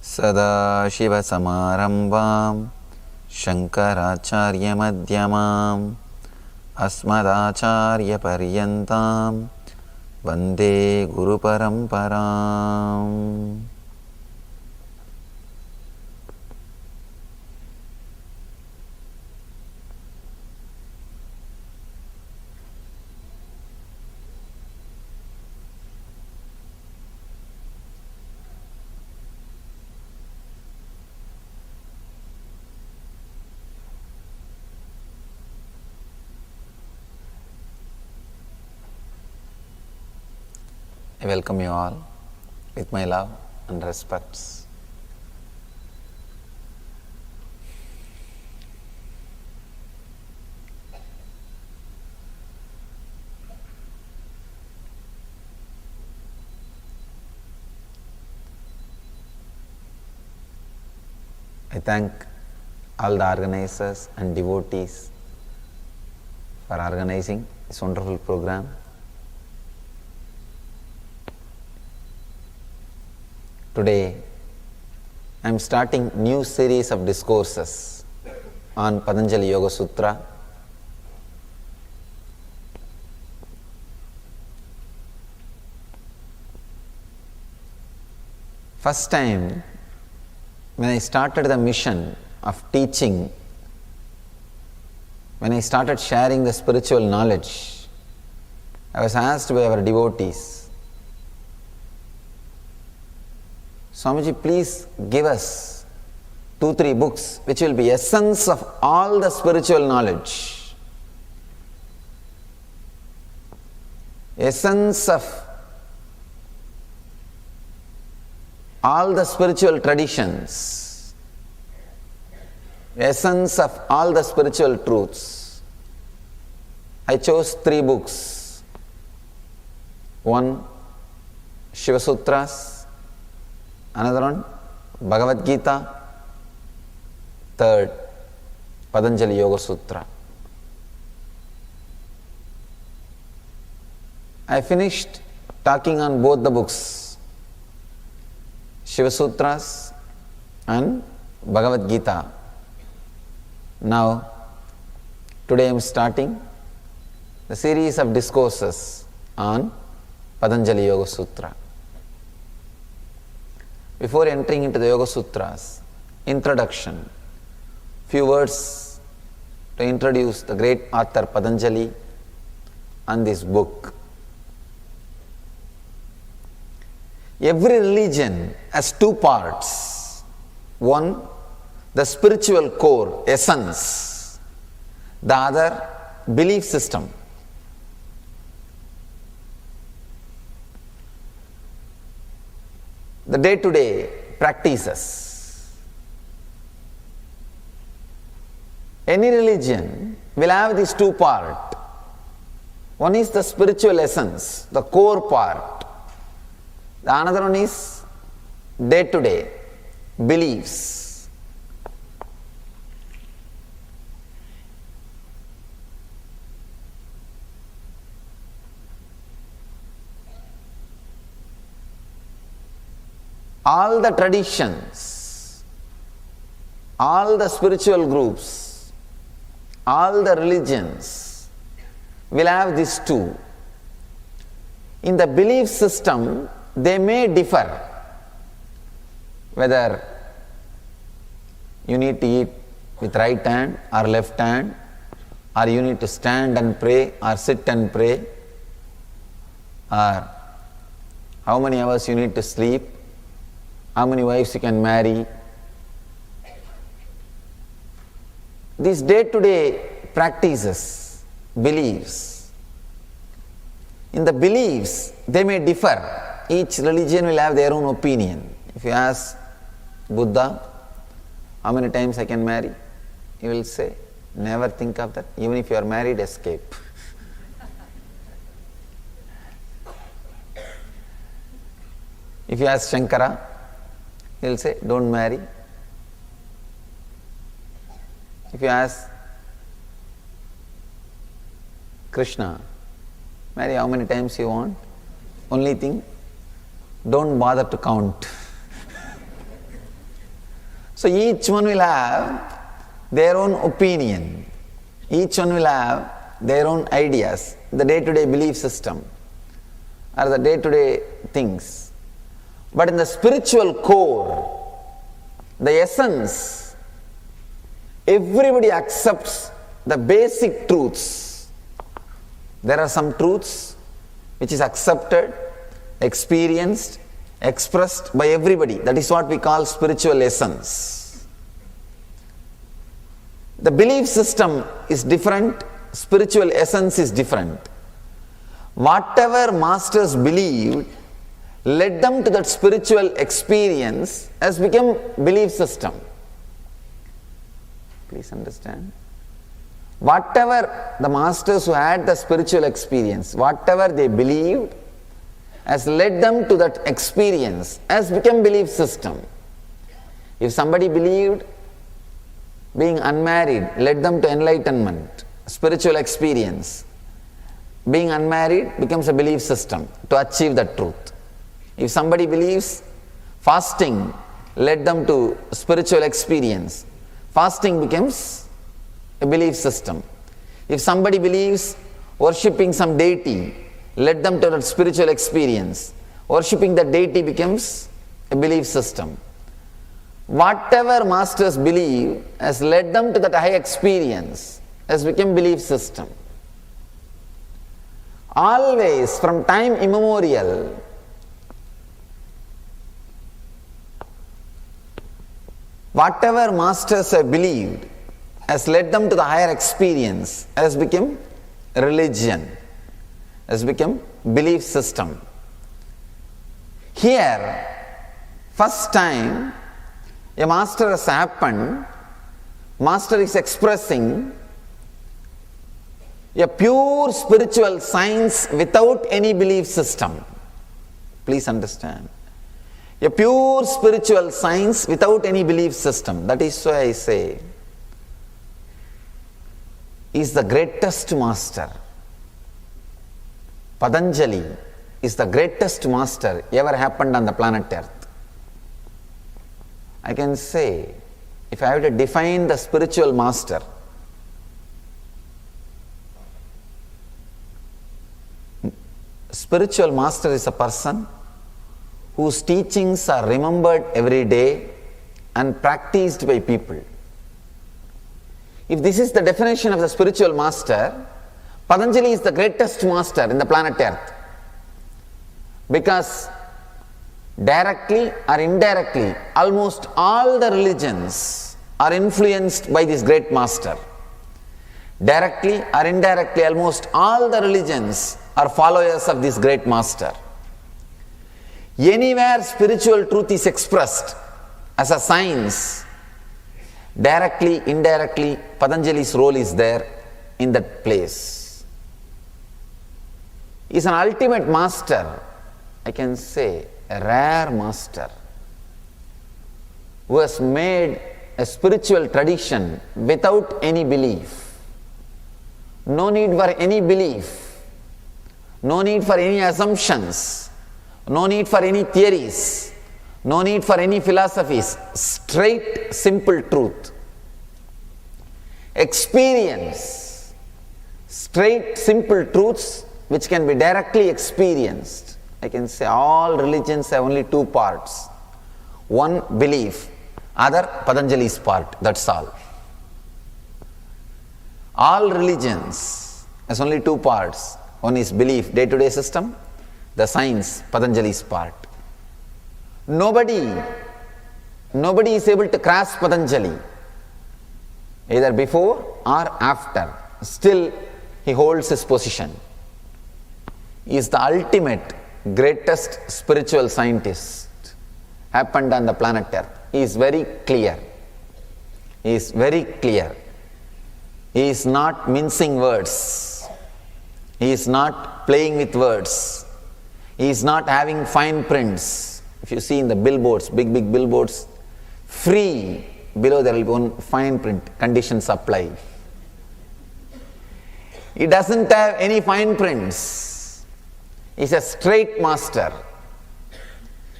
सदाशिवसमारम्भां शङ्कराचार्यमध्यमाम् अस्मदाचार्यपर्यन्तां वन्दे गुरुपरम्पराम्. I welcome you all with my love and respects. I thank all the organizers and devotees for organizing this wonderful program. Today, I am starting new series of discourses on Patanjali Yoga Sutra. First time, when I started the mission of teaching, when I started sharing the spiritual knowledge, I was asked by our devotees, Swamiji, please give us 2-3 books which will be essence of all the spiritual knowledge, essence of all the spiritual traditions, essence of all the spiritual truths. I chose 3 books. One, Shiva Sutras. Another one, Bhagavad Gita. Third, Patanjali Yoga Sutra. I finished talking on both the books, Shiva Sutras and Bhagavad Gita. Now, today I am starting the series of discourses on Patanjali Yoga Sutra. Before entering into the Yoga Sutras, introduction, few words to introduce the great author Patanjali and this book. Every religion has 2 parts. One, the spiritual core, essence. The other, belief system. The day-to-day practices. Any religion will have these 2 parts. One is the spiritual essence, the core part. The another one is day-to-day beliefs. All the traditions, all the spiritual groups, all the religions will have these 2. In the belief system, they may differ. Whether you need to eat with right hand or left hand, or you need to stand and pray or sit and pray, or how many hours you need to sleep, how many wives you can marry. These day-to-day practices, beliefs. In the beliefs, they may differ. Each religion will have their own opinion. If you ask Buddha, how many times I can marry? He will say, never think of that. Even if you are married, escape. If you ask Shankara, he will say, don't marry. If you ask Krishna, marry how many times you want. Only thing, don't bother to count. So each one will have their own opinion. Each one will have their own ideas, the day-to-day belief system or the day-to-day things. But in the spiritual core, the essence, everybody accepts the basic truths. There are some truths which is accepted, experienced, expressed by everybody. That is what we call spiritual essence. The belief system is different, spiritual essence is different. Whatever masters believed led them to that spiritual experience has become belief system. Please understand. Whatever the masters who had the spiritual experience, whatever they believed has led them to that experience has become belief system. If somebody believed being unmarried led them to enlightenment, spiritual experience, being unmarried becomes a belief system to achieve that truth. If somebody believes fasting led them to spiritual experience, fasting becomes a belief system. If somebody believes worshipping some deity led them to that spiritual experience, worshipping that deity becomes a belief system. Whatever masters believe has led them to that high experience has become belief system. Always, from time immemorial, whatever masters have believed has led them to the higher experience has become religion, has become belief system. Here, first time a master has happened, master is expressing a pure spiritual science without any belief system. Please understand. A pure spiritual science without any belief system. That is why I say, is the greatest master. Patanjali is the greatest master ever happened on the planet Earth. I can say, if I have to define the spiritual master, spiritual master is a person whose teachings are remembered every day and practiced by people. If this is the definition of the spiritual master, Patanjali is the greatest master in the planet Earth. Because directly or indirectly, almost all the religions are influenced by this great master. Directly or indirectly, almost all the religions are followers of this great master. Anywhere spiritual truth is expressed as a science, directly, indirectly, Patanjali's role is there in that place. He is an ultimate master, I can say, a rare master, who has made a spiritual tradition without any belief. No need for any belief, no need for any assumptions, no need for any theories, no need for any philosophies, straight, simple truth. Experience, straight, simple truths which can be directly experienced. I can say all religions have only two parts. One, belief, other, Patanjali's part, that's all. All religions has only two parts. One is belief, day-to-day system, the science, Patanjali's part. Nobody is able to grasp Patanjali, either before or after. Still, he holds his position. He is the ultimate, greatest spiritual scientist happened on the planet Earth. He is very clear. He is very clear. He is not mincing words. He is not playing with words. He is not having fine prints. If you see in the billboards, big billboards, free, below there will be one fine print, conditions apply. He doesn't have any fine prints. He is a straight master.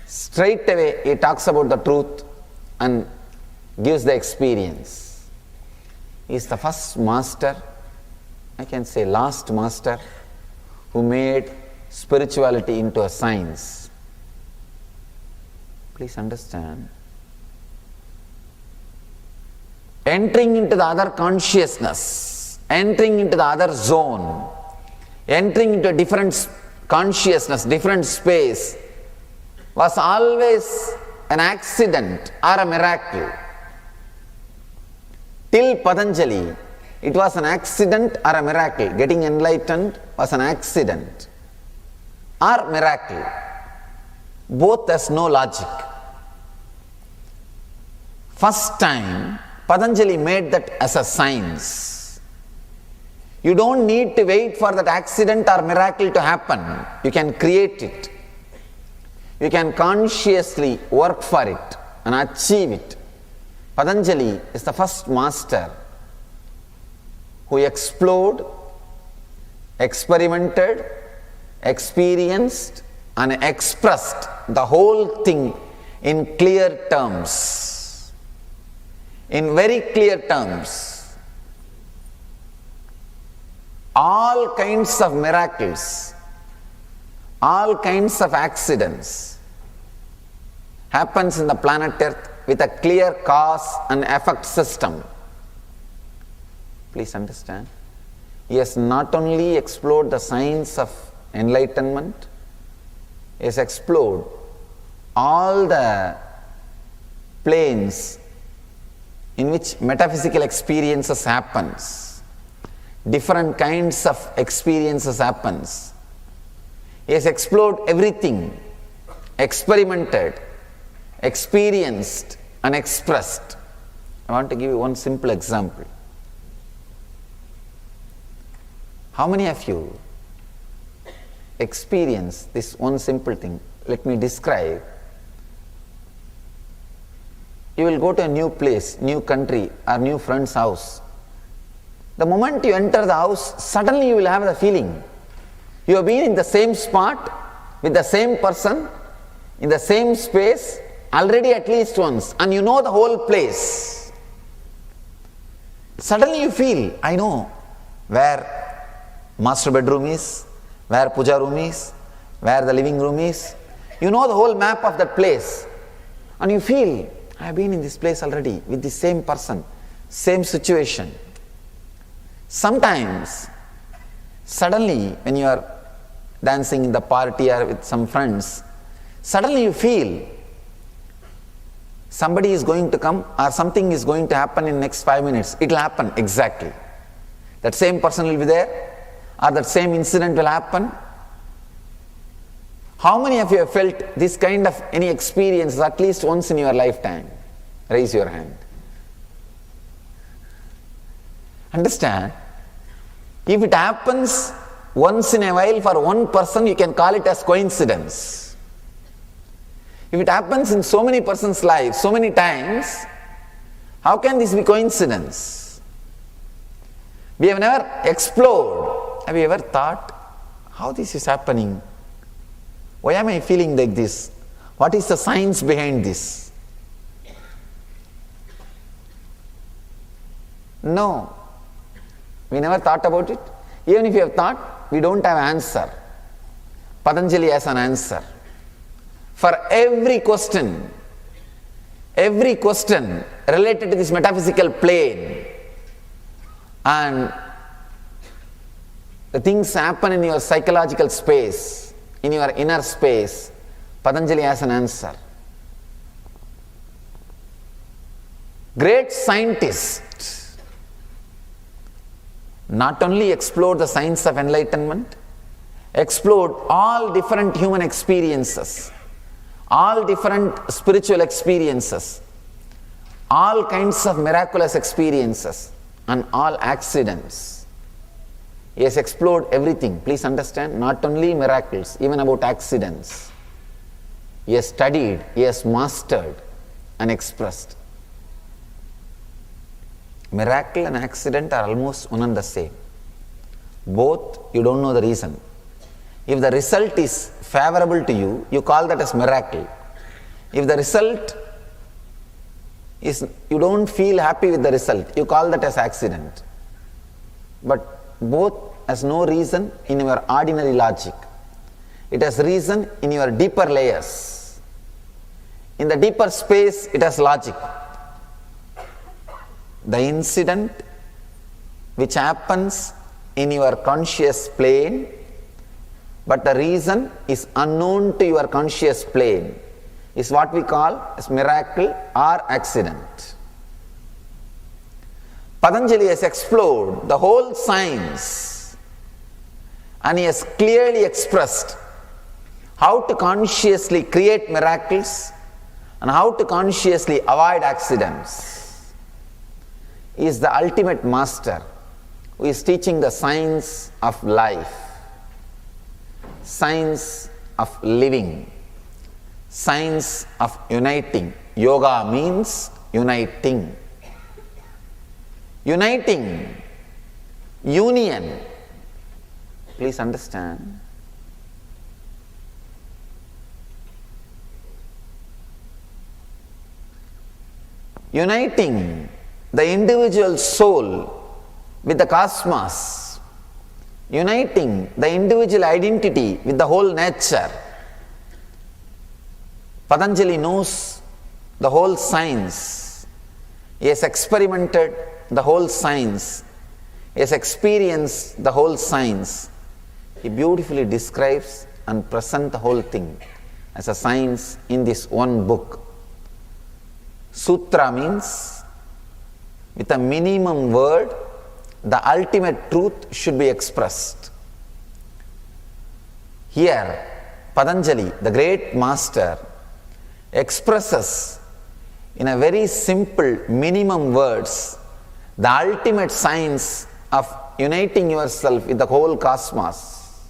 Straight away he talks about the truth and gives the experience. He is the first master, I can say last master, who made spirituality into a science. Please understand. Entering into the other consciousness, entering into the other zone, entering into a different consciousness, different space, was always an accident or a miracle. Till Patanjali, it was an accident or a miracle. Getting enlightened was an accident or miracle. Both has no logic. First time, Patanjali made that as a science. You don't need to wait for that accident or miracle to happen. You can create it. You can consciously work for it and achieve it. Patanjali is the first master who explored, experimented, experienced and expressed the whole thing in clear terms. In very clear terms. All kinds of miracles, all kinds of accidents happens in the planet Earth with a clear cause and effect system. Please understand. He has not only explored the science of enlightenment, he has explored all the planes in which metaphysical experiences happens. Different kinds of experiences happens. He has explored everything, experimented, experienced and expressed. I want to give you one simple example. How many of you experience this one simple thing? Let me describe. You will go to a new place, new country or new friend's house. The moment you enter the house, suddenly you will have the feeling you have been in the same spot with the same person in the same space already at least once, and you know the whole place. Suddenly you feel, I know where master bedroom is, where puja room is, where the living room is. You know the whole map of that place, and you feel, I have been in this place already with the same person, same situation. Sometimes, suddenly when you are dancing in the party or with some friends, suddenly you feel somebody is going to come or something is going to happen in next 5 minutes. It will happen exactly. That same person will be there or that same incident will happen. How many of you have felt this kind of any experience at least once in your lifetime? Raise your hand. Understand? If it happens once in a while for one person, you can call it as coincidence. If it happens in so many persons' lives, so many times, how can this be coincidence? We have never explored. Have you ever thought how this is happening? Why am I feeling like this? What is the science behind this? No. We never thought about it. Even if you have thought, we don't have an answer. Patanjali has an answer. For every question related to this metaphysical plane, and the things happen in your psychological space, in your inner space, Patanjali has an answer. Great scientists not only explored the science of enlightenment, explored all different human experiences, all different spiritual experiences, all kinds of miraculous experiences, and all accidents. He has explored everything. Please understand, not only miracles, even about accidents. He has studied, he has mastered and expressed. Miracle and accident are almost one and the same. Both, you don't know the reason. If the result is favorable to you, you call that as miracle. If the result is you don't feel happy with the result. You call that as accident. But both has no reason in your ordinary logic. It has reason in your deeper layers. In the deeper space, it has logic. The incident which happens in your conscious plane, but the reason is unknown to your conscious plane, is what we call as miracle or accident. Patanjali has explored the whole science and he has clearly expressed how to consciously create miracles and how to consciously avoid accidents. He is the ultimate master who is teaching the science of life, science of living, science of uniting. Yoga means uniting. Uniting, union. Please understand. Uniting the individual soul with the cosmos, uniting the individual identity with the whole nature. Patanjali knows the whole science. He has experimented the whole science. He has experienced the whole science. He beautifully describes and presents the whole thing as a science in this one book. Sutra means with a minimum word, the ultimate truth should be expressed. Here, Patanjali, the great master, expresses in a very simple minimum words the ultimate science of uniting yourself with the whole cosmos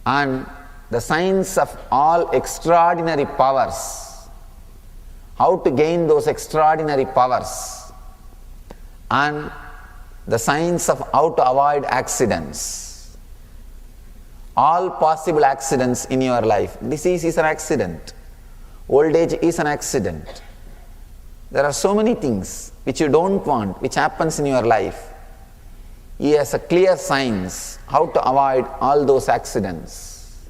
and the science of all extraordinary powers, how to gain those extraordinary powers, and the science of how to avoid accidents. All possible accidents in your life. Disease is an accident. Old age is an accident. There are so many things which you don't want, which happens in your life. He has a clear science how to avoid all those accidents.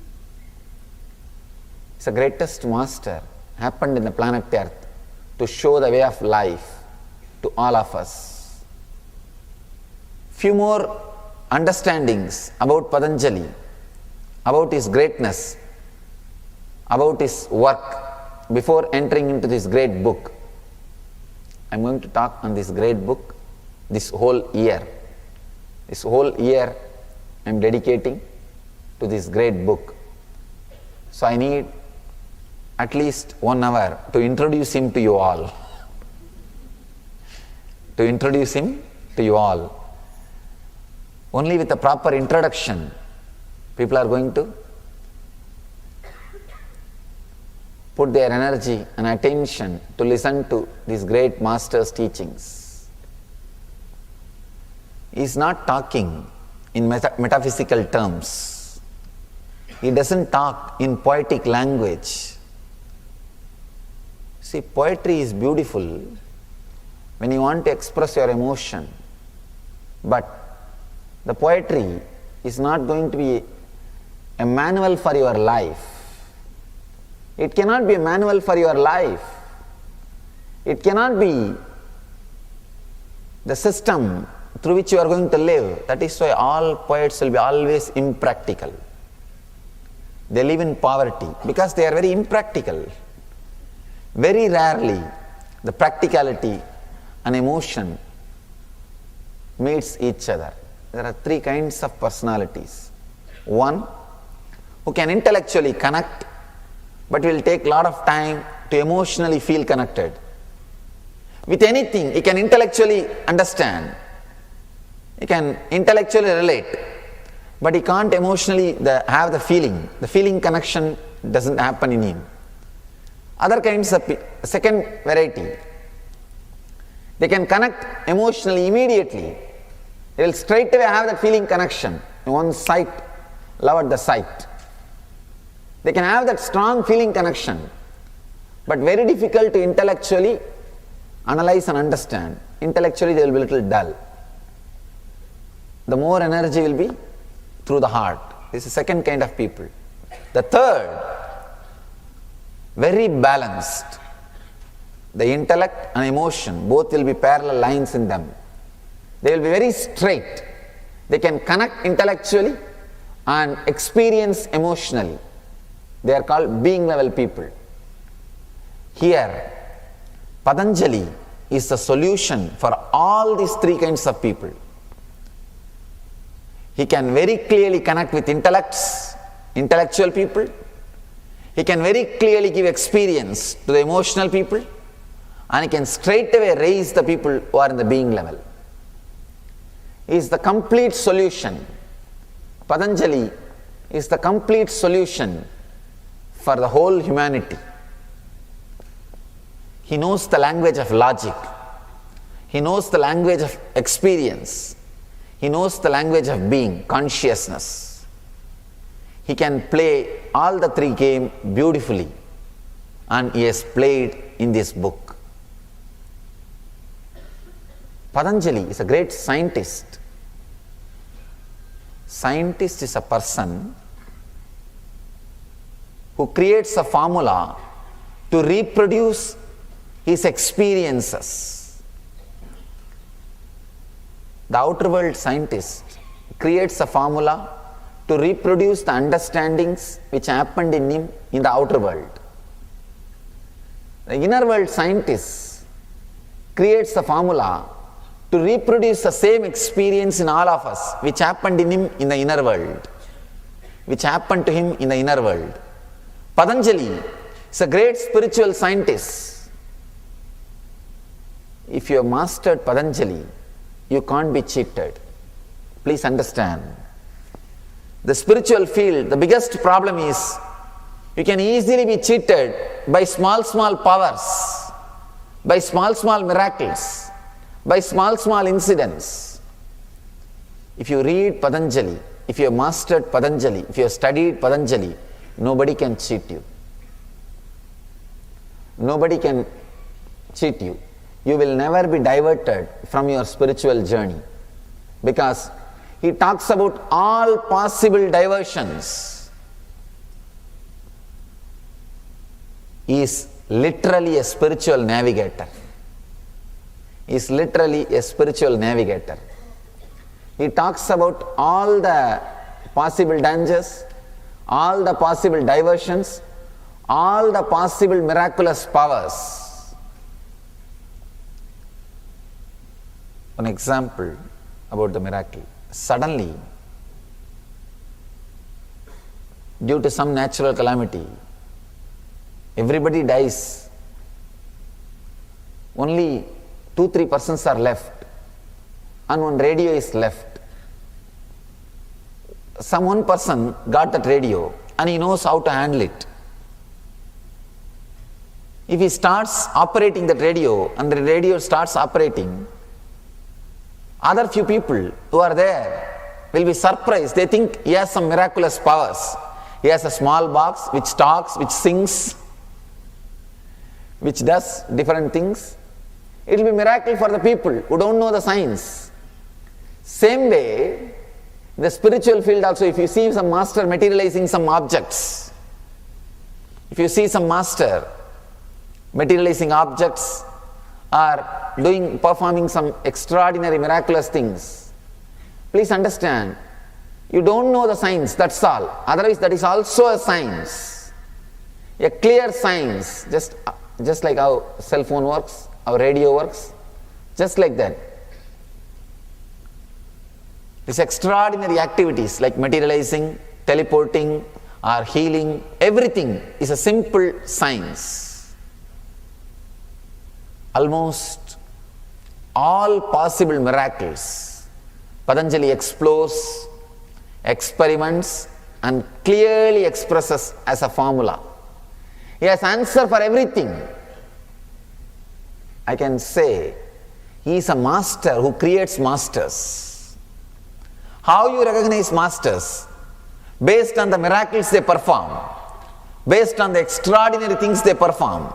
He's the greatest master happened in the planet Earth to show the way of life to all of us. Few more understandings about Patanjali, about his greatness, about his work before entering into this great book. I am going to talk on this great book this whole year. This whole year I am dedicating to this great book. So I need at least 1 hour to introduce him to you all. To introduce him to you all. Only with a proper introduction, people are going to put their energy and attention to listen to this great master's teachings. He is not talking in metaphysical terms. He doesn't talk in poetic language. See, poetry is beautiful when you want to express your emotion, but the poetry is not going to be a manual for your life. It cannot be a manual for your life. It cannot be the system through which you are going to live. That is why all poets will be always impractical. They live in poverty because they are very impractical. Very rarely the practicality and emotion meets each other. There are 3 kinds of personalities. One who can intellectually connect but will take a lot of time to emotionally feel connected. With anything, he can intellectually understand. He can intellectually relate, but he can't emotionally have the feeling. The feeling connection doesn't happen in him. Other kinds of second variety, they can connect emotionally immediately. They will straight away have that feeling connection. In one sight, love at the sight. They can have that strong feeling connection. but very difficult to intellectually analyze and understand. Intellectually they will be a little dull. The more energy will be through the heart. This is the second kind of people. The third, very balanced. The intellect and emotion, both will be parallel lines in them. They will be very straight. They can connect intellectually and experience emotionally. They are called being level people. Here, Patanjali is the solution for all these three kinds of people. He can very clearly connect with intellectual people. He can very clearly give experience to the emotional people, and he can straightaway raise the people who are in the being level. He is the complete solution. Patanjali is the complete solution for the whole humanity. He knows the language of logic. He knows the language of experience. He knows the language of being, consciousness. He can play all the three games beautifully, and he has played in this book. Patanjali is a great scientist. Scientist is a person who creates a formula to reproduce his experiences. The outer world scientist creates a formula to reproduce the understandings which happened in him in the outer world. The inner world scientist creates a formula to reproduce the same experience in all of us which happened in him in the inner world, which happened to him in the inner world. Patanjali is a great spiritual scientist. If you have mastered Patanjali, you can't be cheated. Please understand. The spiritual field, the biggest problem is you can easily be cheated by small powers, by small miracles, by small incidents. If you read Patanjali, if you have mastered Patanjali, if you have studied Patanjali, nobody can cheat you. Nobody can cheat you. You will never be diverted from your spiritual journey, because he talks about all possible diversions. He is literally a spiritual navigator. He is literally a spiritual navigator. He talks about all the possible dangers, all the possible diversions, all the possible miraculous powers. An example about the miracle. Suddenly, due to some natural calamity, everybody dies. Only 2-3 persons are left, and one radio is left. Some one person got that radio and he knows how to handle it. If he starts operating that radio and the radio starts operating, other few people who are there will be surprised. They think he has some miraculous powers. He has a small box which talks, which sings, which does different things. It will be a miracle for the people who don't know the science. Same way, in the spiritual field also, if you see some master materializing some objects, if you see some master materializing objects or performing some extraordinary miraculous things, please understand, you don't know the science, that's all. Otherwise that is also a science, a clear science, just like how cell phone works, how radio works, just like that. These extraordinary activities like materializing, teleporting or healing, everything is a simple science. Almost all possible miracles, Patanjali explores, experiments and clearly expresses as a formula. He has answer for everything. I can say he is a master who creates masters. How you recognize masters? Based on the miracles they perform, based on the extraordinary things they perform.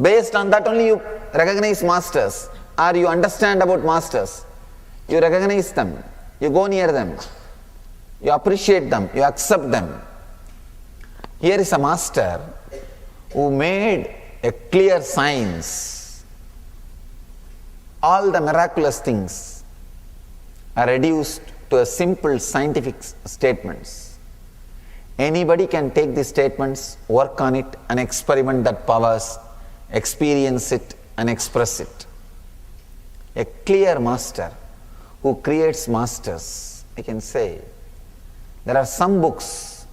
Based on that only you recognize masters, or you understand about masters. You recognize them, you go near them, you appreciate them, you accept them. Here is a master who made a clear science. All the miraculous things are reduced to a simple scientific statements. Anybody can take these statements, work on it, and experiment that powers, experience it and express it. A clear master who creates masters, I can say. There are some books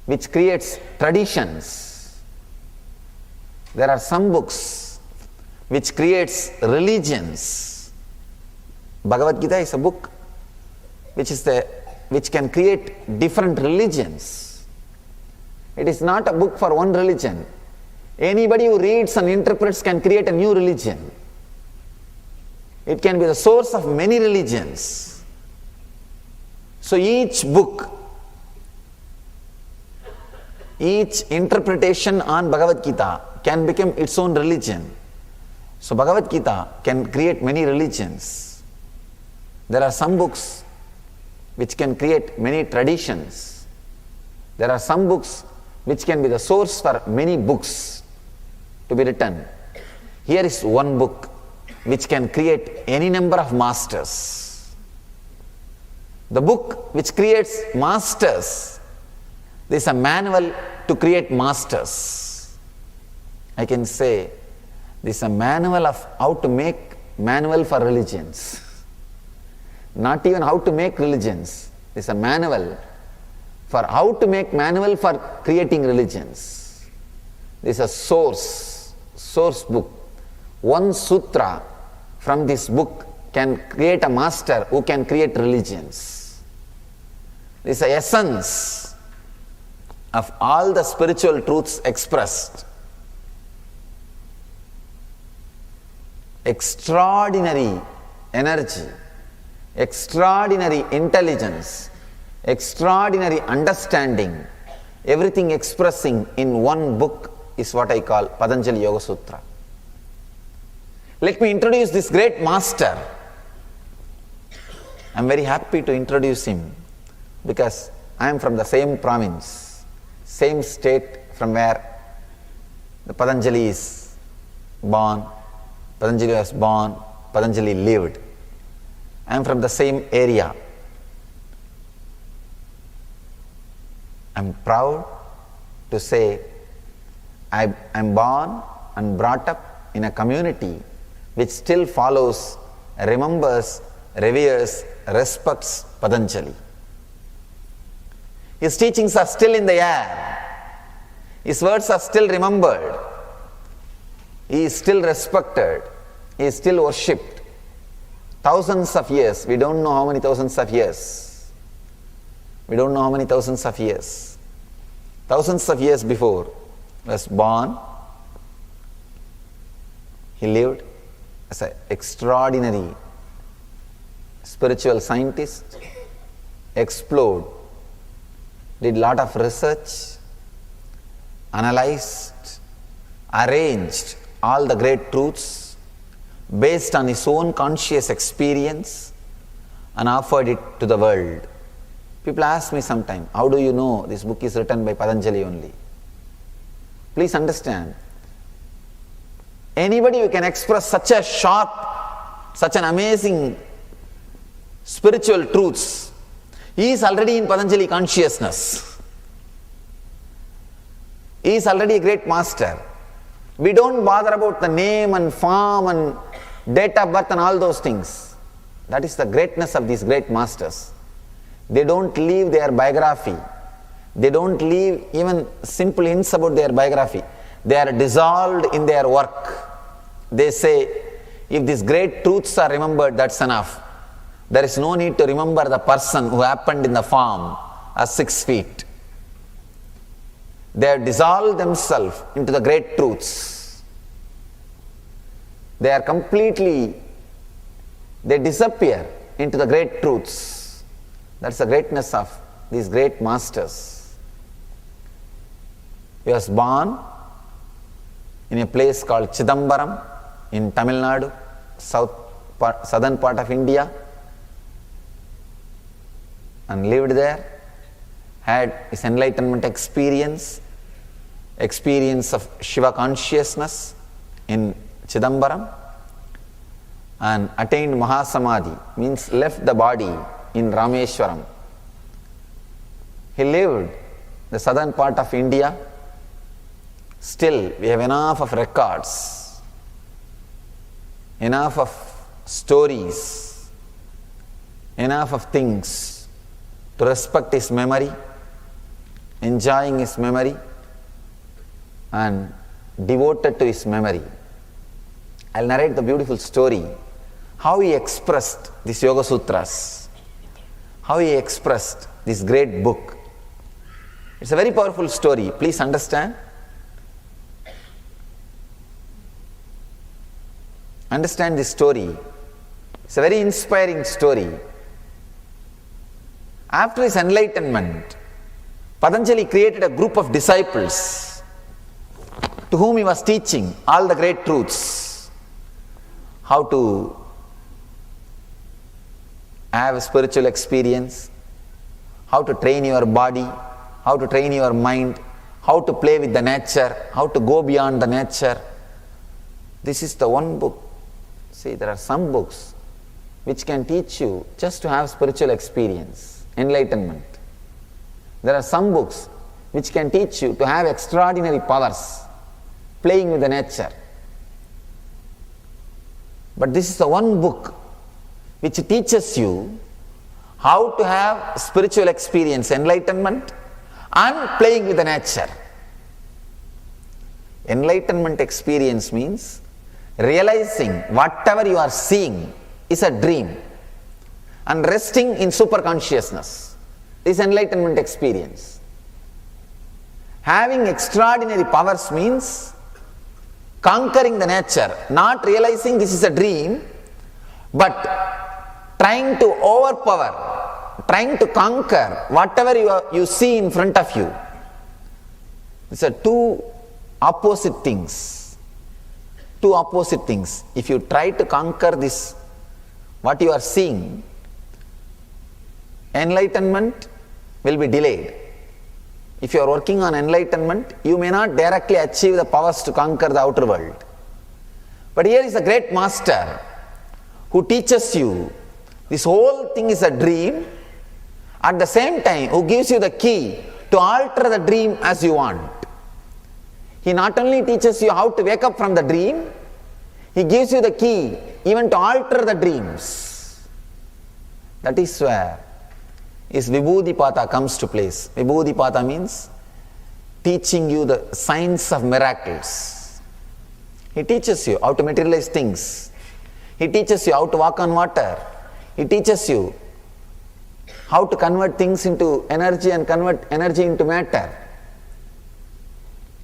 which creates traditions. There are some books which creates religions. Bhagavad Gita is a book which can create different religions. It is not a book for one religion. Anybody who reads and interprets can create a new religion. It can be the source of many religions. So each book, each interpretation on Bhagavad Gita can become its own religion. So Bhagavad Gita can create many religions. There are some books which can create many traditions. There are some books which can be the source for many books to be written. Here is one book which can create any number of masters. The book which creates masters, there is a manual to create masters. I can say this is a manual of how to make manual for religions. Not even how to make religions. This is a manual for how to make manual for creating religions. This is a source book. One sutra from this book can create a master who can create religions. This is the essence of all the spiritual truths expressed. Extraordinary energy, extraordinary intelligence, extraordinary understanding, everything expressing in one book is what I call Patanjali Yoga Sutra. Let me introduce this great master. I am very happy to introduce him because I am from the same province, same state from where the Patanjali is born, Patanjali was born, Patanjali lived. I am from the same area. I am proud to say I am born and brought up in a community which still follows, remembers, reveres, respects Patanjali. His teachings are still in the air. His words are still remembered. He is still respected. He is still worshipped. Thousands of years, we don't know how many thousands of years. We don't know how many thousands of years. Thousands of years before he was born, he lived as an extraordinary spiritual scientist, explored, did lot of research, analyzed, arranged all the great truths based on his own conscious experience and offered it to the world. People ask me sometimes, how do you know this book is written by Patanjali only? Please understand, anybody who can express such a sharp, such an amazing spiritual truths, he is already in Patanjali consciousness. He is already a great master. We don't bother about the name and form and date of birth and all those things. That is the greatness of these great masters. They don't leave their biography. They don't leave even simple hints about their biography. They are dissolved in their work. They say, if these great truths are remembered, that's enough. There is no need to remember the person who happened in the form as 6 feet. They have dissolved themselves into the great truths. They are completely, they disappear into the great truths. That's the greatness of these great masters. He was born in a place called Chidambaram in Tamil Nadu, southern part of India, and lived there, had his enlightenment experience of Shiva consciousness in Chidambaram, and attained Mahasamadhi, means left the body in Rameshwaram. He lived the southern part of India. Still, we have enough of records, enough of stories, enough of things to respect his memory, enjoying his memory, and devoted to his memory. I'll narrate the beautiful story, how he expressed these Yoga Sutras, how he expressed this great book. It's a very powerful story. Please understand. Understand this story. It's a very inspiring story. After his enlightenment, Patanjali created a group of disciples to whom he was teaching all the great truths. How to have a spiritual experience, how to train your body, how to train your mind, how to play with the nature, how to go beyond the nature. This is the one book. See, there are some books which can teach you just to have spiritual experience, enlightenment. There are some books which can teach you to have extraordinary powers, playing with the nature. But this is the one book which teaches you how to have spiritual experience, enlightenment, and playing with the nature. Enlightenment experience means realizing whatever you are seeing is a dream and resting in super consciousness. This is enlightenment experience. Having extraordinary powers means conquering the nature, not realizing this is a dream, but trying to overpower, trying to conquer whatever you see in front of you. These are two opposite things. Two opposite things. If you try to conquer this, what you are seeing, enlightenment will be delayed. If you are working on enlightenment, you may not directly achieve the powers to conquer the outer world. But here is a great master who teaches you this whole thing is a dream, at the same time who gives you the key to alter the dream as you want. He not only teaches you how to wake up from the dream, he gives you the key even to alter the dreams. That is where his Vibhudipata comes to place. Vibhudipata means teaching you the science of miracles. He teaches you how to materialize things. He teaches you how to walk on water. He teaches you how to convert things into energy and convert energy into matter.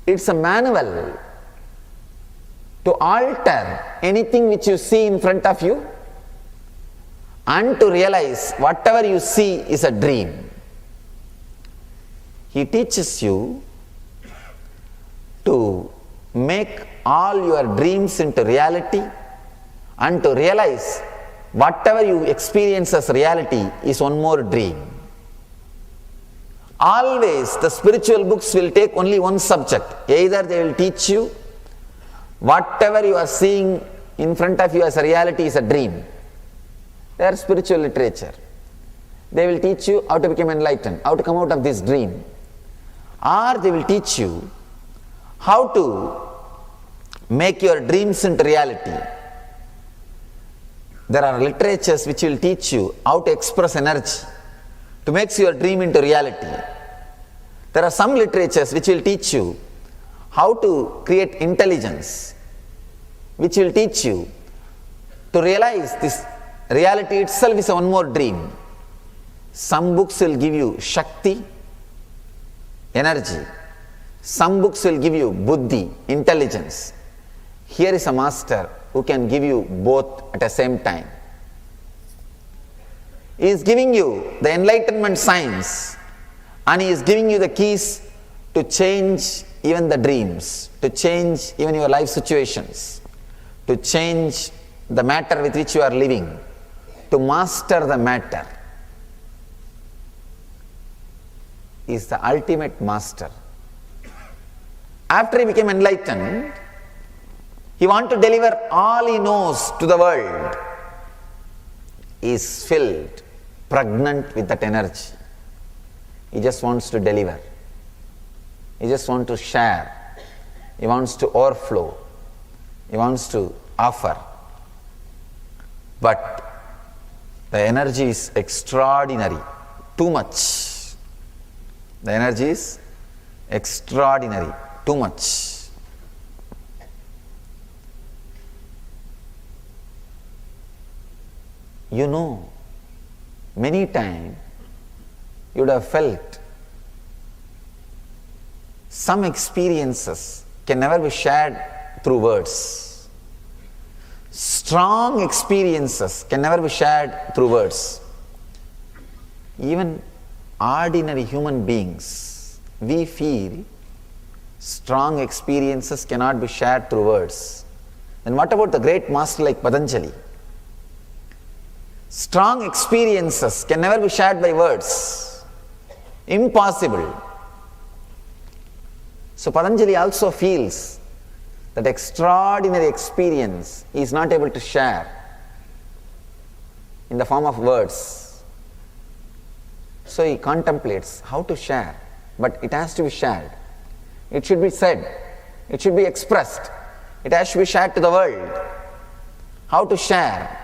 It's a manual to alter anything which you see in front of you and to realize whatever you see is a dream. He teaches you to make all your dreams into reality and to realize whatever you experience as reality is one more dream. Always the spiritual books will take only one subject. Either they will teach you whatever you are seeing in front of you as a reality is a dream. They are spiritual literature. They will teach you how to become enlightened, how to come out of this dream. Or they will teach you how to make your dreams into reality. There are literatures which will teach you how to express energy to make your dream into reality. There are some literatures which will teach you how to create intelligence, which will teach you to realize this reality itself is one more dream. Some books will give you Shakti, energy. Some books will give you Buddhi, intelligence. Here is a master who can give you both at the same time. He is giving you the enlightenment science and he is giving you the keys to change even the dreams, to change even your life situations, to change the matter with which you are living, to master the matter, is the ultimate master. After he became enlightened, he wants to deliver all he knows to the world. He is filled, pregnant with that energy. He just wants to deliver. He just wants to share. He wants to overflow. He wants to offer. But the energy is extraordinary, too much. The energy is extraordinary, too much. You know, many times you would have felt some experiences can never be shared through words. Strong experiences can never be shared through words. Even ordinary human beings, we feel strong experiences cannot be shared through words. Then what about the great master like Patanjali? Strong experiences can never be shared by words. Impossible. So Patanjali also feels that extraordinary experience he is not able to share in the form of words. So he contemplates how to share, but it has to be shared. It should be said. It should be expressed. It has to be shared to the world. How to share?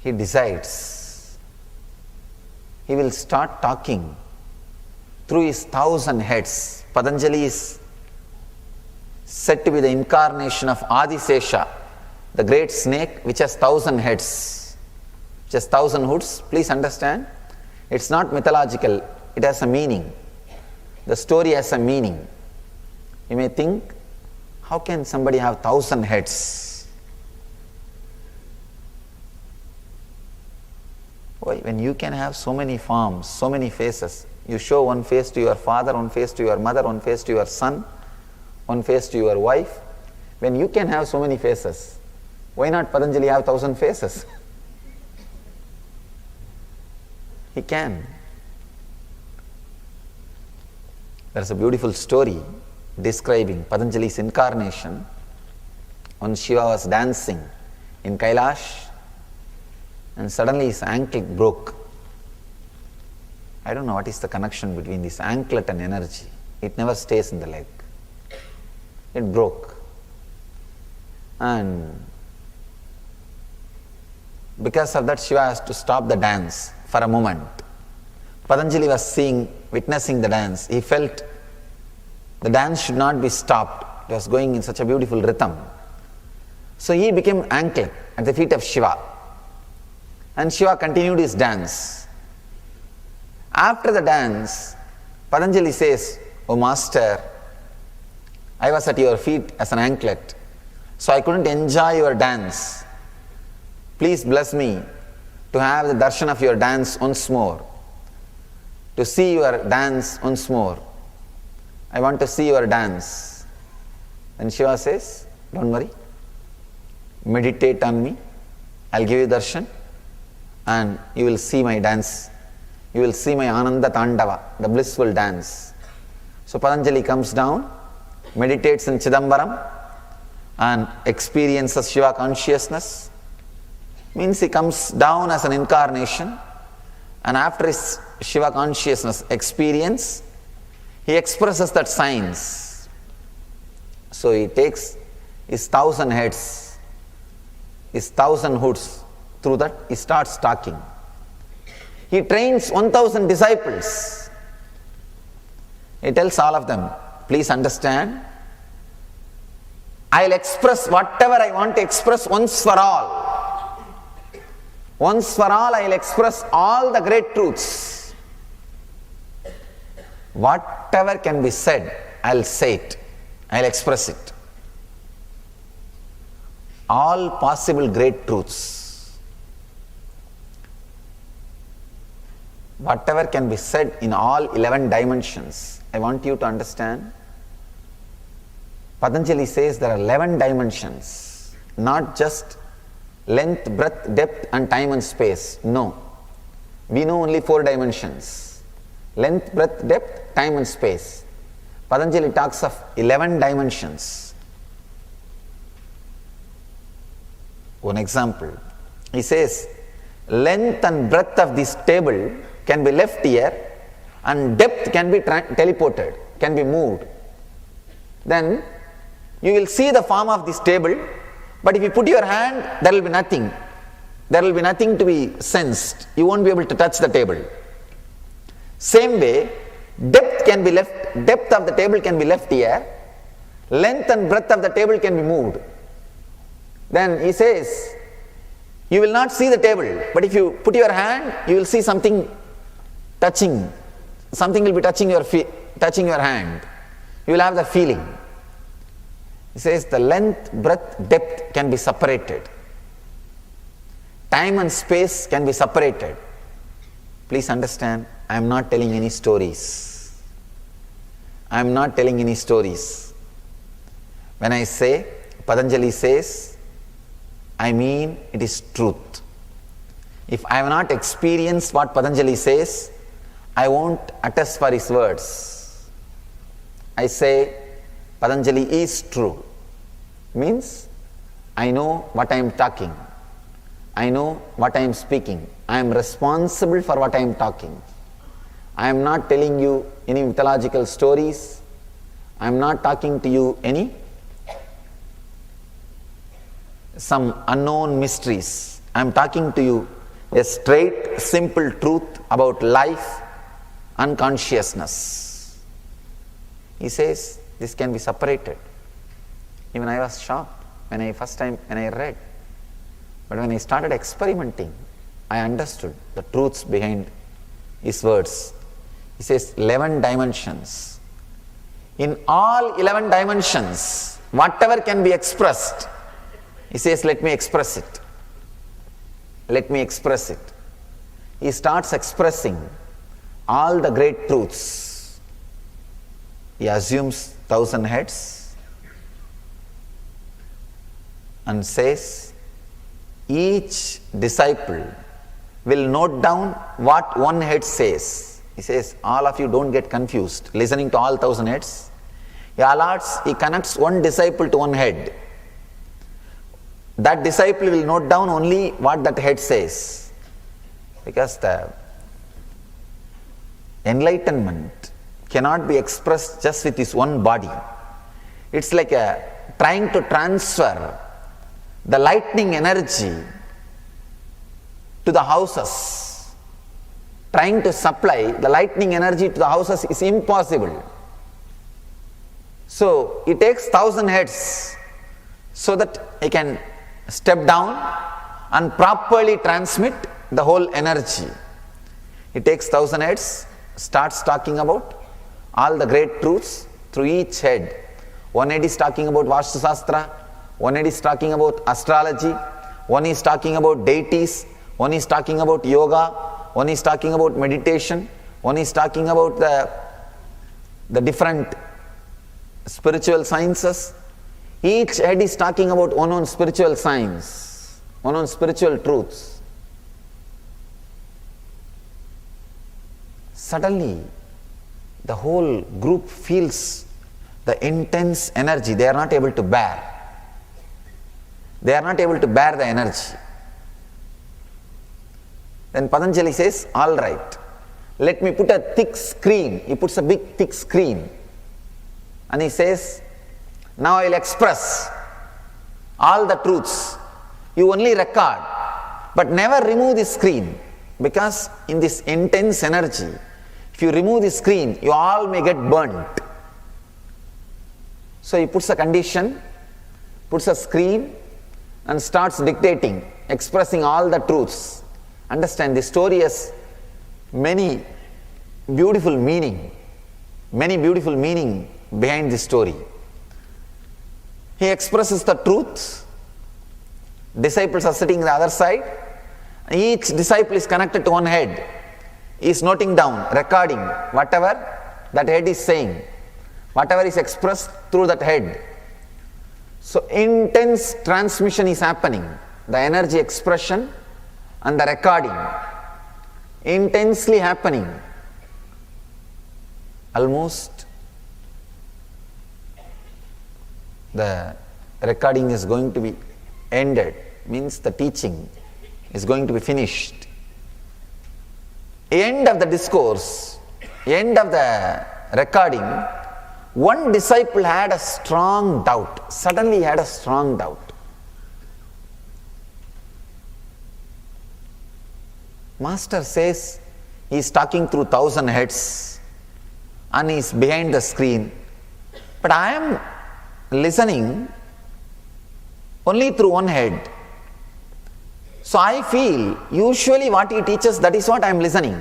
He decides he will start talking through his 1,000 heads. Patanjali is said to be the incarnation of Adisesha, the great snake which has 1,000 heads, which has 1,000 hoods. Please understand, it's not mythological, it has a meaning. The story has a meaning. You may think, how can somebody have 1,000 heads? Why? When you can have so many forms, so many faces, you show one face to your father, one face to your mother, one face to your son, one face to your wife. When you can have so many faces, why not Patanjali have 1,000 faces? He can. There is a beautiful story describing Patanjali's incarnation. When Shiva was dancing in Kailash, and suddenly his ankle broke. I don't know what is the connection between this anklet and energy. It never stays in the leg. It broke. And because of that, Shiva has to stop the dance for a moment. Patanjali was witnessing the dance. He felt the dance should not be stopped. It was going in such a beautiful rhythm. So he became anklet at the feet of Shiva. And Shiva continued his dance. After the dance, Patanjali says, "Oh Master, I was at your feet as an anklet, so I couldn't enjoy your dance. Please bless me to have the darshan of your dance once more, to see your dance once more. I want to see your dance." Then Shiva says, "Don't worry, meditate on me, I'll give you darshan, and you will see my dance. You will see my Ananda Tandava, the blissful dance." So Patanjali comes down, meditates in Chidambaram, and experiences Shiva consciousness. Means he comes down as an incarnation, and after his Shiva consciousness experience, he expresses that science. So he takes his 1,000 heads, his 1,000 hoods. Through that, he starts talking. He trains 1,000 disciples. He tells all of them, "Please understand, I'll express whatever I want to express once for all. Once for all, I'll express all the great truths. Whatever can be said, I'll say it. I'll express it. All possible great truths." whatever can be said in all 11 dimensions. I want you to understand. Patanjali says there are 11 dimensions, not just length, breadth, depth and time and space. No. We know only 4 dimensions. Length, breadth, depth, time and space. Patanjali talks of 11 dimensions. One example. He says, length and breadth of this table can be left here and depth can be teleported, can be moved. Then you will see the form of this table, but if you put your hand, there will be nothing. There will be nothing to be sensed. You won't be able to touch the table. Same way, depth of the table can be left here, length and breadth of the table can be moved. Then he says, you will not see the table, but if you put your hand, you will see something touching. Something will be touching your hand. You will have the feeling. He says the length, breadth, depth can be separated. Time and space can be separated. Please understand, I am not telling any stories. I am not telling any stories. When I say, Patanjali says, I mean it is truth. If I have not experienced what Patanjali says, I won't attest for his words. I say Patanjali is true. Means I know what I am talking. I know what I am speaking. I am responsible for what I am talking. I am not telling you any mythological stories. I am not talking to you some unknown mysteries. I am talking to you a straight, simple truth about life and consciousness. He says this can be separated. Even I was shocked when I read. But when I started experimenting, I understood the truths behind his words. He says 11 dimensions. In all 11 dimensions, whatever can be expressed, he says, let me express it. Let me express it. He starts expressing all the great truths. He assumes 1,000 heads and says, each disciple will note down what one head says. He says, all of you don't get confused listening to all 1,000 heads. He connects one disciple to one head. That disciple will note down only what that head says. Because the enlightenment cannot be expressed just with his one body. It's like trying to transfer the lightning energy to the houses. Trying to supply the lightning energy to the houses is impossible. So it takes 1,000 heads so that he can step down and properly transmit the whole energy. It takes 1,000 heads, starts talking about all the great truths through each head. One head is talking about Vastu Shastra, one head is talking about astrology, one is talking about deities, one is talking about yoga, one is talking about meditation, one is talking about the different spiritual sciences. Each head is talking about one on spiritual science, one on spiritual truths. Suddenly, the whole group feels the intense energy they are not able to bear. They are not able to bear the energy. Then Patanjali says, all right, let me put a thick screen. He puts a big thick screen. And he says, now I will express all the truths. You only record, but never remove the screen. Because in this intense energy, if you remove the screen, you all may get burnt. So he puts a condition, puts a screen, and starts dictating, expressing all the truths. Understand, the story has many beautiful meaning behind the story. He expresses the truth. Disciples are sitting on the other side. Each disciple is connected to one head. He is noting down, recording whatever that head is saying, whatever is expressed through that head. So intense transmission is happening, the energy expression and the recording intensely happening. Almost the recording is going to be ended, means the teaching is going to be finished. End of the discourse, end of the recording, one disciple had a strong doubt, suddenly had a strong doubt. Master says he is talking through 1,000 heads and he is behind the screen, but I am listening only through one head. So I feel usually what he teaches, that is what I am listening.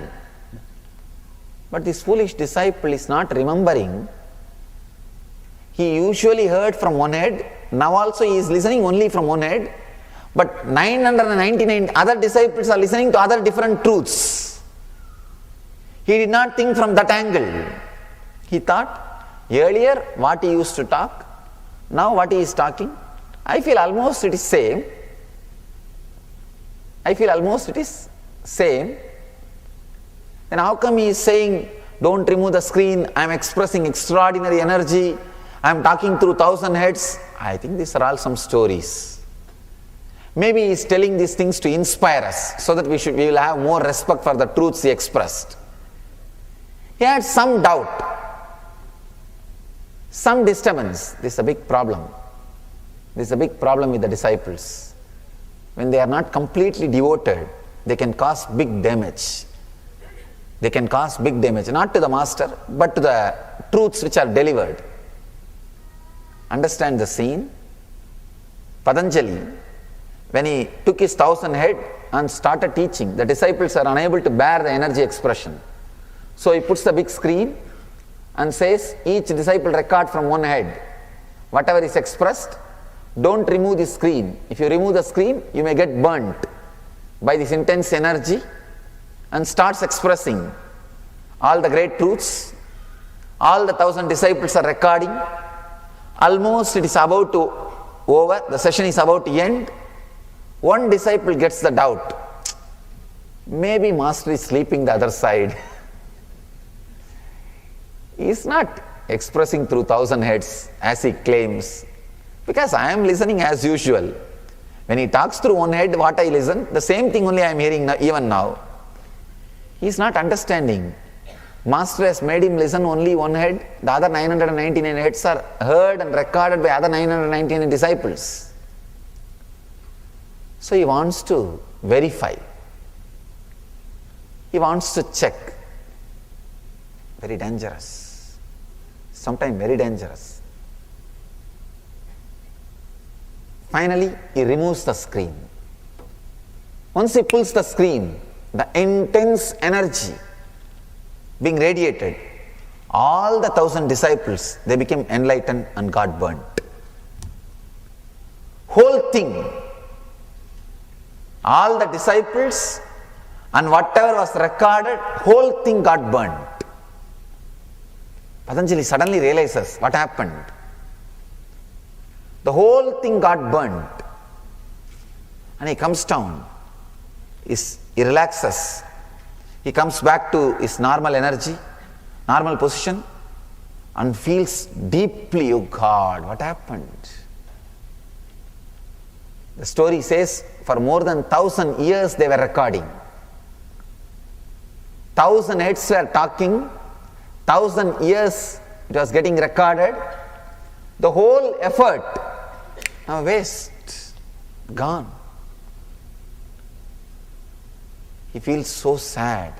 But this foolish disciple is not remembering. He usually heard from one head, now also he is listening only from one head, but 999 other disciples are listening to other different truths. He did not think from that angle. He thought earlier what he used to talk, now what he is talking, I feel almost it is same. I feel almost it is same. Then how come he is saying, don't remove the screen, I am expressing extraordinary energy, I am talking through 1,000 heads? I think these are all some stories. Maybe he is telling these things to inspire us, so that we will have more respect for the truths he expressed. He had some doubt, some disturbance. This is a big problem. This is a big problem with the disciples. When they are not completely devoted, they can cause big damage. They can cause big damage, not to the master, but to the truths which are delivered. Understand the scene. Patanjali, when he took his 1,000 head and started teaching, the disciples are unable to bear the energy expression. So he puts the big screen and says, each disciple record from one head. Whatever is expressed, don't remove the screen. If you remove the screen, you may get burnt by this intense energy, and starts expressing all the great truths. All the 1,000 disciples are recording. Almost it is about to over, the session is about to end. One disciple gets the doubt. Maybe master is sleeping the other side. He is not expressing through 1,000 heads as he claims, because I am listening as usual. When he talks through one head, what I listen, the same thing only I am hearing now, even now. He is not understanding. Master has made him listen only one head. The other 999 heads are heard and recorded by other 999 disciples. So he wants to verify. He wants to check. Very dangerous. Sometimes very dangerous. Finally, he removes the screen. Once he pulls the screen, the intense energy being radiated, all the 1,000 disciples, they became enlightened and got burnt. Whole thing, all the disciples and whatever was recorded, whole thing got burnt. Patanjali suddenly realizes what happened. The whole thing got burnt. And he comes down. He relaxes. He comes back to his normal energy, normal position, and feels deeply, oh God, what happened? The story says for more than 1,000 years they were recording. 1,000 heads were talking, 1,000 years it was getting recorded. The whole effort, now waste, gone. He feels so sad.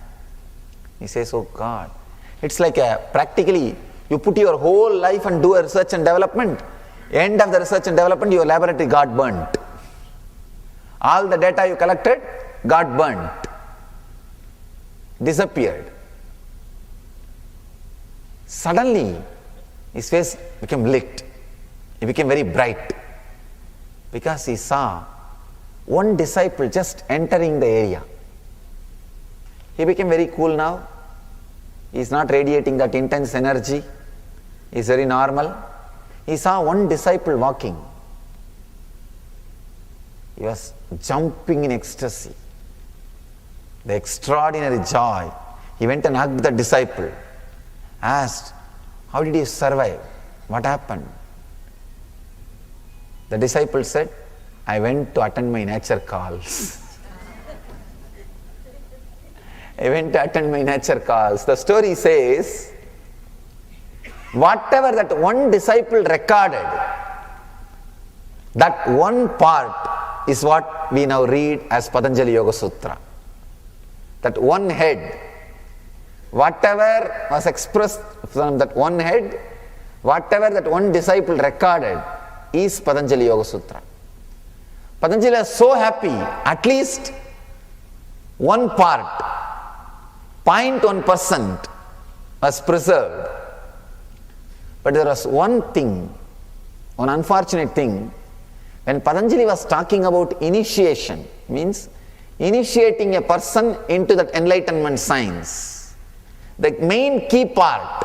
He says, oh God. It's like practically you put your whole life and do a research and development. End of the research and development, your laboratory got burnt. All the data you collected got burnt. Disappeared. Suddenly, his face became lit. He became very bright. Because he saw one disciple just entering the area. He became very cool now. He is not radiating that intense energy. He is very normal. He saw one disciple walking. He was jumping in ecstasy. The extraordinary joy. He went and hugged the disciple. Asked, how did you survive? What happened? The disciple said, I went to attend my nature calls. I went to attend my nature calls. The story says, whatever that one disciple recorded, that one part is what we now read as Patanjali Yoga Sutra. That one head, whatever was expressed from that one head, whatever that one disciple recorded is Patanjali Yoga Sutra. Patanjali was so happy, at least one part, 0.1% was preserved. But there was one thing, one unfortunate thing, when Patanjali was talking about initiation, means initiating a person into that enlightenment science, the main key part,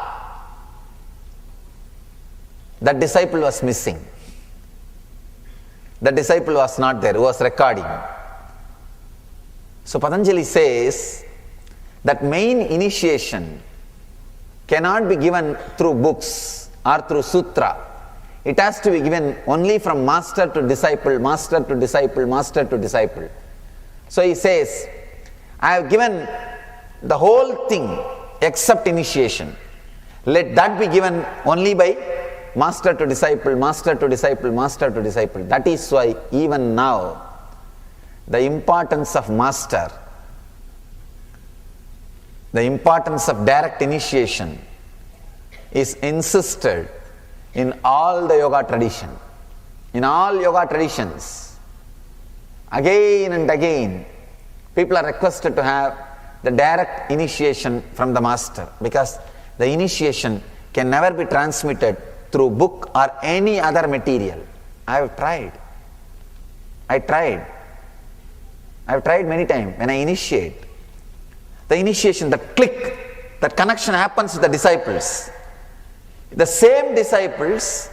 that disciple was missing. The disciple was not there, who was recording. So Patanjali says that main initiation cannot be given through books or through sutra. It has to be given only from master to disciple, master to disciple, master to disciple. So he says, I have given the whole thing except initiation. Let that be given only by master to disciple, master to disciple, master to disciple. That is why even now the importance of master, the importance of direct initiation is insisted in all the yoga tradition. In all yoga traditions, again and again, people are requested to have the direct initiation from the master, because the initiation can never be transmitted through book or any other material. I have tried. I have tried many times. When I initiate, the initiation, the click, that connection happens with the disciples. The same disciples,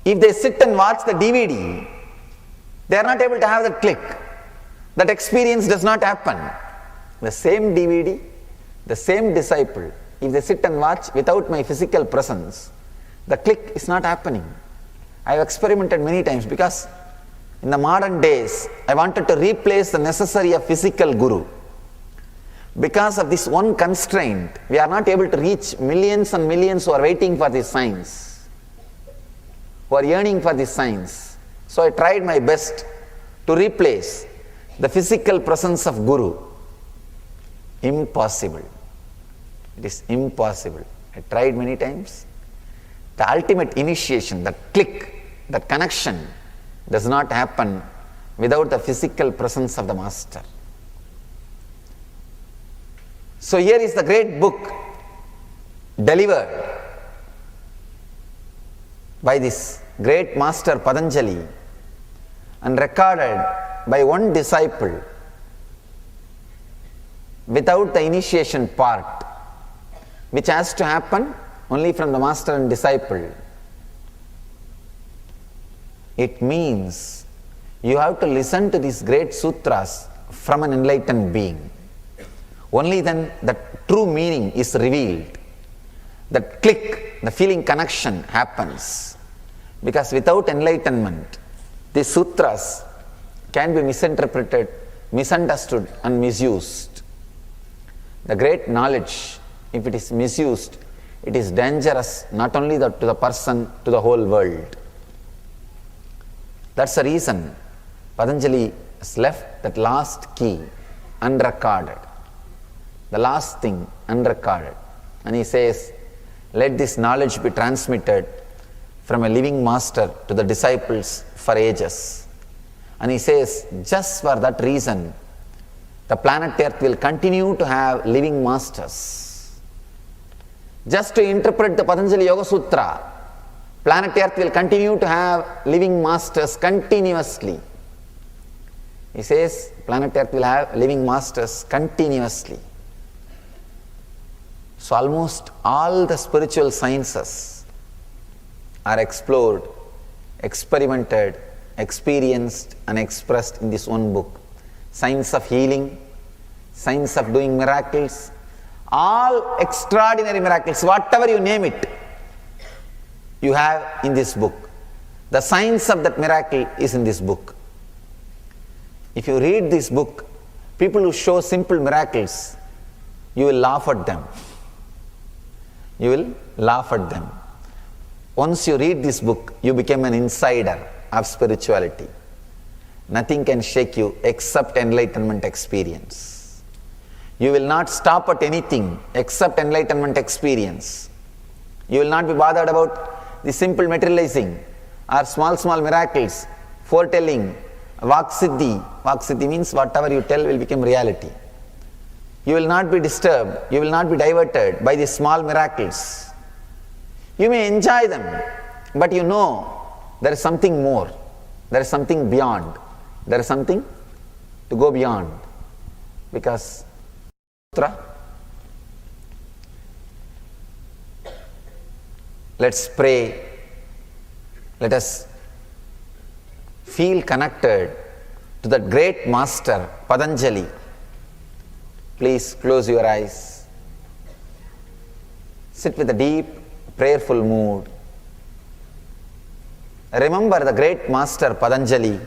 if they sit and watch the DVD, they are not able to have that click. That experience does not happen. The same DVD, the same disciple, if they sit and watch without my physical presence, the click is not happening. I have experimented many times, because in the modern days, I wanted to replace the necessary of physical guru. Because of this one constraint, we are not able to reach millions and millions who are waiting for this science, who are yearning for this science. So I tried my best to replace the physical presence of guru. Impossible. It is impossible. I tried many times. The ultimate initiation, that click, that connection does not happen without the physical presence of the master. So here is the great book delivered by this great master Patanjali and recorded by one disciple without the initiation part, which has to happen only from the master and disciple. It means you have to listen to these great sutras from an enlightened being. Only then the true meaning is revealed. That click, the feeling connection happens. Because without enlightenment, these sutras can be misinterpreted, misunderstood and misused. The great knowledge, if it is misused, it is dangerous not only to the person, to the whole world. That's the reason Patanjali has left that last key unrecorded. The last thing unrecorded. And he says, let this knowledge be transmitted from a living master to the disciples for ages. And he says, just for that reason, the planet Earth will continue to have living masters. Just to interpret the Patanjali Yoga Sutra, planet Earth will continue to have living masters continuously. He says planet Earth will have living masters continuously. So almost all the spiritual sciences are explored, experimented, experienced and expressed in this one book. Science of healing, science of doing miracles, all extraordinary miracles, whatever you name it, you have in this book. The science of that miracle is in this book. If you read this book, people who show simple miracles, you will laugh at them. You will laugh at them. Once you read this book, you become an insider of spirituality. Nothing can shake you except enlightenment experience. You will not stop at anything except enlightenment experience. You will not be bothered about the simple materializing or small miracles, foretelling, Vaksiddhi. Vaksiddhi means whatever you tell will become reality. You will not be disturbed, you will not be diverted by these small miracles. You may enjoy them, but you know there is something more, there is something beyond, there is something to go beyond. Because let's pray, let us feel connected to that great master Patanjali. Please close your eyes. Sit with a deep, prayerful mood. Remember the great master Patanjali.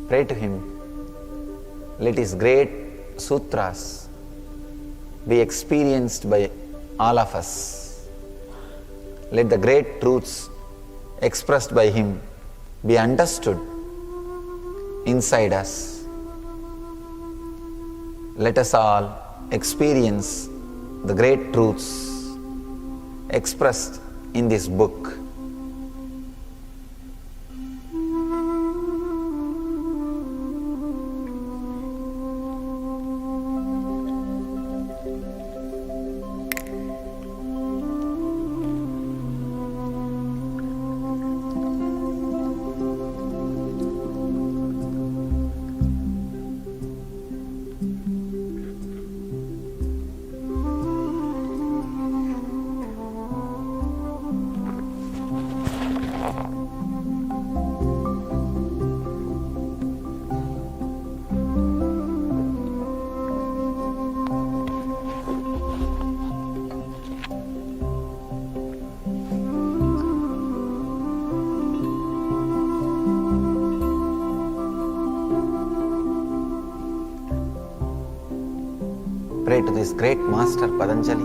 Pray to him. Let his great Sutras be experienced by all of us. Let the great truths expressed by him be understood inside us. Let us all experience the great truths expressed in this book. Pray to this great master Patanjali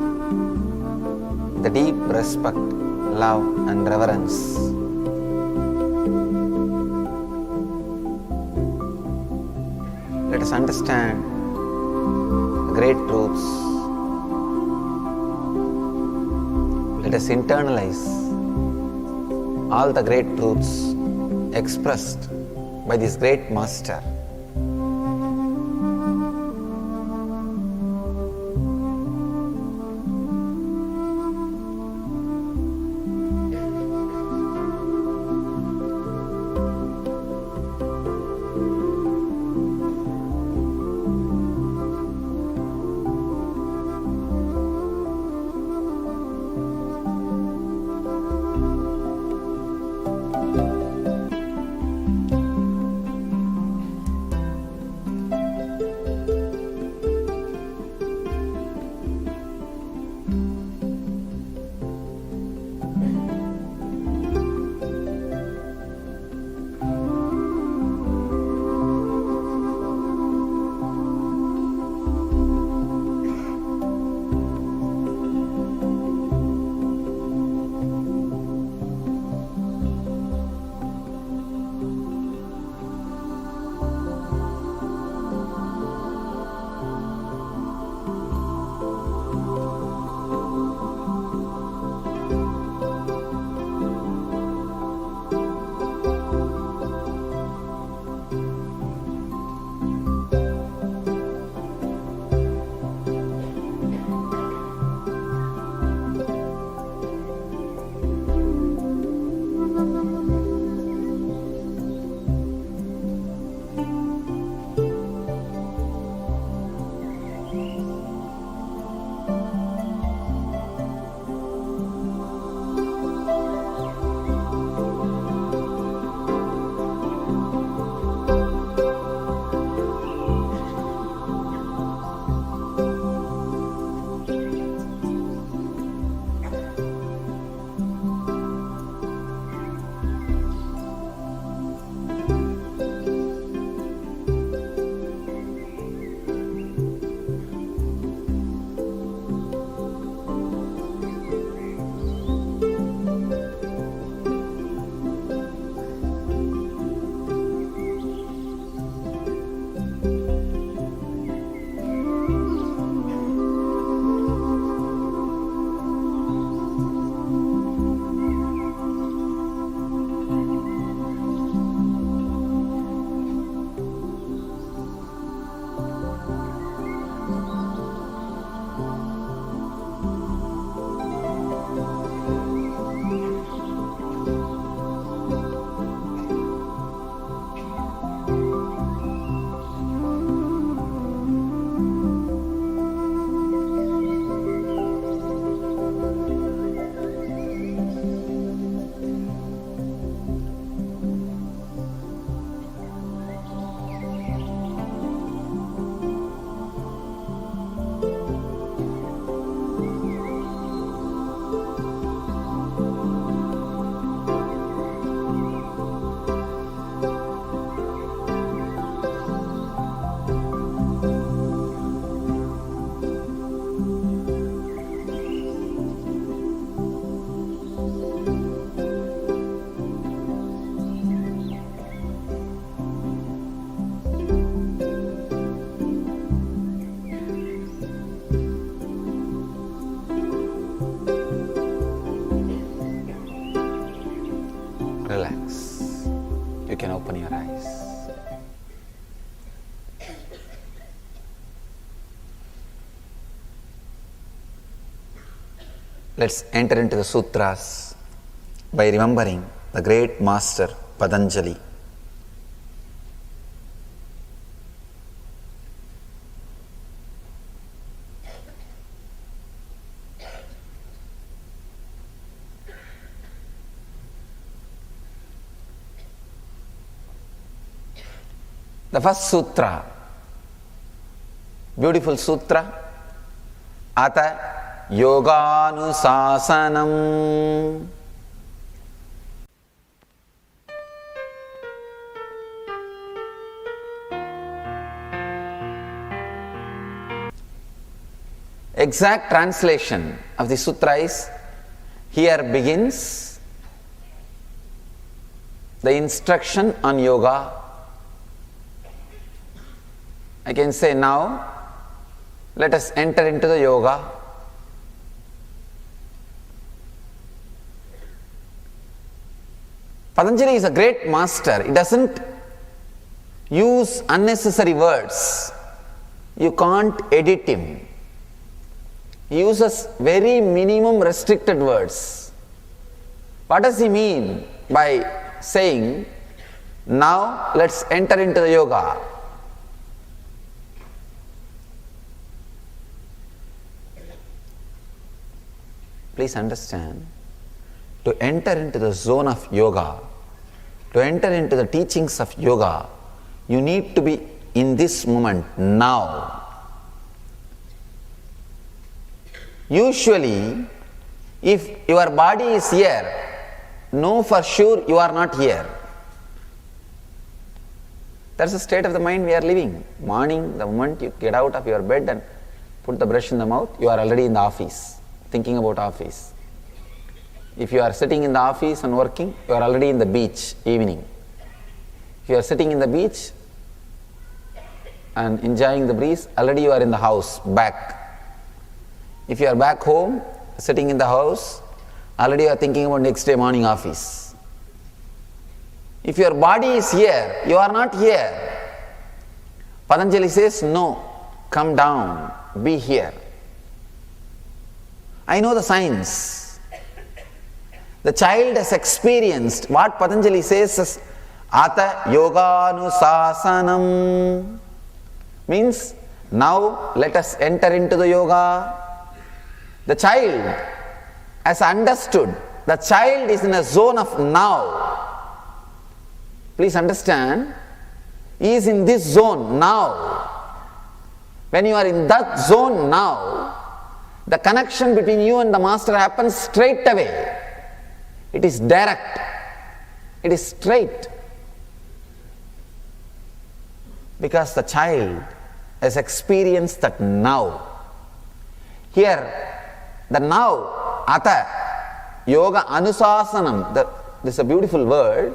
with a deep respect, love and reverence. Let us understand the great truths. Let us internalize all the great truths expressed by this great master. Let's enter into the Sutras by remembering the great master Patanjali. The first sutra, beautiful sutra, Ata Yoganusasanam. Exact translation of the sutra is, here begins the instruction on yoga. I can say now, let us enter into the yoga. Patanjali is a great master. He doesn't use unnecessary words. You can't edit him. He uses very minimum restricted words. What does he mean by saying, now let's enter into the yoga? Please understand, to enter into the zone of yoga, to enter into the teachings of yoga, you need to be in this moment, now. Usually, if your body is here, know for sure you are not here. That's the state of the mind we are living. Morning, the moment you get out of your bed and put the brush in the mouth, you are already in the office, thinking about office. If you are sitting in the office and working, you are already in the beach, evening. If you are sitting in the beach and enjoying the breeze, already you are in the house, back. If you are back home, sitting in the house, already you are thinking about next day morning office. If your body is here, you are not here. Patanjali says, no, come down, be here. I know the science. The child has experienced what Patanjali says is Ata Yoganusasanam. Means, now let us enter into the yoga. The child has understood. The child is in a zone of now. Please understand, he is in this zone now. When you are in that zone now, the connection between you and the master happens straight away. It is direct. It is straight. Because the child has experienced that now. Here, the now, Ata, Yoga Anusasanam, this is a beautiful word.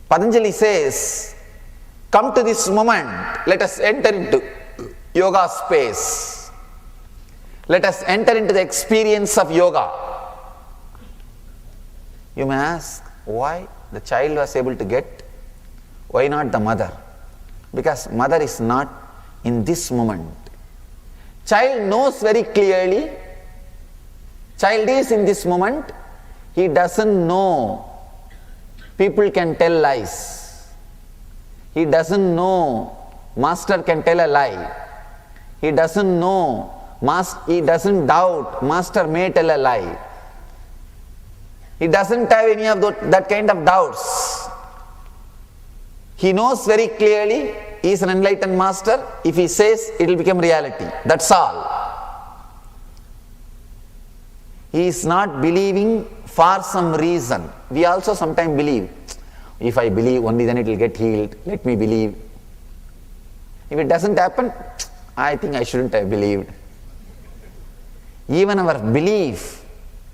Patanjali says, come to this moment, let us enter into yoga space. Let us enter into the experience of yoga. You may ask, why the child was able to get? Why not the mother? Because mother is not in this moment. Child knows very clearly. Child is in this moment. He doesn't know people can tell lies. He doesn't know master can tell a lie. He doesn't know, he doesn't doubt master may tell a lie. He doesn't have any of that kind of doubts. He knows very clearly he is an enlightened master. If he says, it will become reality. That's all. He is not believing for some reason. We also sometimes believe, if I believe only then it will get healed, let me believe. If it doesn't happen, I think I shouldn't have believed. Even our belief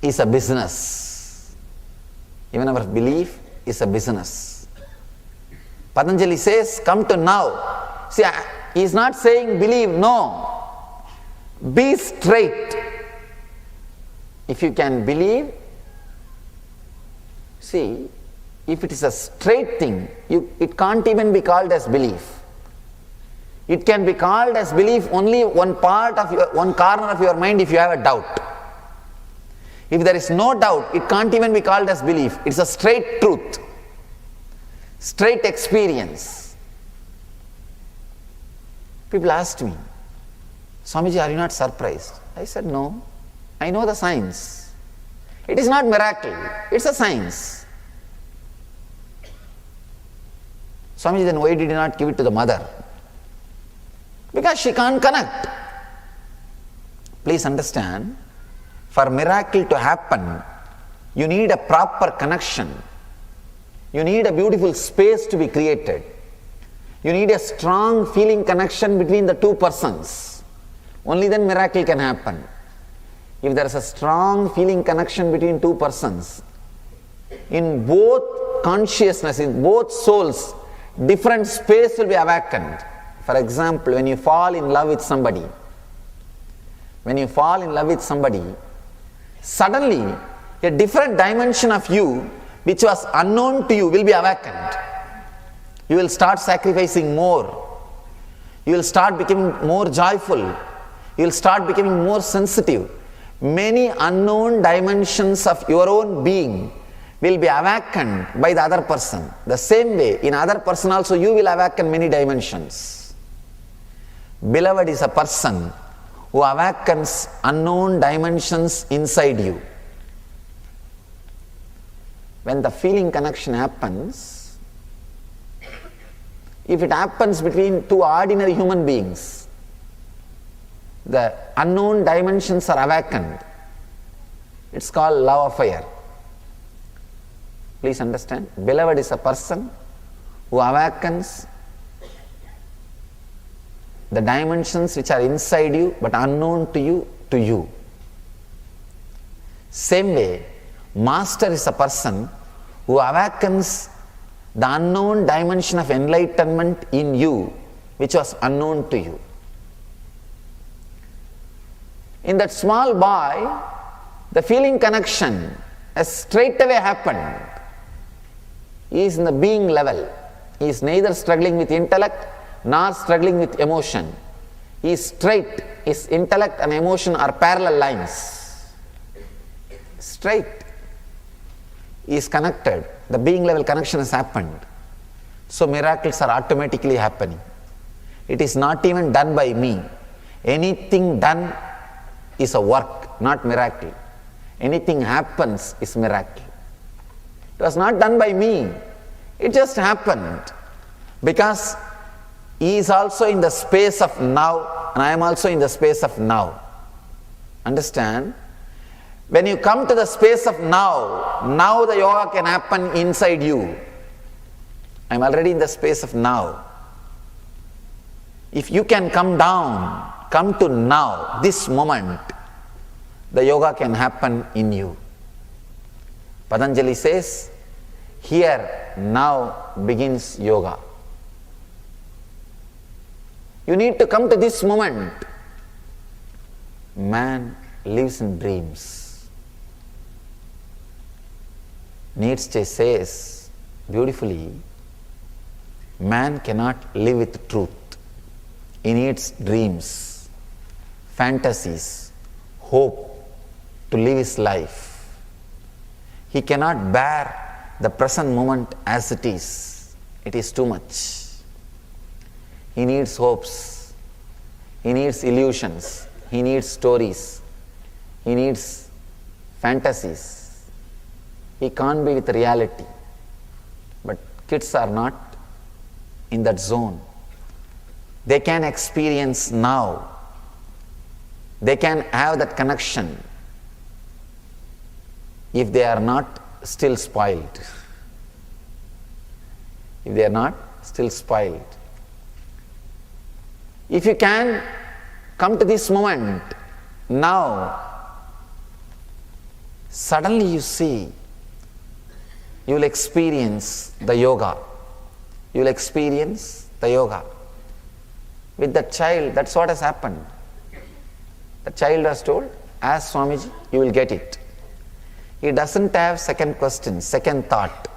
is a business. Even our belief is a business. Patanjali says, come to now. See, he is not saying believe, no. Be straight. If you can believe, see, if it is a straight thing, it can't even be called as belief. It can be called as belief only one corner of your mind if you have a doubt. If there is no doubt, it can't even be called as belief. It's a straight truth, straight experience. People asked me, Swamiji, are you not surprised? I said, no. I know the science. It is not miracle, it's a science. Swamiji, then why did you not give it to the mother? Because she can't connect. Please understand, for miracle to happen, you need a proper connection. You need a beautiful space to be created. You need a strong feeling connection between the two persons. Only then miracle can happen. If there is a strong feeling connection between two persons, in both consciousness, in both souls, different space will be awakened. For example, when you fall in love with somebody, suddenly a different dimension of you which was unknown to you will be awakened. You will start sacrificing more. You will start becoming more joyful. You will start becoming more sensitive. Many unknown dimensions of your own being will be awakened by the other person. The same way, in other person also you will awaken many dimensions. Beloved is a person who awakens unknown dimensions inside you. When the feeling connection happens, if it happens between two ordinary human beings, the unknown dimensions are awakened. It's called love affair. Please understand, beloved is a person who awakens the dimensions which are inside you but unknown to you. Same way, master is a person who awakens the unknown dimension of enlightenment in you which was unknown to you. In that small boy, the feeling connection has straight away happened. He is in the being level. He is neither struggling with intellect nor struggling with emotion. He is straight. His intellect and emotion are parallel lines. Straight. He is connected. The being level connection has happened. So miracles are automatically happening. It is not even done by me. Anything done is a work, not miracle. Anything happens is miracle. It was not done by me. It just happened. Because he is also in the space of now and I am also in the space of now. Understand? When you come to the space of now the yoga can happen inside you. I am already in the space of now. If you can come down, come to now, this moment, the yoga can happen in you. Patanjali says, here now begins yoga. You need to come to this moment. Man lives in dreams. Nietzsche says beautifully, man cannot live with truth. He needs dreams, fantasies, hope to live his life. He cannot bear the present moment as it is. It is too much. He needs hopes. He needs illusions. He needs stories. He needs fantasies. He can't be with reality. But kids are not in that zone. They can experience now. They can have that connection if they are not still spoiled. If they are not still spoiled. If you can come to this moment now, suddenly you see, you will experience the yoga. You will experience the yoga. With that child, that's what has happened. The child was told, ask Swamiji, you will get it. He doesn't have second question, second thought.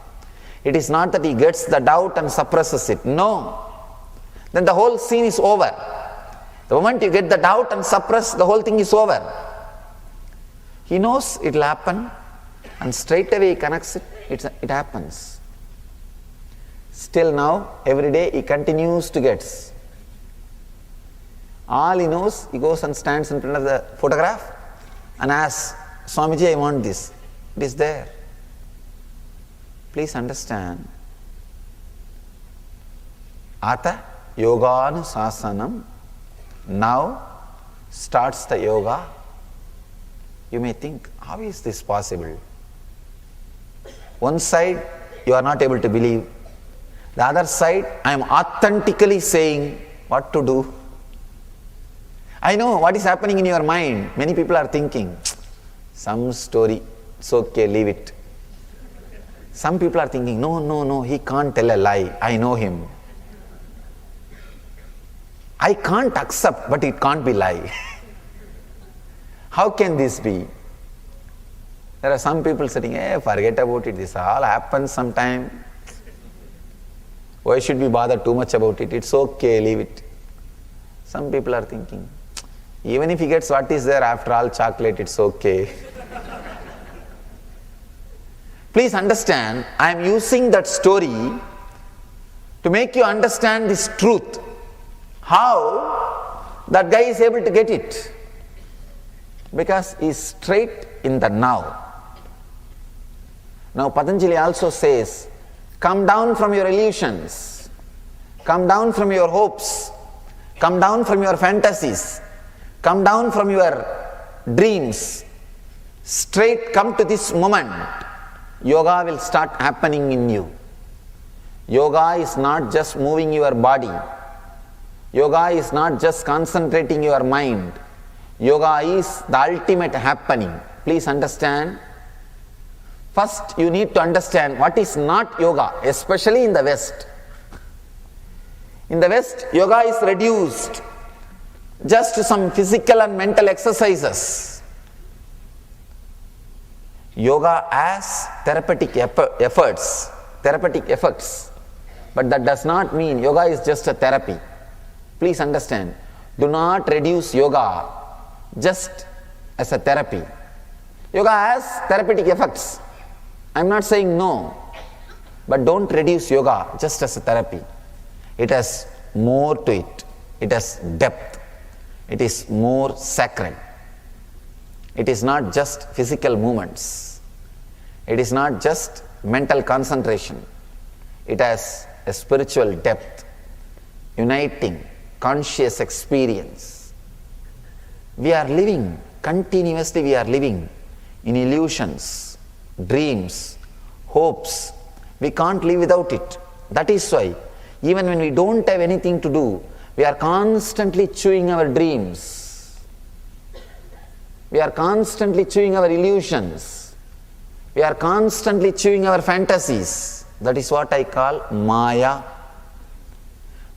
It is not that he gets the doubt and suppresses it. No. then the whole scene is over. The moment you get the doubt and suppress, the whole thing is over. He knows it will happen, and straight away he connects it, it happens. Still now, every day he continues to get. All he knows, he goes and stands in front of the photograph and asks, Swamiji, I want this. It is there. Please understand. Ata yoganu sasanam. Now starts the yoga. You may think, how is this possible? One side, you are not able to believe. The other side, I am authentically saying what to do. I know what is happening in your mind. Many people are thinking, some story, it's okay, leave it. Some people are thinking, no, he can't tell a lie. I know him. I can't accept, but it can't be lie. How can this be? There are some people sitting, forget about it, this all happens sometime. Why should we bother too much about it? It's okay, leave it. Some people are thinking, even if he gets what is there, after all chocolate, it's okay. Please understand, I am using that story to make you understand this truth. How that guy is able to get it? Because he is straight in the now. Now Patanjali also says, come down from your illusions, come down from your hopes, come down from your fantasies, come down from your dreams, straight come to this moment. Yoga will start happening in you. Yoga is not just moving your body. Yoga is not just concentrating your mind. Yoga is the ultimate happening. Please understand. First, you need to understand what is not yoga, especially in the West. In the West, yoga is reduced just to some physical and mental exercises. Yoga has therapeutic efforts, but that does not mean yoga is just a therapy. Please understand, do not reduce yoga just as a therapy. Yoga has therapeutic effects. I am not saying no, but don't reduce yoga just as a therapy. It has more to it. It has depth. It is more sacred. It is not just physical movements. It is not just mental concentration. It has a spiritual depth, uniting conscious experience. We are living, continuously we are living in illusions, dreams, hopes. We can't live without it. That is why, even when we don't have anything to do, we are constantly chewing our dreams. We are constantly chewing our illusions. We are constantly chewing our fantasies. That is what I call Maya.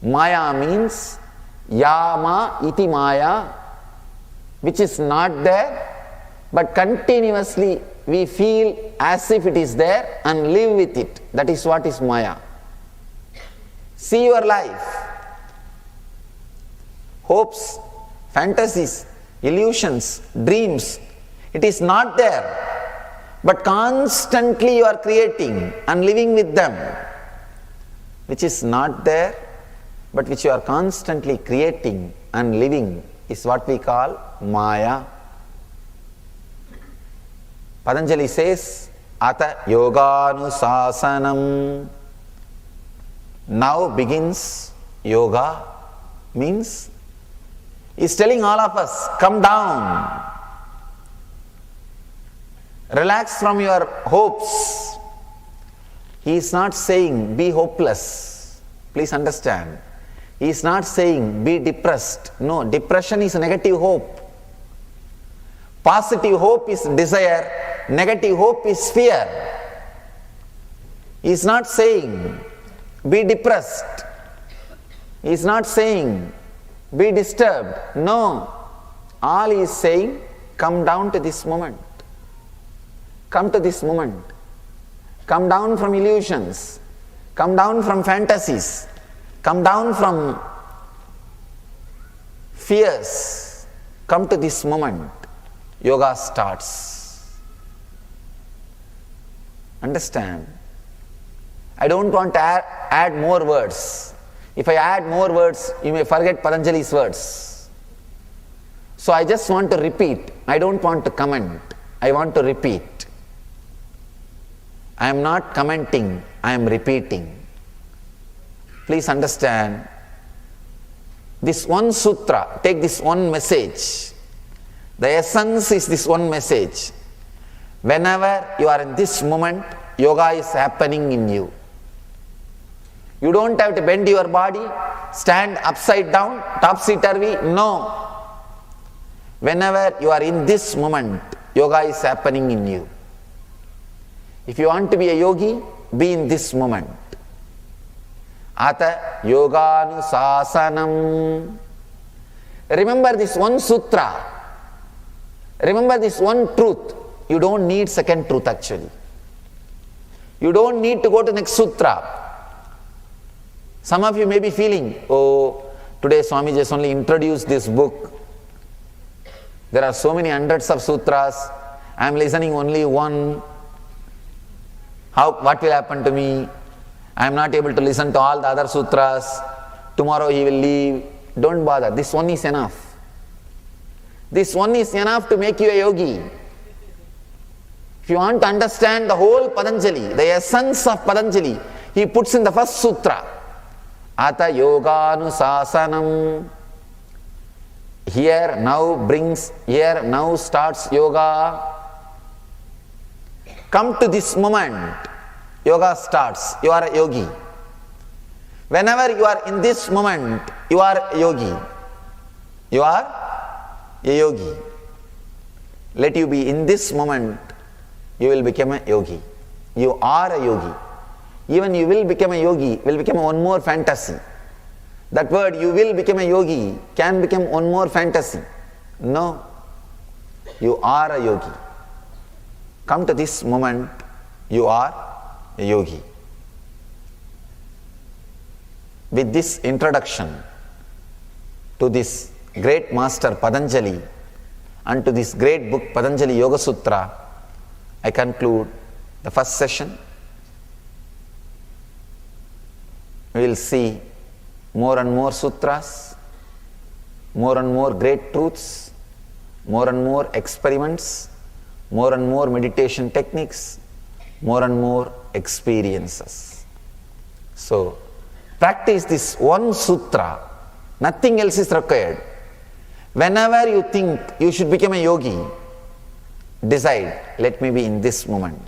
Maya means Yama iti Maya, which is not there, but continuously we feel as if it is there and live with it. That is what is Maya. See your life. Hopes, fantasies, illusions, dreams. It is not there, but constantly you are creating and living with them. Which is not there, but which you are constantly creating and living is what we call Maya. Patanjali says, Ata yoganusasanam. Now begins yoga, means he is telling all of us, come down. Relax from your hopes. He is not saying be hopeless. Please understand. He is not saying be depressed. No, depression is negative hope. Positive hope is desire. Negative hope is fear. He is not saying be depressed. He is not saying be disturbed. No. All he is saying, come down to this moment. Come to this moment. Come down from illusions. Come down from fantasies. Come down from fears come to this moment, yoga starts. Understand? I don't want to add more words. If I add more words, you may forget Patanjali's words. So I just want to repeat. I don't want to comment. I want to repeat. I am not commenting, I am repeating. Please understand, this one sutra, take this one message. The essence is this one message. Whenever you are in this moment, yoga is happening in you. You don't have to bend your body, stand upside down, topsy-turvy, no. Whenever you are in this moment, yoga is happening in you. If you want to be a yogi, be in this moment. Ata yoganusasanam. Remember this one sutra. Remember this one truth. You don't need second truth actually. You don't need to go to next sutra. Some of you may be feeling, oh, today Swami just only introduced this book. There are so many hundreds of sutras. I am listening only one. What will happen to me? I am not able to listen to all the other sutras. Tomorrow he will leave. Don't bother. This one is enough. This one is enough to make you a yogi. If you want to understand the whole Patanjali, the essence of Patanjali, he puts in the first sutra. Ata yoganusasanam. Here now starts yoga. Come to this moment, yoga starts, you are a yogi. Whenever you are in this moment, you are a yogi. You are a yogi. Let you be in this moment, you will become a yogi. You are a yogi. Even you will become a yogi, will become one more fantasy. That word, you will become a yogi, can become one more fantasy. No. You are a yogi. Come to this moment, you are a yogi. With this introduction to this great master Patanjali and to this great book Patanjali Yoga Sutra, I conclude the first session. We will see more and more sutras, more and more great truths, more and more experiments, more and more meditation techniques, more and more experiences. So, practice this one sutra, nothing else is required. Whenever you think you should become a yogi, decide, let me be in this moment.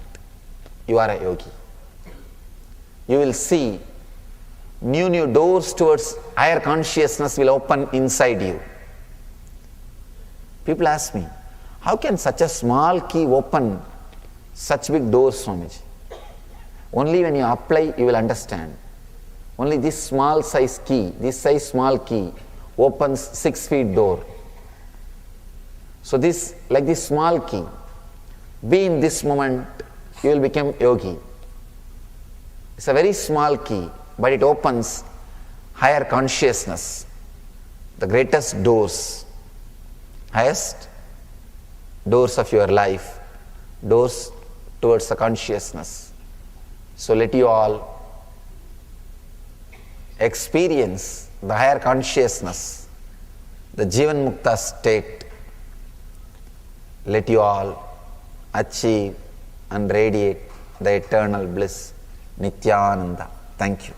You are a yogi. You will see new doors towards higher consciousness will open inside you. People ask me, how can such a small key open such big doors, Swamiji? Only when you apply, you will understand. Only this small size key, this size small key opens 6 feet door. So this, like this small key, be in this moment, you will become yogi. It's a very small key, but it opens higher consciousness, the greatest doors, highest doors of your life, doors towards the consciousness. So let you all experience the higher consciousness, the Jivan Mukta state. Let you all achieve and radiate the eternal bliss, Nithyananda. Thank you.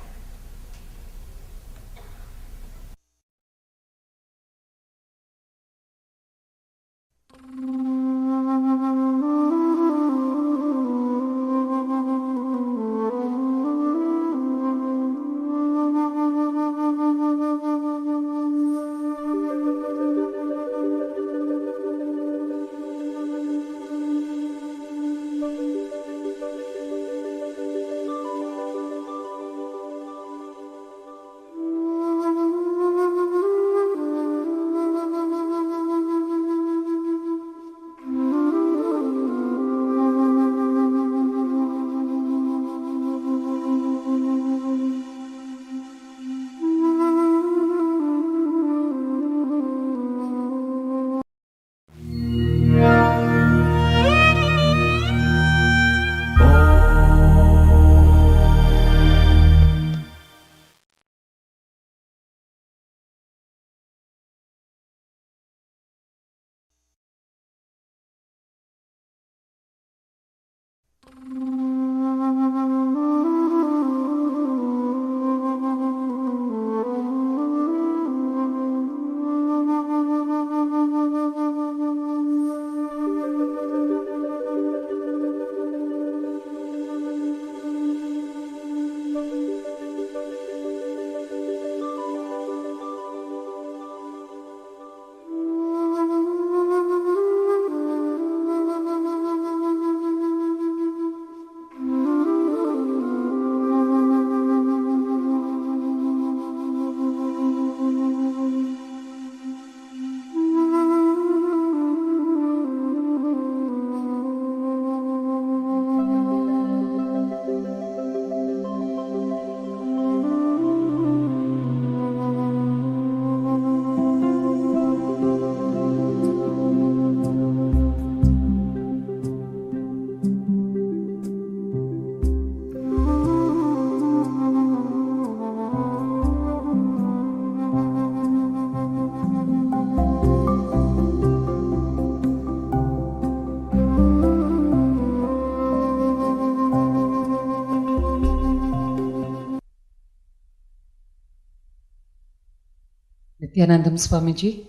Nithyanandam Swamiji,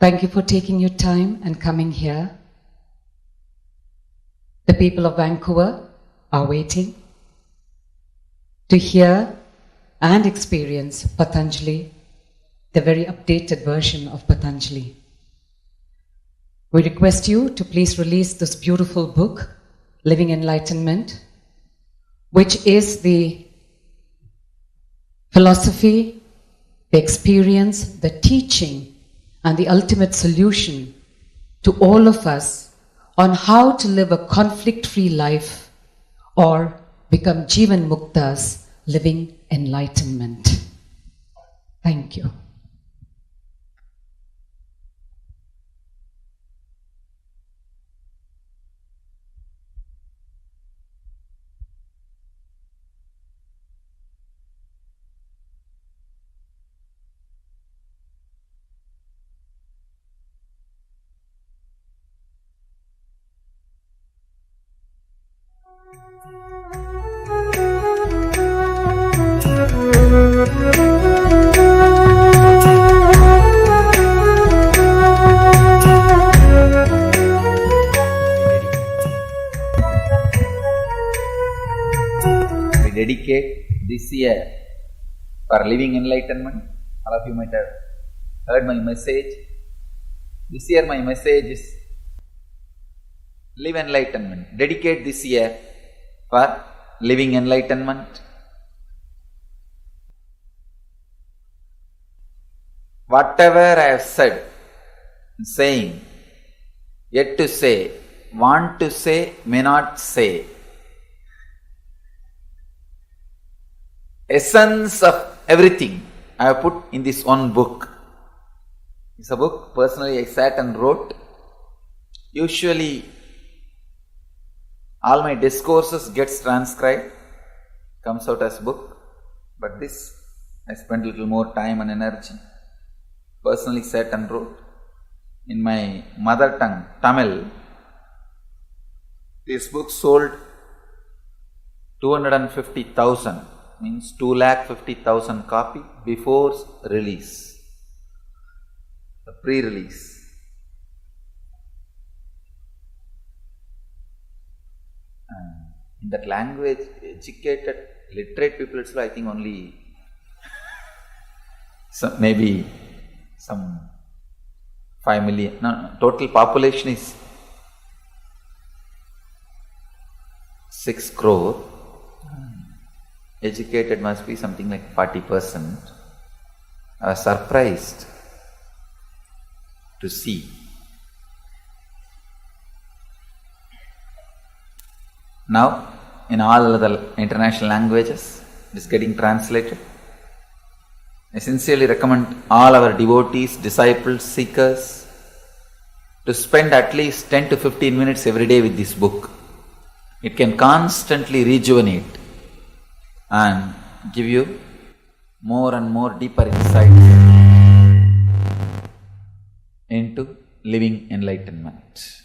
thank you for taking your time and coming here. The people of Vancouver are waiting to hear and experience Patanjali, the very updated version of Patanjali. We request you to please release this beautiful book, Living Enlightenment, which is the philosophy, the experience, the teaching, and the ultimate solution to all of us on how to live a conflict-free life or become Jivan Muktas, living enlightenment. Thank you. We dedicate this year for living enlightenment. All of you might have heard my message. This year my message is live enlightenment. Dedicate this year for living enlightenment. Whatever I have said, saying, yet to say, want to say, may not say, essence of everything I have put in this one book. It's a book personally I sat and wrote. Usually all my discourses gets transcribed, comes out as book, but this I spent a little more time and energy. Personally sat and wrote in my mother tongue, Tamil. This book sold 250,000, means 250,000 copy before release, the pre-release. In that language, educated, literate people, I think only maybe some 5 million. No, total population is 6 crore. Educated must be something like 40%. I was surprised to see. Now, in all the international languages, it is getting translated. I sincerely recommend all our devotees, disciples, seekers to spend at least 10 to 15 minutes every day with this book. It can constantly rejuvenate and give you more and more deeper insights into living enlightenment.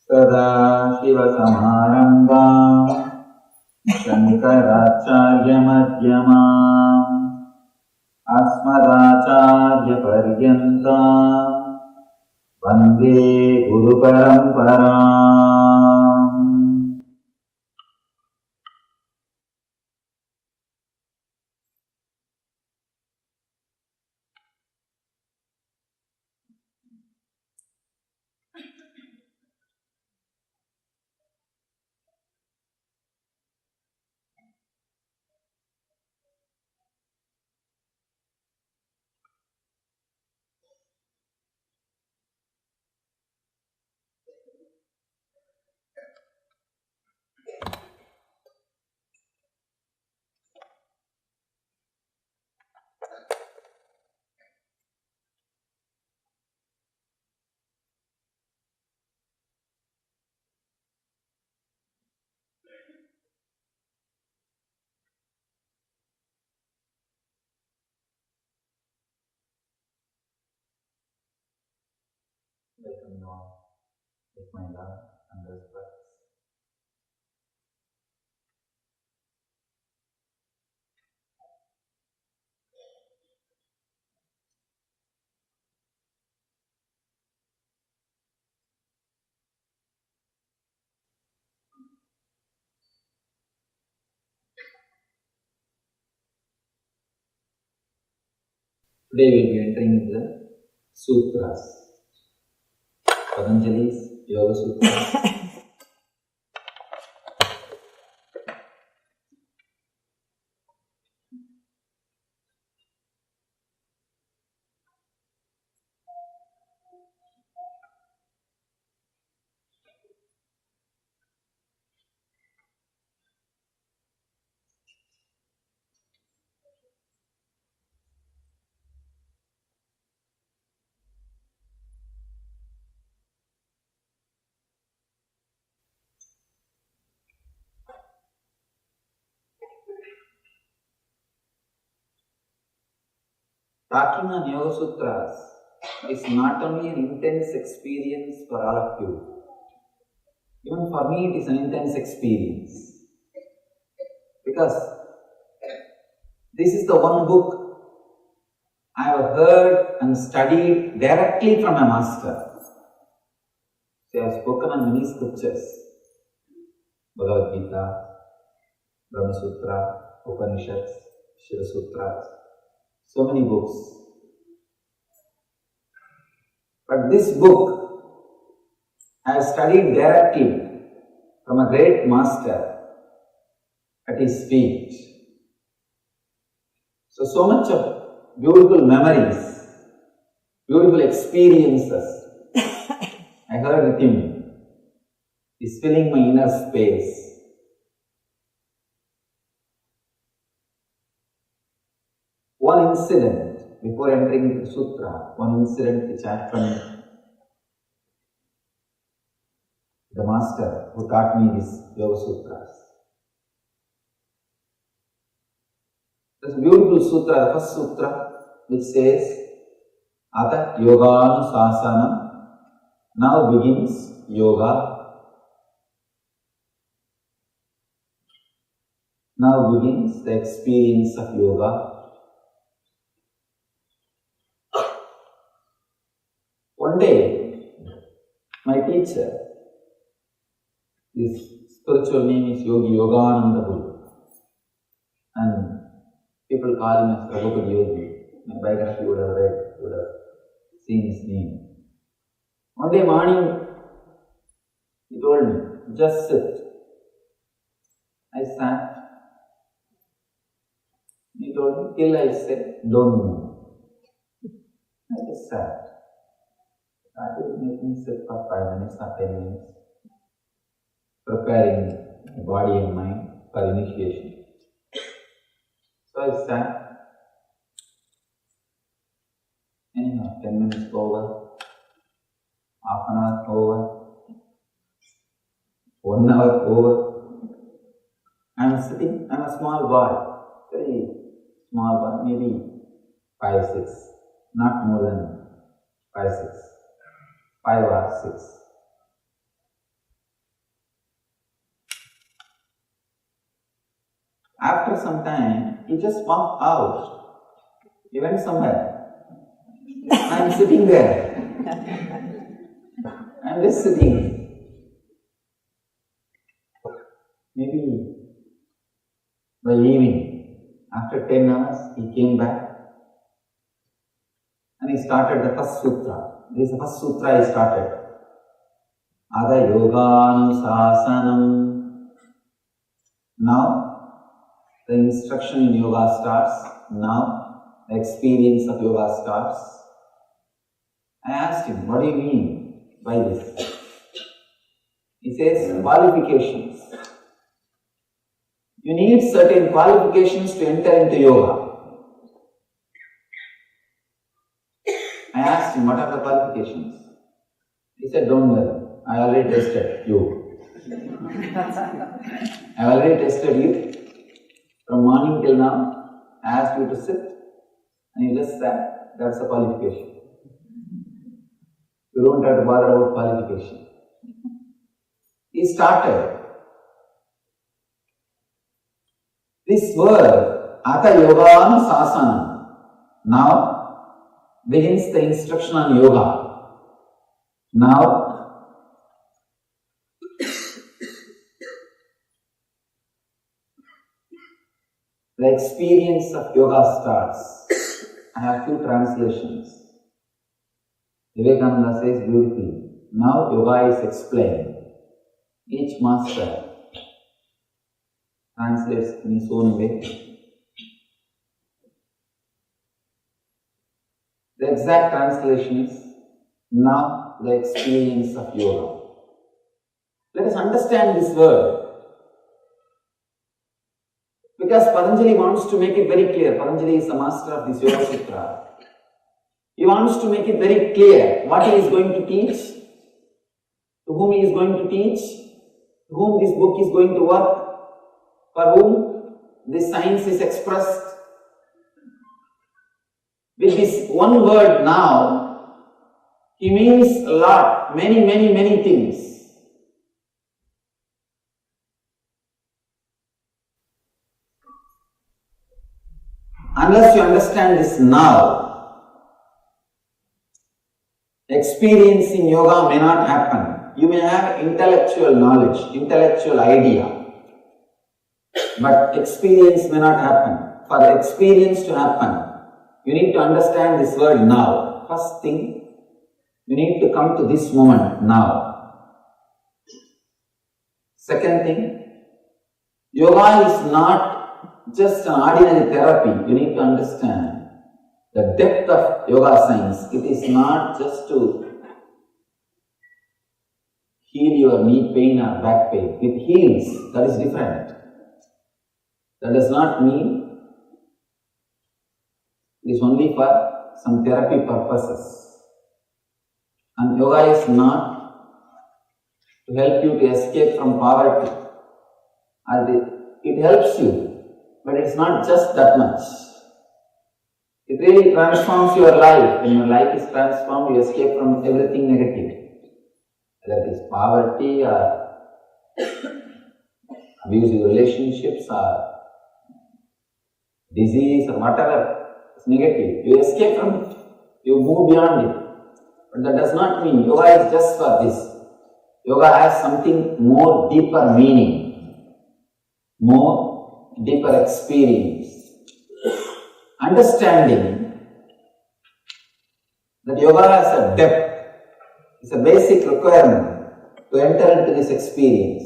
सदाशिवसमारम्भाम् शङ्कराचार्यमध्यमाम् अस्मदाचार्यपर्यन्ताम् वन्दे गुरुपरम्पराम्. Welcome you all with my love and respect. Today we will be entering into the Sutras, Patanjali's Yoga Sutras. Talking on Yoga Sutras is not only an intense experience for all of you, even for me it is an intense experience, because this is the one book I have heard and studied directly from a master. So I have spoken on many scriptures, Bhagavad Gita, Brahma Sutra, Upanishads, Shiva Sutras, so many books. But this book I have studied directly from a great master at his feet. So much of beautiful memories, beautiful experiences I heard with him is filling my inner space. One incident before entering the Sutra, one incident which happened, the master who taught me this Yoga Sutras. There's a beautiful sutra, the first sutra, which says, Ata Yoganusasanam, now begins yoga. Now begins the experience of yoga. One day, my teacher, his spiritual name is Yogi Yogananda Guru, and people call him as Prabhupada Yogi. My biography would have read, would have seen his name. One day morning, he told me, just sit. I sat. He told me, till I said, don't move. I just sat. Started making sit for 5 minutes or 10 minutes, preparing the body and mind for initiation. So I sat. Anyhow, 10 minutes over, half an hour over, 1 hour over. I am sitting, I am a small boy, very small boy, maybe 5, 6, not more than 5, 6, 5 or 6. After some time, he just walked out. He went somewhere. I am sitting there. I am just sitting. Maybe by evening, after 10 hours, he came back and he started the first sutra. This is the first sutra he started. Ada yoganusasanam. Now, the instruction in yoga starts. Now, the experience of yoga starts. I asked him, what do you mean by this? He says, qualifications. You need certain qualifications to enter into yoga. I asked him, what are the qualifications? He said, don't worry, I already tested you. I already tested you. From morning till now, I asked you to sit and you just sat. That's the qualification. You don't have to bother about qualification. He started. This word, Ata Yogam Sasanam, now begins the instruction on yoga. Now, the experience of yoga starts. I have few translations. Vivekananda says beautifully, now yoga is explained. Each master translates in his own way. The exact translation is, now the experience of yoga. Let us understand this word. Because Patanjali wants to make it very clear. Patanjali is the master of this Yoga Sutra. He wants to make it very clear what he is going to teach, to whom he is going to teach, to whom this book is going to work, for whom this science is expressed. With this one word now, he means a lot, many things. Unless you understand this now, experience in yoga may not happen. You may have intellectual knowledge, intellectual idea, but experience may not happen. For the experience to happen, you need to understand this word now. First thing, you need to come to this moment now. Second thing, yoga is not just an ordinary therapy. You need to understand the depth of yoga science. It is not just to heal your knee pain or back pain. It heals. That is different. That does not mean it is only for some therapy purposes. And yoga is not to help you to escape from poverty. It helps you. But it's not just that much. It really transforms your life. When your life is transformed, you escape from everything negative. Whether it is poverty or abusive relationships or disease or whatever is negative. You escape from it. You move beyond it. But that does not mean yoga is just for this. Yoga has something more deeper meaning, more deeper experience. Understanding that yoga has a depth, is a basic requirement to enter into this experience.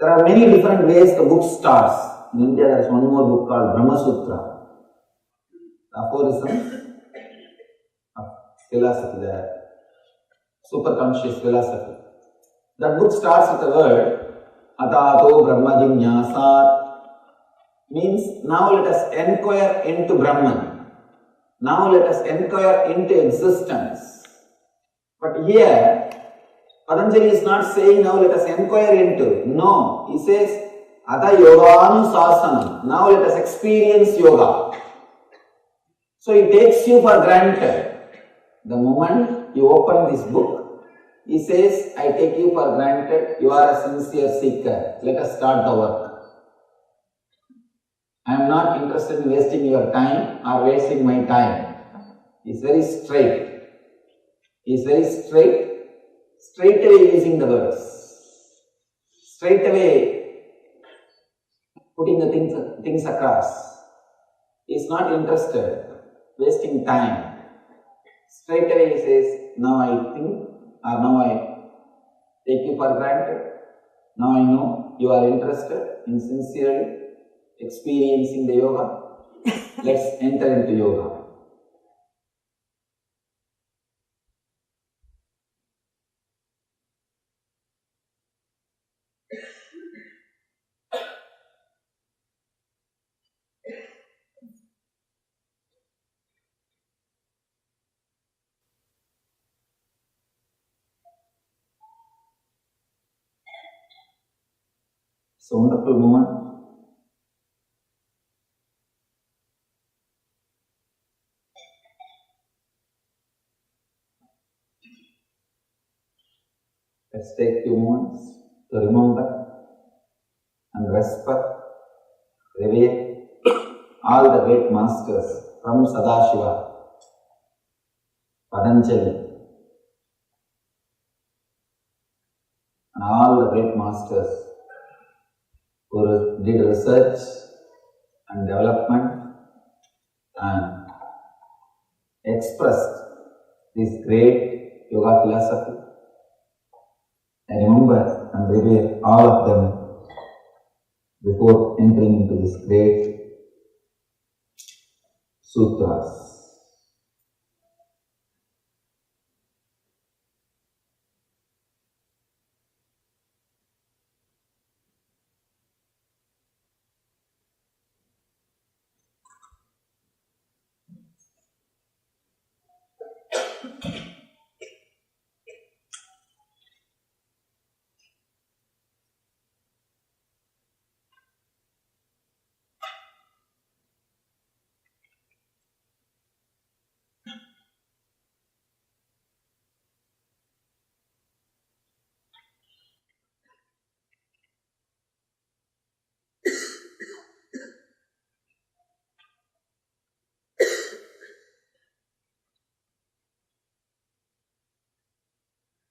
There are many different ways the book starts. In India there is one more book called Brahma Sutra, the aphorisms of philosophy, the superconscious philosophy. That book starts with the word Atato Brahma Jignasat, means now let us inquire into Brahman. Now let us inquire into existence. But here, Patanjali is not saying now let us inquire into. No, he says Ata Yoganusasanam. Now let us experience yoga. So he takes you for granted. The moment you open this book, he says, I take you for granted, you are a sincere seeker. Let us start the work. I am not interested in wasting your time or wasting my time. He is very straight. He is very straight, straight away using the words, straight away putting the things across. He is not interested wasting time. Straight away he says, now I think, or now I take you for granted. Now I know you are interested in sincerely experiencing the yoga. Let's enter into yoga. It's a wonderful moment. Let's take a few moments to remember and respect, revere all the great masters from Sadashiva, Patanjali, and all the great masters who did research and development and expressed this great yoga philosophy. I remember and revere all of them before entering into this great Sutras.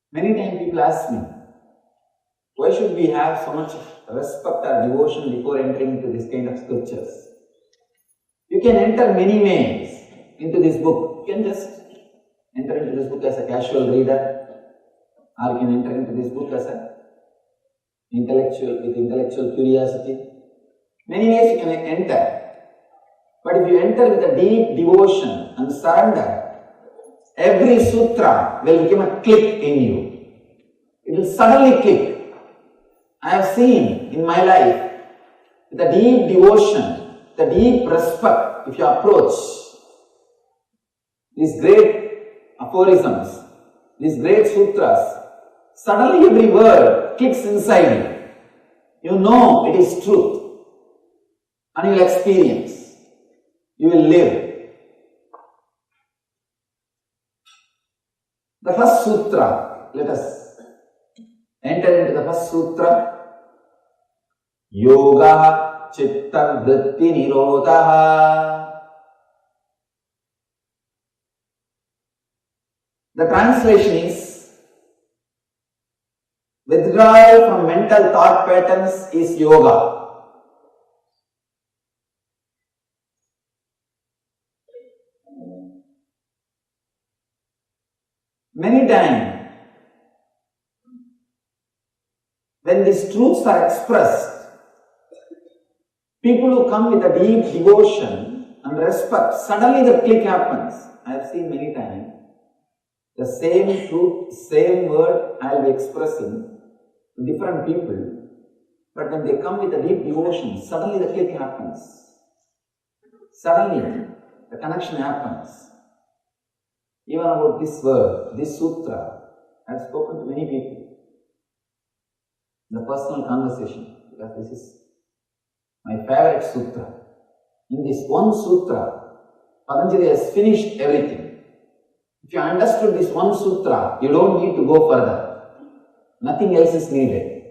Many times people ask me, why should we have so much respect or devotion before entering into this kind of scriptures? You can enter many ways into this book. You can just enter into this book as a casual reader, or you can enter into this book as a intellectual curiosity. Many ways you can enter. But if you enter with a deep devotion and surrender, every sutra will become a click in you. It will suddenly click. I have seen in my life, with a deep devotion, the deep respect, if you approach these great aphorisms, these great sutras, suddenly every word clicks inside you. You know it is truth, and you will experience, you will live. The first sutra, let us enter into the first sutra. Yoga Chitta Vritti Nirodha. The translation is, withdrawal from mental thought patterns is yoga. Many times, when these truths are expressed, people who come with a deep devotion and respect, suddenly the click happens. I have seen many times, the same truth, same word I will be expressing to different people, but when they come with a deep devotion, suddenly the click happens. Suddenly, the connection happens. Even about this word, this sutra, I have spoken to many people in the personal conversation, because this is my favorite sutra. In this one sutra, Patanjali has finished everything. If you understood this one sutra, you don't need to go further. Nothing else is needed.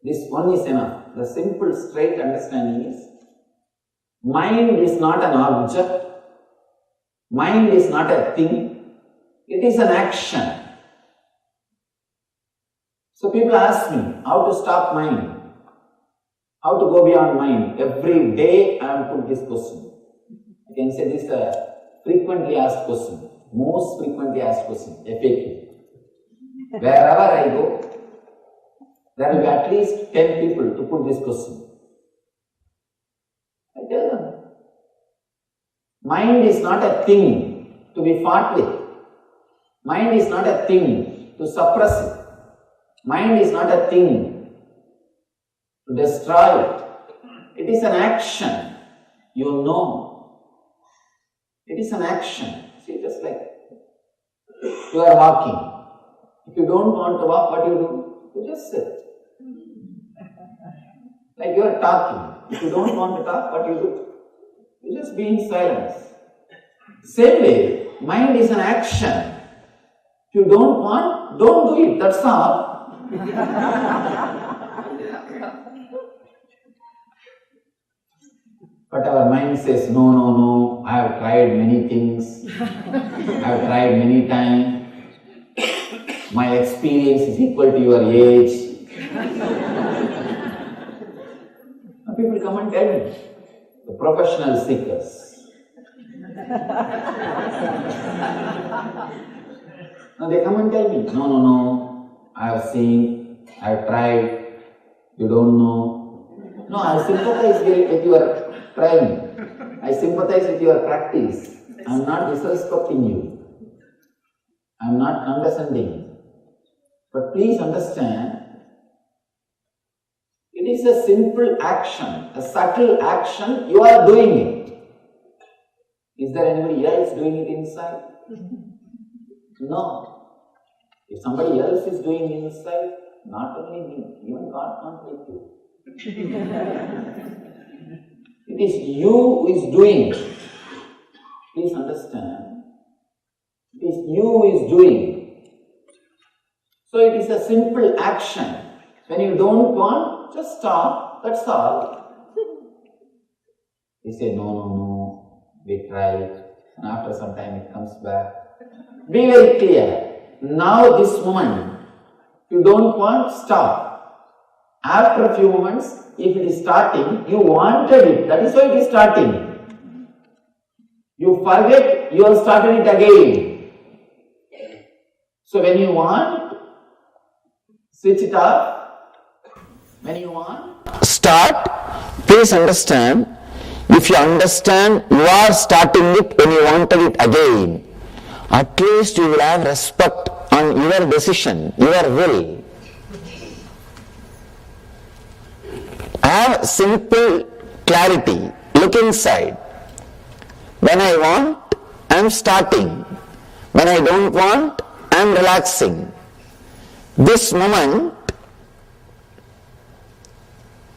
This one is enough. The simple, straight understanding is, Mind is not an object. Mind is not a thing. It is an action. So people ask me, how to stop mind? How to go beyond mind? Every day I am put this question. I can say this is a frequently asked question. Most frequently asked question, FAQ. Wherever I go, there will be at least 10 people to put this question. I tell them, mind is not a thing to be fought with. Mind is not a thing to suppress it. Mind is not a thing to destroy it. It is an action. You know. It is an action. See, just like you are walking. If you don't want to walk, what do? You just sit. Like you are talking. If you don't want to talk, what do? You just be in silence. Same way, mind is an action. If you don't want, don't do it. That's all. But our mind says, no, no, no, I have tried many things. I have tried many times. My experience is equal to your age. Now people come and tell me, the professional seekers. Now they come and tell me, no, no, no, I have seen, I have tried, you don't know. No, I sympathize with your trying. I sympathize with your practice. I am not disrespecting you. I am not condescending. But please understand, it is a simple action, a subtle action, you are doing it. Is there anybody else doing it inside? No. If somebody else is doing inside, not only me, even God can't make you. It is you who is doing. Please understand. It is you who is doing. So it is a simple action. When you don't want, just stop. That's all. You say, no, no, no. We tried. And after some time it comes back. Be very clear. Now this moment, if you don't want, stop. After a few moments, if it is starting, you wanted it. That is why it is starting. You forget, you have started it again. So when you want, switch it off. When you want, start. Please understand, if you understand you are starting it when you wanted it again, at least you will have respect on your decision, your will. Have simple clarity. Look inside. When I want, I am starting. When I don't want, I am relaxing. This moment,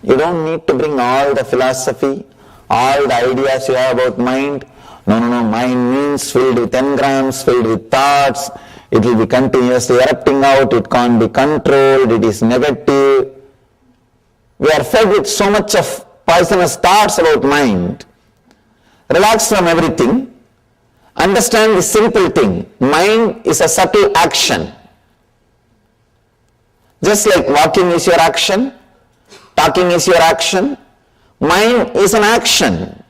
you don't need to bring all the philosophy, all the ideas you have about mind. No, no, no, mind means filled with engrams, filled with thoughts. It will be continuously erupting out, it can't be controlled, it is negative. We are fed with so much of poisonous thoughts about mind. Relax from everything. Understand the simple thing. Mind is a subtle action. Just like walking is your action, talking is your action, mind is an action.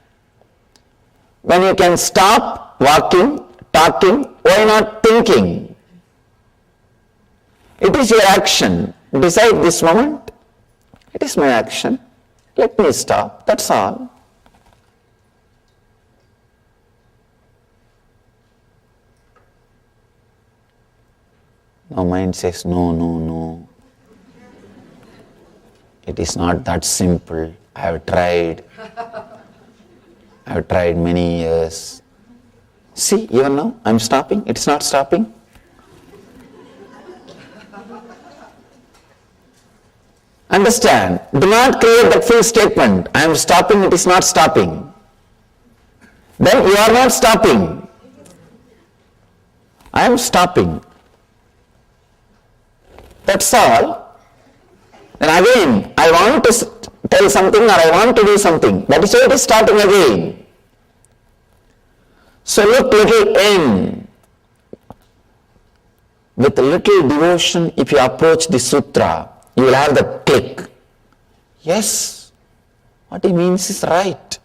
When you can stop walking, talking, why not thinking? It is your action. Decide this moment, it is my action. Let me stop, that's all. Now mind says, no, no, no. It is not that simple. I have tried. I have tried many years. See, even now, I am stopping. It's not stopping. Understand. Do not create that full statement. I am stopping, it is not stopping. Then you are not stopping. I am stopping. That's all. Then again, I want to tell something or I want to do something. That is why it is starting again. So look little in. With little devotion, if you approach the sutra, you will have the click. Yes, what he means is right.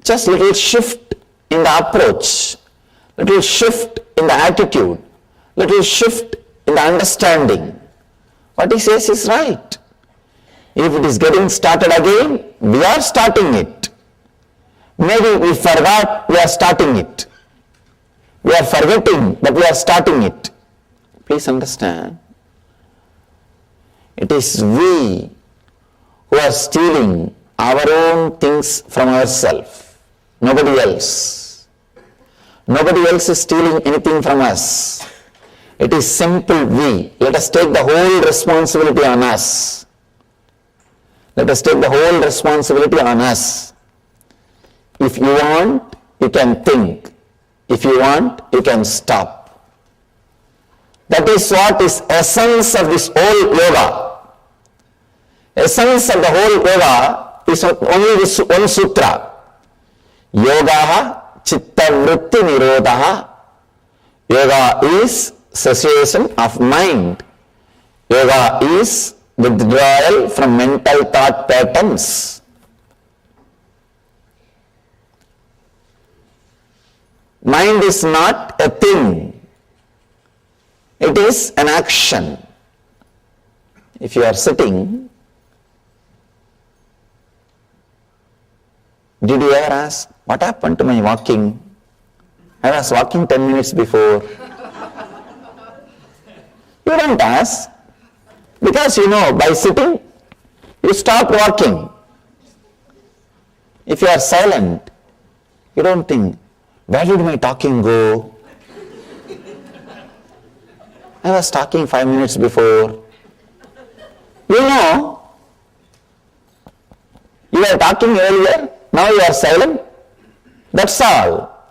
Just little shift in the approach, little shift in the attitude, little shift in the understanding. What he says is right. If it is getting started again, we are starting it. Maybe we forgot, we are starting it. We are forgetting, but we are starting it. Please understand. It is we who are stealing our own things from ourselves. Nobody else. Nobody else is stealing anything from us. It is simple we. Let us take the whole responsibility on us. Let us take the whole responsibility on us. If you want, you can think. If you want, you can stop. That is what is essence of this whole yoga. Essence of the whole yoga is only this one sutra. Yoga chitta vritti nirodha. Yoga is cessation of mind. Yoga is withdrawal from mental thought patterns. Mind is not a thing. It is an action. If you are sitting, did you ever ask, what happened to my walking? I was walking 10 minutes before. You don't ask. Because you know, by sitting, you stop walking. If you are silent, you don't think, where did my talking go? I was talking 5 minutes before. You know, you were talking earlier, now you are silent. That's all.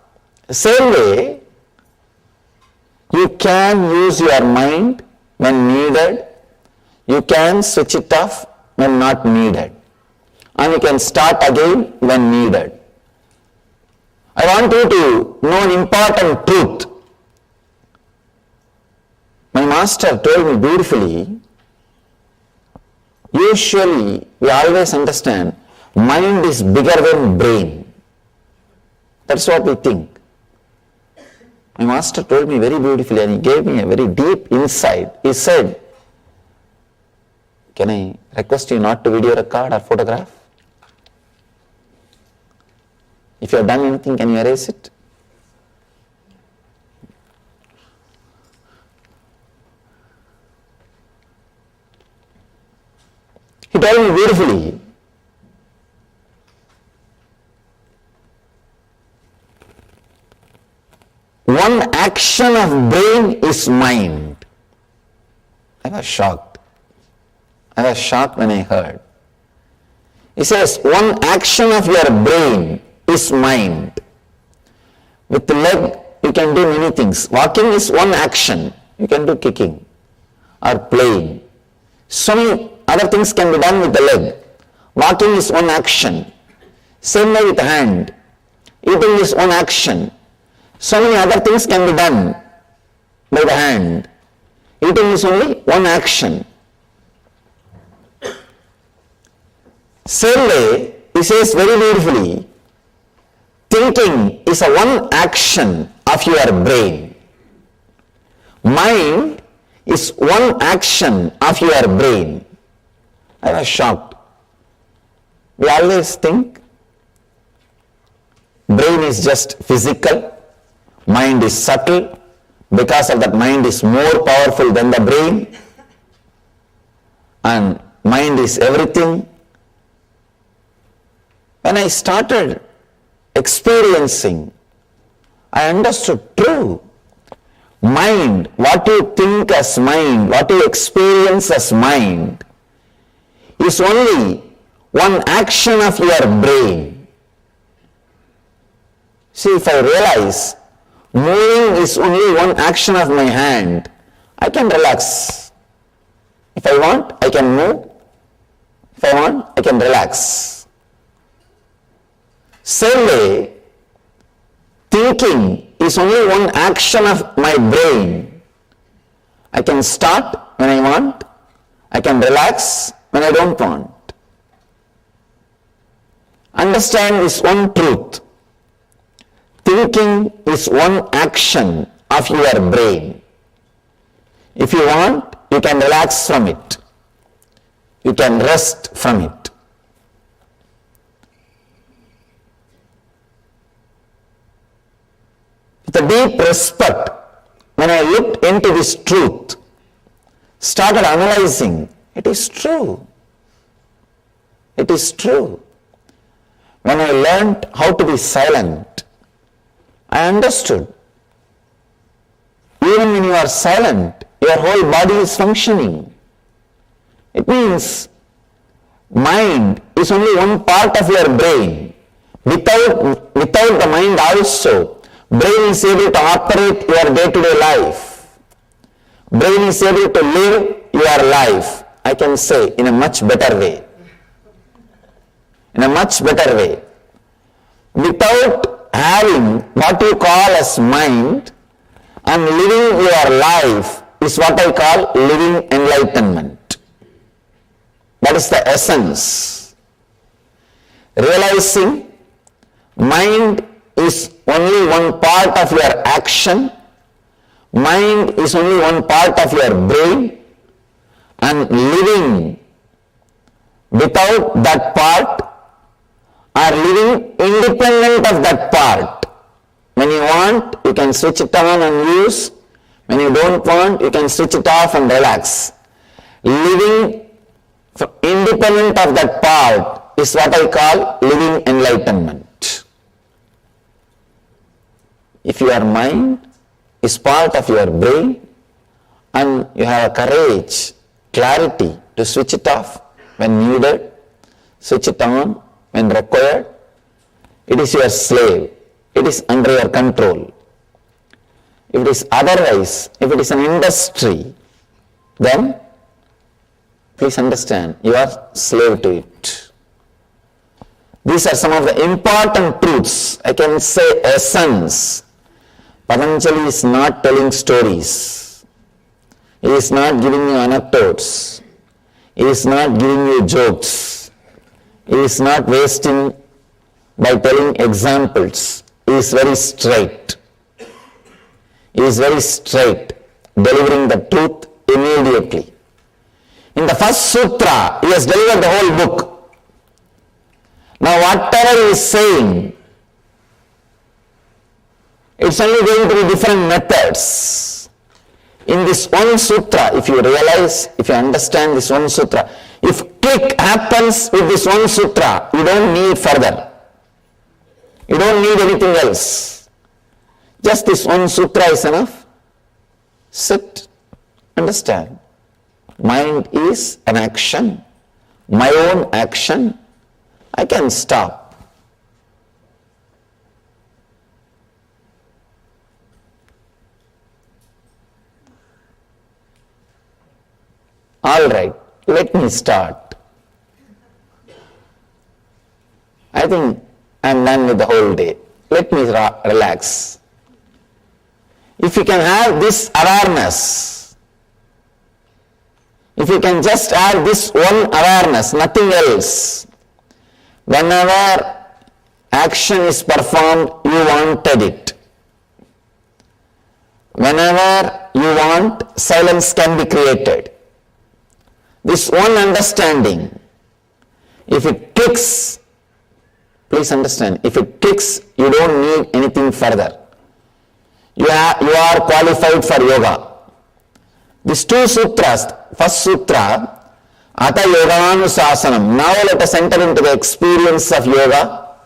Same way, you can use your mind when needed. You can switch it off when not needed. And you can start again when needed. I want you to know an important truth. My master told me beautifully, usually we always understand mind is bigger than brain. That's what we think. My master told me very beautifully and he gave me a very deep insight. He said, can I request you not to video record or photograph? If you have done anything, can you erase it? He told me beautifully, one action of brain is mind. I was shocked. I was shocked when I heard. He says, one action of your brain is mind. With the leg, you can do many things. Walking is one action. You can do kicking or playing. So many other things can be done with the leg. Walking is one action. Same way with the hand. Eating is one action. So many other things can be done by the hand. Eating is only one action. Same way, he says very beautifully, thinking is a one action of your brain. Mind is one action of your brain. I was shocked. We always think brain is just physical, mind is subtle, because of that mind is more powerful than the brain, and mind is everything. When I started experiencing, I understood true. Mind, what you think as mind, what you experience as mind, is only one action of your brain. See, if I realize moving is only one action of my hand, I can relax. If I want, I can move. If I want, I can relax. Same way, thinking is only one action of my brain. I can start when I want, I can relax when I don't want. Understand this one truth. Thinking is one action of your brain. If you want, you can relax from it. You can rest from it. With a deep respect, when I looked into this truth, started analyzing, it is true. It is true. When I learned how to be silent, I understood. Even when you are silent, your whole body is functioning. It means mind is only one part of your brain. Without the mind also, brain is able to operate your day-to-day life. Brain is able to live your life, I can say, in a much better way. In a much better way. Without having what you call as mind and living your life is what I call living enlightenment. That is the essence. Realizing mind is only one part of your action, mind is only one part of your brain, and living without that part or living independent of that part. When you want, you can switch it on and use. When you don't want, you can switch it off and relax. Living independent of that part is what I call living enlightenment. If your mind is part of your brain and you have a courage, clarity to switch it off when needed, switch it on when required, it is your slave. It is under your control. If it is otherwise, if it is an industry, then please understand, you are slave to it. These are some of the important truths, I can say essence. Patanjali is not telling stories. He is not giving you anecdotes. He is not giving you jokes. He is not wasting by telling examples. He is very straight. He is very straight, delivering the truth immediately. In the first sutra, he has delivered the whole book. Now whatever he is saying, it's only going to be different methods. In this one sutra, if you realize, if you understand this one sutra, if click happens with this one sutra, you don't need further. You don't need anything else. Just this one sutra is enough. Sit, understand. Mind is an action, my own action. I can stop. All right, let me start. I think I'm done with the whole day. Let me relax. If you can have this awareness, if you can just have this one awareness, nothing else, whenever action is performed, you wanted it. Whenever you want, silence can be created. This one understanding, if it clicks, please understand, if it clicks, you don't need anything further. You are qualified for yoga. These two sutras, first sutra, Ata Yoganusasanam, now let us enter into the experience of yoga.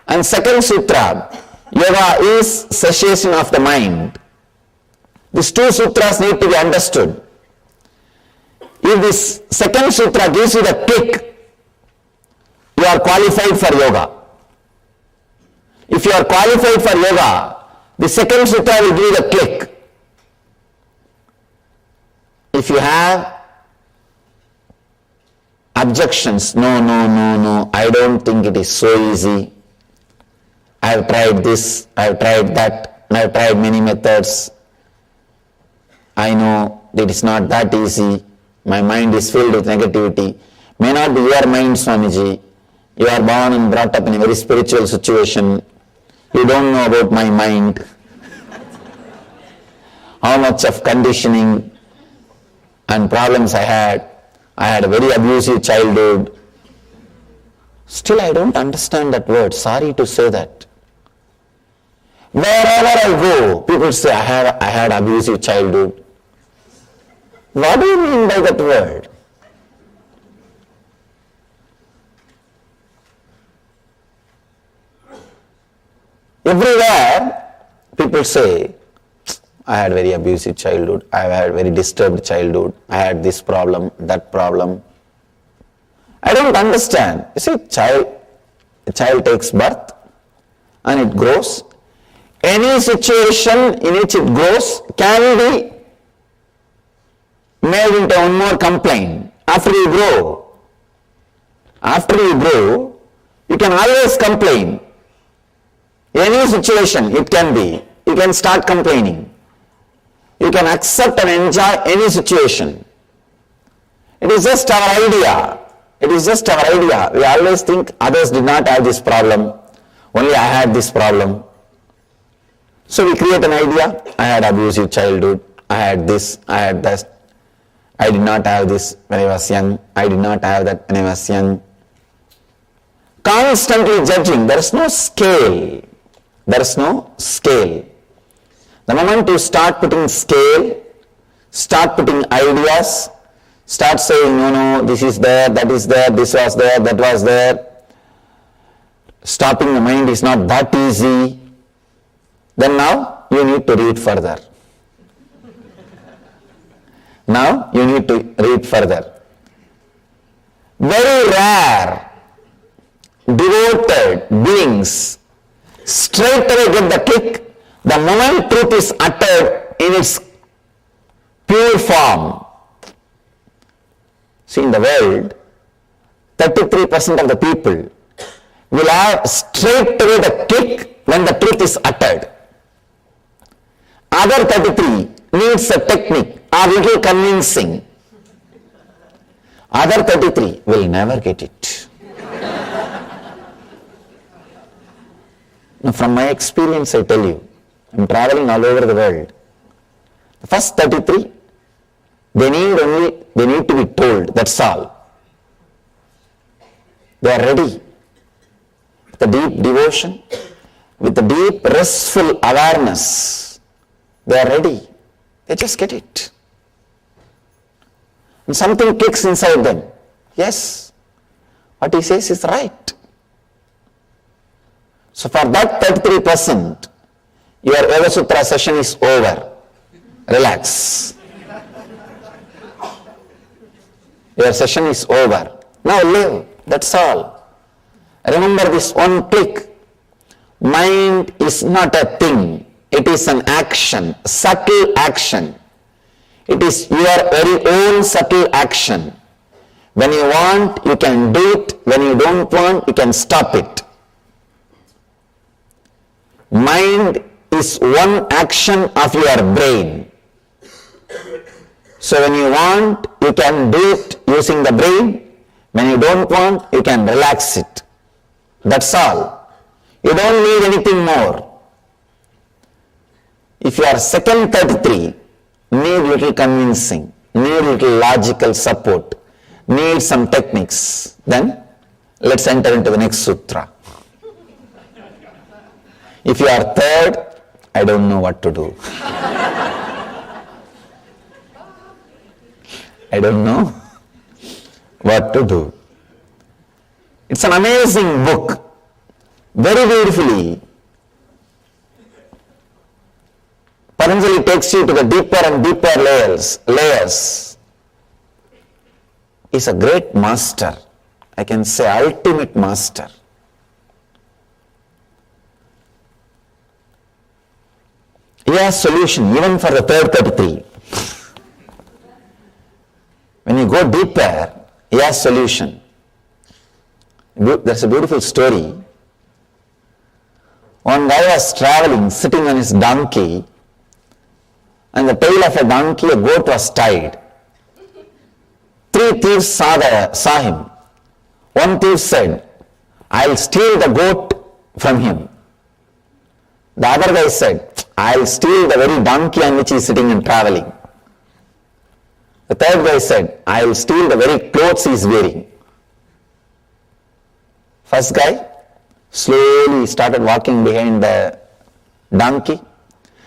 And second sutra, yoga is cessation of the mind. These two sutras need to be understood. If this second sutra gives you the kick, you are qualified for yoga. If you are qualified for yoga, the second sutra will give you the click. If you have objections. No, I don't think it is so easy. I have tried this, I have tried that, I have tried many methods. I know that it is not that easy. My mind is filled with negativity. May not be your mind, Swamiji. You are born and brought up in a very spiritual situation. You don't know about my mind. How much of conditioning and problems I had. I had a very abusive childhood. Still I don't understand that word. Sorry to say that. Wherever I go, people say I had abusive childhood. What do you mean by that word? Everywhere people say, I had very abusive childhood, I had very disturbed childhood, I had this problem, that problem. I don't understand. You see, a child takes birth and it grows. Any situation in which it grows can be made into one more complaint. After you grow, you can always complain. Any situation it can be, you can start complaining. You can accept and enjoy any situation. It is just our idea. We always think others did not have this problem. Only I had this problem. So we create an idea. I had abusive childhood. I had this. I had that. I did not have this when I was young. I did not have that when I was young. Constantly judging. There is no scale. The moment you start putting scale, start putting ideas, start saying, no, this is there, that is there, this was there, that was there. Stopping the mind is not that easy. Then now you need to read further. Very rare, devoted beings straight away get the kick the moment truth is uttered in its pure form. See, in the world, 33% of the people will have straight away the kick when the truth is uttered. Other 33 needs a technique or little convincing. Other 33 will never get it. Now, from my experience, I tell you, I'm traveling all over the world. The first 33, they need to be told, that's all. They are ready. With the deep devotion, with the deep restful awareness, they are ready. They just get it. And something clicks inside them. Yes, what he says is right. So for that 33%, your Yoga Sutra session is over. Relax. Your session is over. Now live. That's all. Remember this one click. Mind is not a thing. It is an action, subtle action. It is your very own subtle action. When you want, you can do it. When you don't want, you can stop it. Mind is one action of your brain. So when you want, you can do it using the brain. When you don't want, you can relax it. That's all. You don't need anything more. If you are second 33, need little convincing, need little logical support, need some techniques, then let's enter into the next sutra. If you are third, I don't know what to do. I don't know what to do. It's an amazing book, very beautifully. Patanjali takes you to the deeper and deeper layers. He's a great master. I can say ultimate master. He has solution even for the third 33. When you go deeper, he has solution. There's a beautiful story. One guy was traveling, sitting on his donkey, and the tail of a donkey, a goat was tied. 3 thieves saw him. One thief said, I'll steal the goat from him. The other guy said, I'll steal the very donkey on which he is sitting and traveling. The third guy said, I'll steal the very clothes he is wearing. First guy slowly started walking behind the donkey.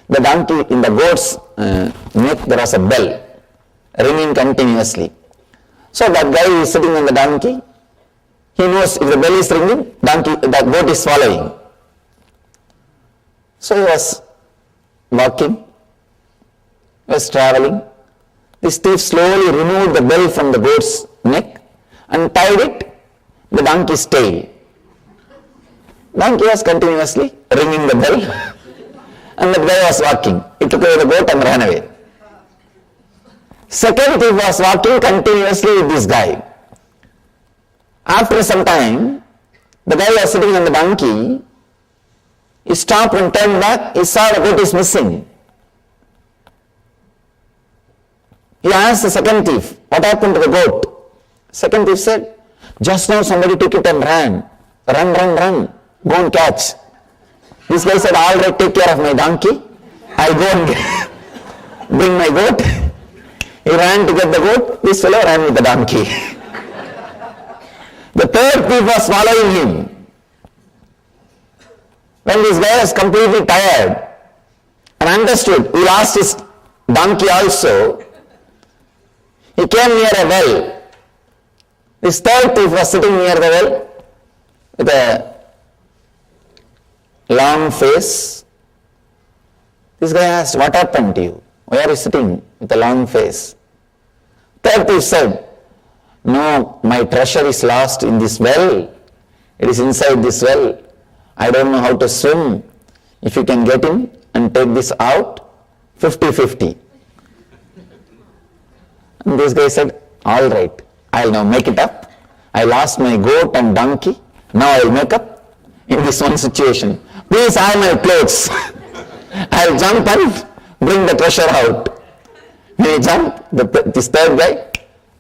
The donkey, in the goat's neck, there was a bell ringing continuously. So that guy is sitting on the donkey. He knows if the bell is ringing, the goat is following. So he was walking, he was traveling. This thief slowly removed the bell from the goat's neck and tied it the donkey's tail. Donkey was continuously ringing the bell and the guy was walking. He took away the goat and ran away. Second thief was walking continuously with this guy. After some time, the guy was sitting on the donkey. He stopped and turned back. He saw the goat is missing. He asked the second thief, what happened to the goat? Second thief said, just now somebody took it and ran. Run. Go and catch. This guy said, all right, take care of my donkey. I'll go and bring my goat. He ran to get the goat. This fellow ran with the donkey. The third thief was following him. When this guy was completely tired and understood he lost his donkey also, he came near a well. This third thief was sitting near the well with a long face. This guy asked, what happened to you? Why are you sitting with a long face? Third thief said, no, my treasure is lost in this well. It is inside this well. I don't know how to swim. If you can get in and take this out, 50-50. And this guy said, all right, I'll now make it up. I lost my goat and donkey. Now I'll make up in this one situation. Please have my clothes. I'll jump and bring the treasure out. When he jumped, this third guy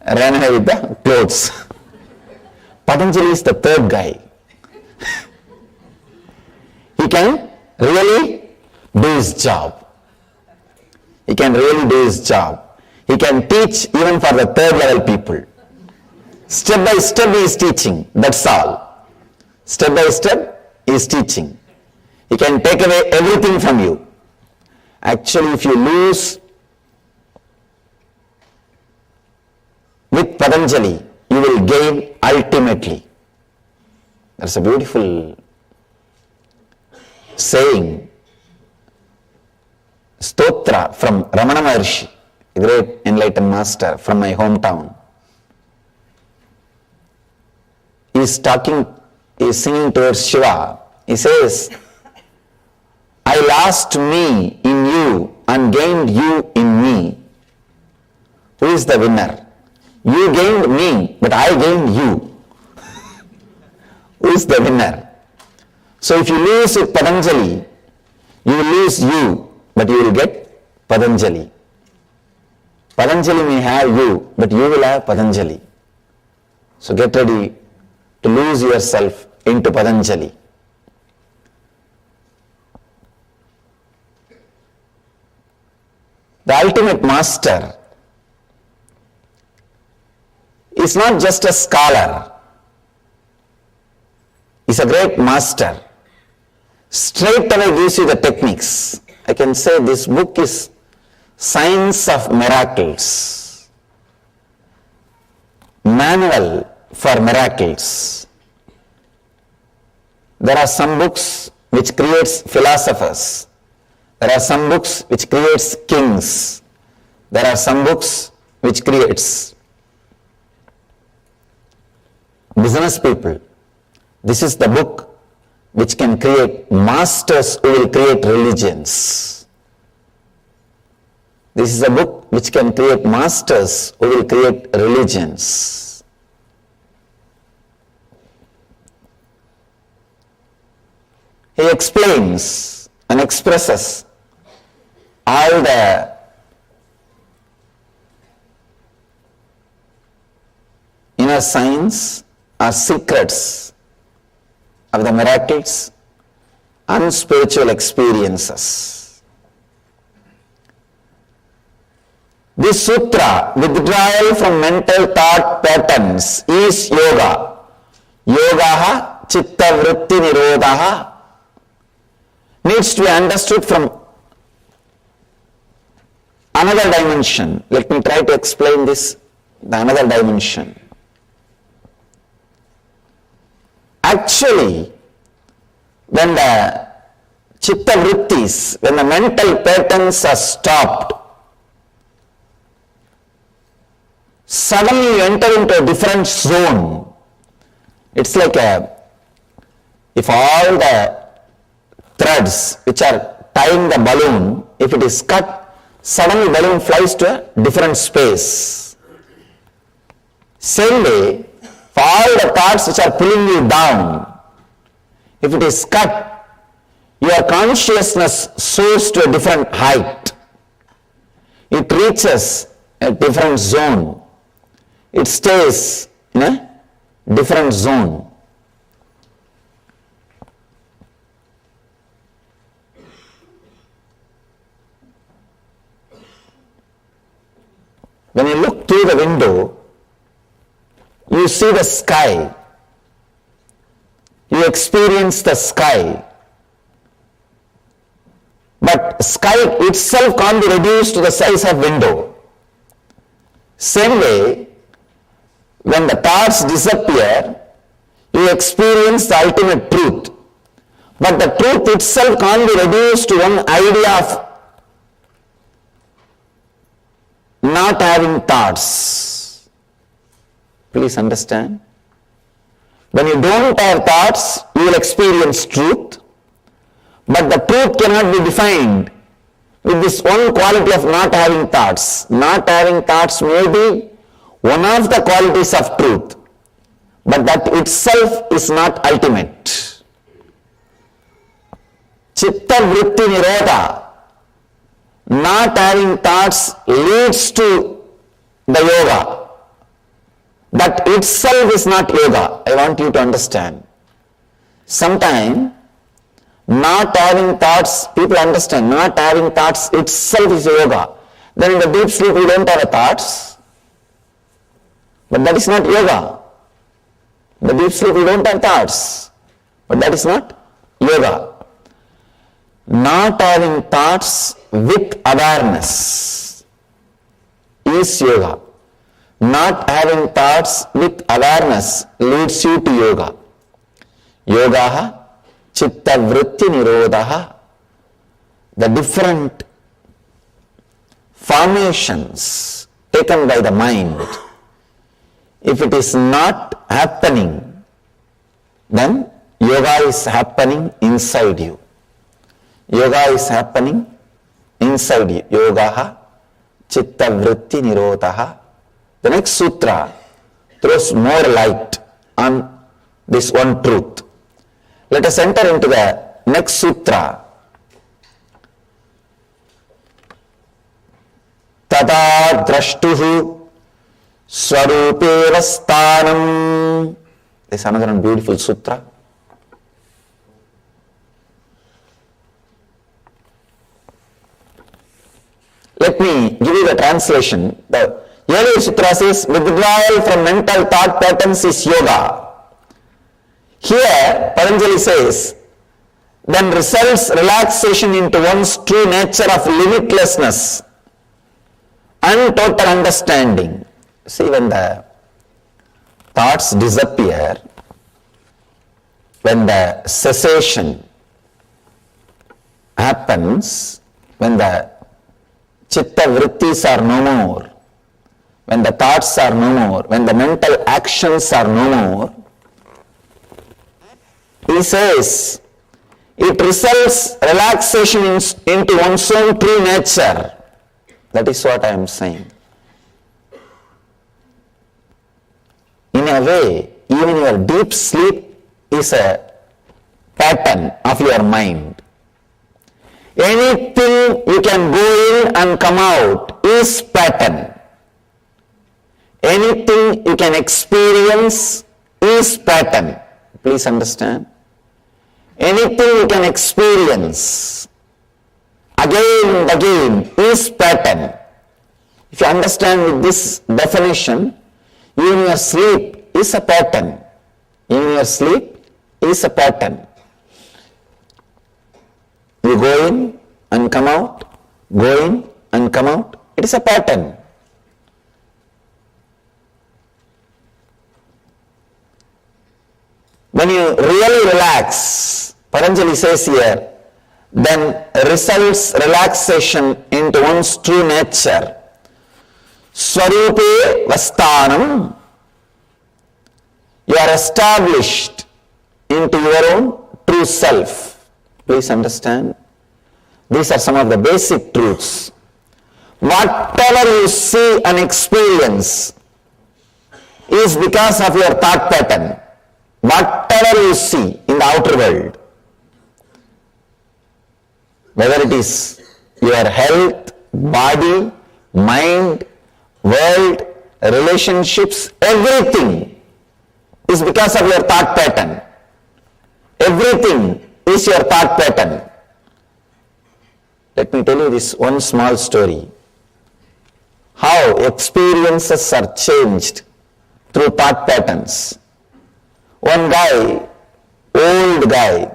ran away with the clothes. Patanjali is the third guy. He can really do his job. He can really do his job. He can teach even for the third level people. Step by step he is teaching, that's all. Step by step he is teaching. He can take away everything from you. Actually, if you lose with Patanjali, you will gain ultimately. That's a beautiful saying, stotra from Ramana Maharshi, a great enlightened master from my hometown. He is singing towards Shiva. He says, I lost me in you and gained you in me. Who is the winner? You gained me, but I gained you. Who is the winner? So if you lose with Patanjali, you will lose you, but you will get Patanjali. Patanjali may have you, but you will have Patanjali. So get ready to lose yourself into Patanjali. The ultimate master is not just a scholar. He's a great master. Straight away gives you the techniques. I can say this book is Science of Miracles. Manual for miracles. There are some books which creates philosophers. There are some books which creates kings. There are some books which creates business people. This is the book which can create masters who will create religions. This is a book which can create masters who will create religions. he explains and expresses all the inner signs or secrets of the miracles and spiritual experiences. This sutra, withdrawal from mental thought patterns, is yoga. Yogaha chitta vritti nirodhaha, needs to be understood from another dimension. Let me try to explain this, the another dimension. Actually, when the chitta vrittis, when the mental patterns are stopped, suddenly you enter into a different zone. It's like if all the threads which are tying the balloon, if it is cut, suddenly balloon flies to a different space. Same way, for all the thoughts which are pulling you down, if it is cut, your consciousness soars to a different height. It reaches a different zone. It stays in a different zone. When you look through the window, you see the sky. You experience the sky. But sky itself can't be reduced to the size of window. Same way, when the thoughts disappear, you experience the ultimate truth. But the truth itself can't be reduced to one idea of not having thoughts. Please understand. When you don't have thoughts, you will experience truth. But the truth cannot be defined with this one quality of not having thoughts. Not having thoughts may be one of the qualities of truth, but that itself is not ultimate. Chitta vritti nirodha, not having thoughts, leads to the yoga. That itself is not yoga. I want you to understand. Sometimes not having thoughts, people understand, not having thoughts itself is yoga. Then in the deep sleep we don't have thoughts. But that is not yoga. The deep sleep we don't have thoughts. But that is not yoga. Not having thoughts with awareness is yoga. Not having thoughts with awareness leads you to yoga. Yogaha chitta vritti nirodhaha. The different formations taken by the mind, if it is not happening, then yoga is happening inside you. Yoga is happening inside you. Yogaha chitta vritti nirodhaha. The next sutra throws more light on this one truth. Let us enter into the next sutra. Tada drashtuhu swarupeva sthanam. This is another beautiful sutra. Let me give you the translation. The earlier sutra says, withdrawal from mental thought patterns is yoga. Here, Patanjali says, then results relaxation into one's true nature of limitlessness and total understanding. See, when the thoughts disappear, when the cessation happens, when the chitta vrittis are no more, when the thoughts are no more, when the mental actions are no more, he says, it results relaxation into one's own true nature. That is what I am saying. In a way, even your deep sleep is a pattern of your mind. Anything you can go in and come out is pattern. Anything you can experience is pattern. Please understand. Anything you can experience again and again is pattern. If you understand with this definition, even your sleep is a pattern. Even your sleep is a pattern. You go in and come out, go in and come out. It is a pattern. When you really relax, Patanjali says here, then results relaxation into one's true nature. Swarupe Vastanam. You are established into your own true self. Please understand. These are some of the basic truths. Whatever you see and experience is because of your thought pattern. Whatever you see in the outer world, whether it is your health, body, mind, world, relationships, everything is because of your thought pattern. Everything is your thought pattern. Let me tell you this one small story. How experiences are changed through thought patterns. One guy, old guy,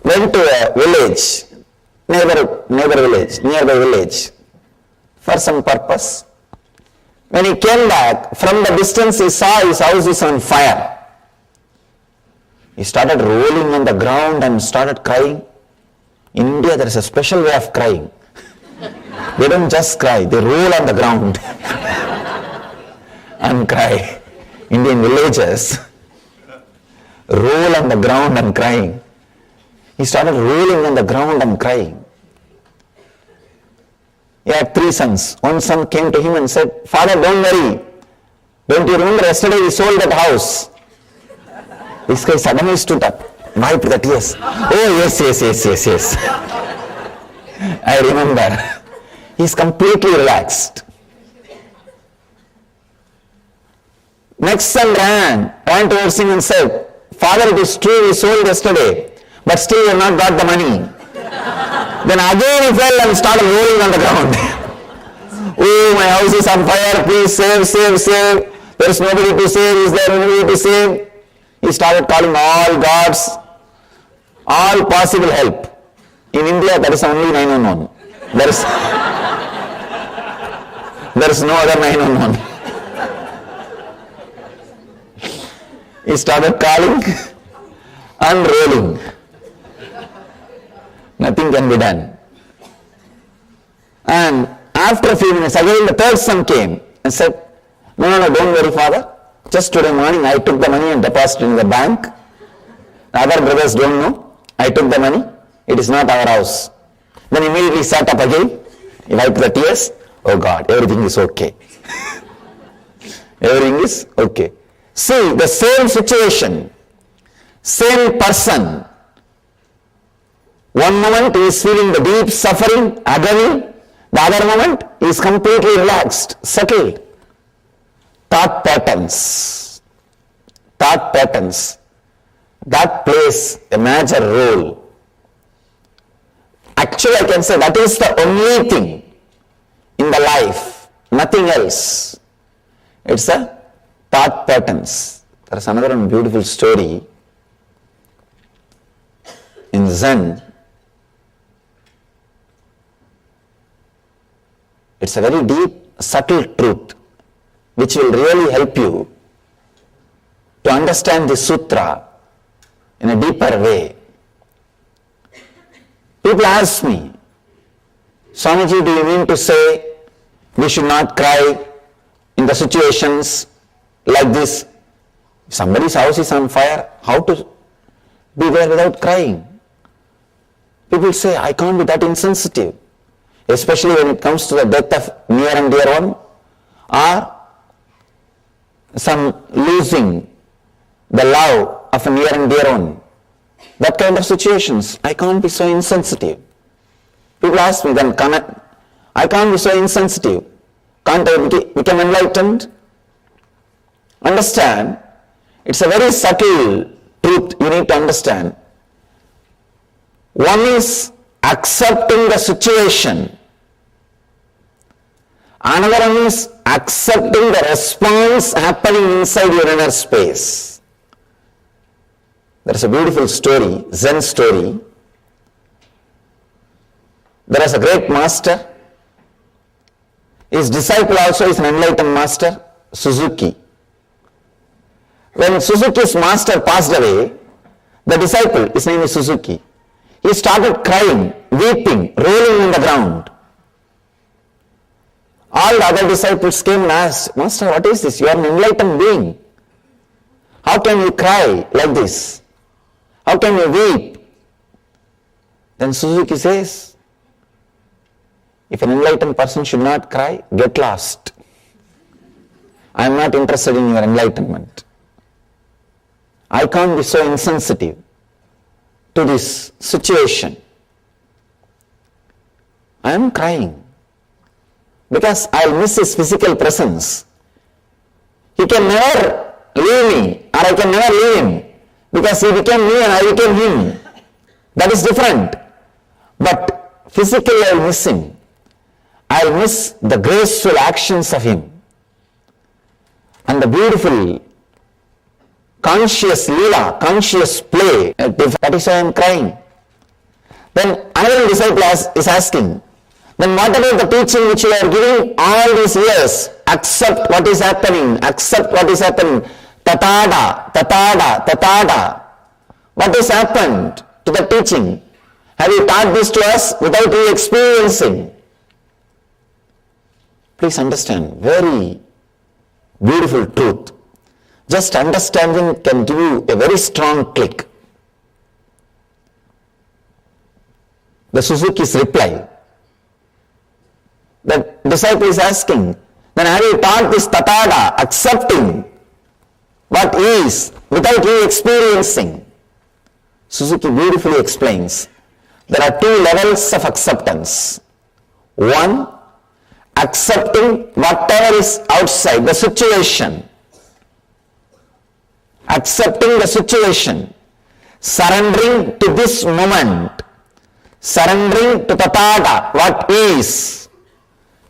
went to a village, nearby village, for some purpose. When he came back, from the distance he saw his house is on fire. He started rolling on the ground and started crying. In India there is a special way of crying. They don't just cry, they roll on the ground and cry. Indian villagers roll on the ground and crying. He started rolling on the ground and crying. He had 3 sons. One son came to him and said, "Father, don't worry. Don't you remember yesterday we sold that house?" This guy suddenly stood up, wiped the tears. "Oh, yes. I remember." He's completely relaxed. Next son ran towards him and said, "Father, it is true we sold yesterday, but still you have not got the money." Then again he fell and started rolling on the ground. "Oh, my house is on fire, please save. There is nobody to save, is there nobody to save?" He started calling all gods, all possible help. In India there is only 911. There is no other 911. He started calling and rolling. Nothing can be done. And after a few minutes, again the 3rd son came and said, No, don't worry, father. Just today morning I took the money and deposited in the bank. The other brothers don't know. I took the money. It is not our house. Then immediately sat up again. He wiped the tears. Oh God, everything is okay. Everything is okay. See, the same situation, same person. One moment he is feeling the deep suffering, agony. The other moment he is completely relaxed, settled. Thought patterns. That plays a major role. Actually, I can say that is the only thing in the life, nothing else. It's a thought patterns. There is another one beautiful story in Zen. It's a very deep, subtle truth which will really help you to understand the sutra in a deeper way. People ask me, Swamiji, do you mean to say we should not cry in the situations like this? If somebody's house is on fire, how to be there without crying? People say, I can't be that insensitive, especially when it comes to the death of near and dear one, or some losing the love of a near and dear one. that kind of situations. I can't be so insensitive. People ask me, then I can't be so insensitive. Can't I become enlightened? Understand, it's a very subtle truth you need to understand. One is accepting the situation. Another one is accepting the response happening inside your inner space. There is a beautiful story, Zen story. There is a great master. His disciple also is an enlightened master, Suzuki. When Suzuki's master passed away, the disciple, his name is Suzuki, he started crying, weeping, rolling on the ground. All the other disciples came and asked, Master, what is this? You are an enlightened being. How can you cry like this? How can you weep? Then Suzuki says, if an enlightened person should not cry, get lost. I am not interested in your enlightenment. I can't be so insensitive to this situation. I am crying because I'll miss his physical presence. He can never leave me, or I can never leave him, because he became me and I became him. That is different. But physically I'll miss him. I'll miss the graceful actions of him and the beautiful conscious lila, conscious play. That is why I am crying. Then another disciple is asking, then what about the teaching which you are giving all these years? Accept what is happening, accept what is happening. Tatada, tatada, tatada. What has happened to the teaching? Have you taught this to us without you experiencing? Please understand, very beautiful truth. Just understanding can give you a very strong click. The Suzuki's reply. The disciple is asking, then have you taught this tatada, accepting what is without you experiencing? Suzuki beautifully explains, there are two levels of acceptance. One, accepting whatever is outside, the situation. Accepting the situation, surrendering to this moment, surrendering to tathata, what is,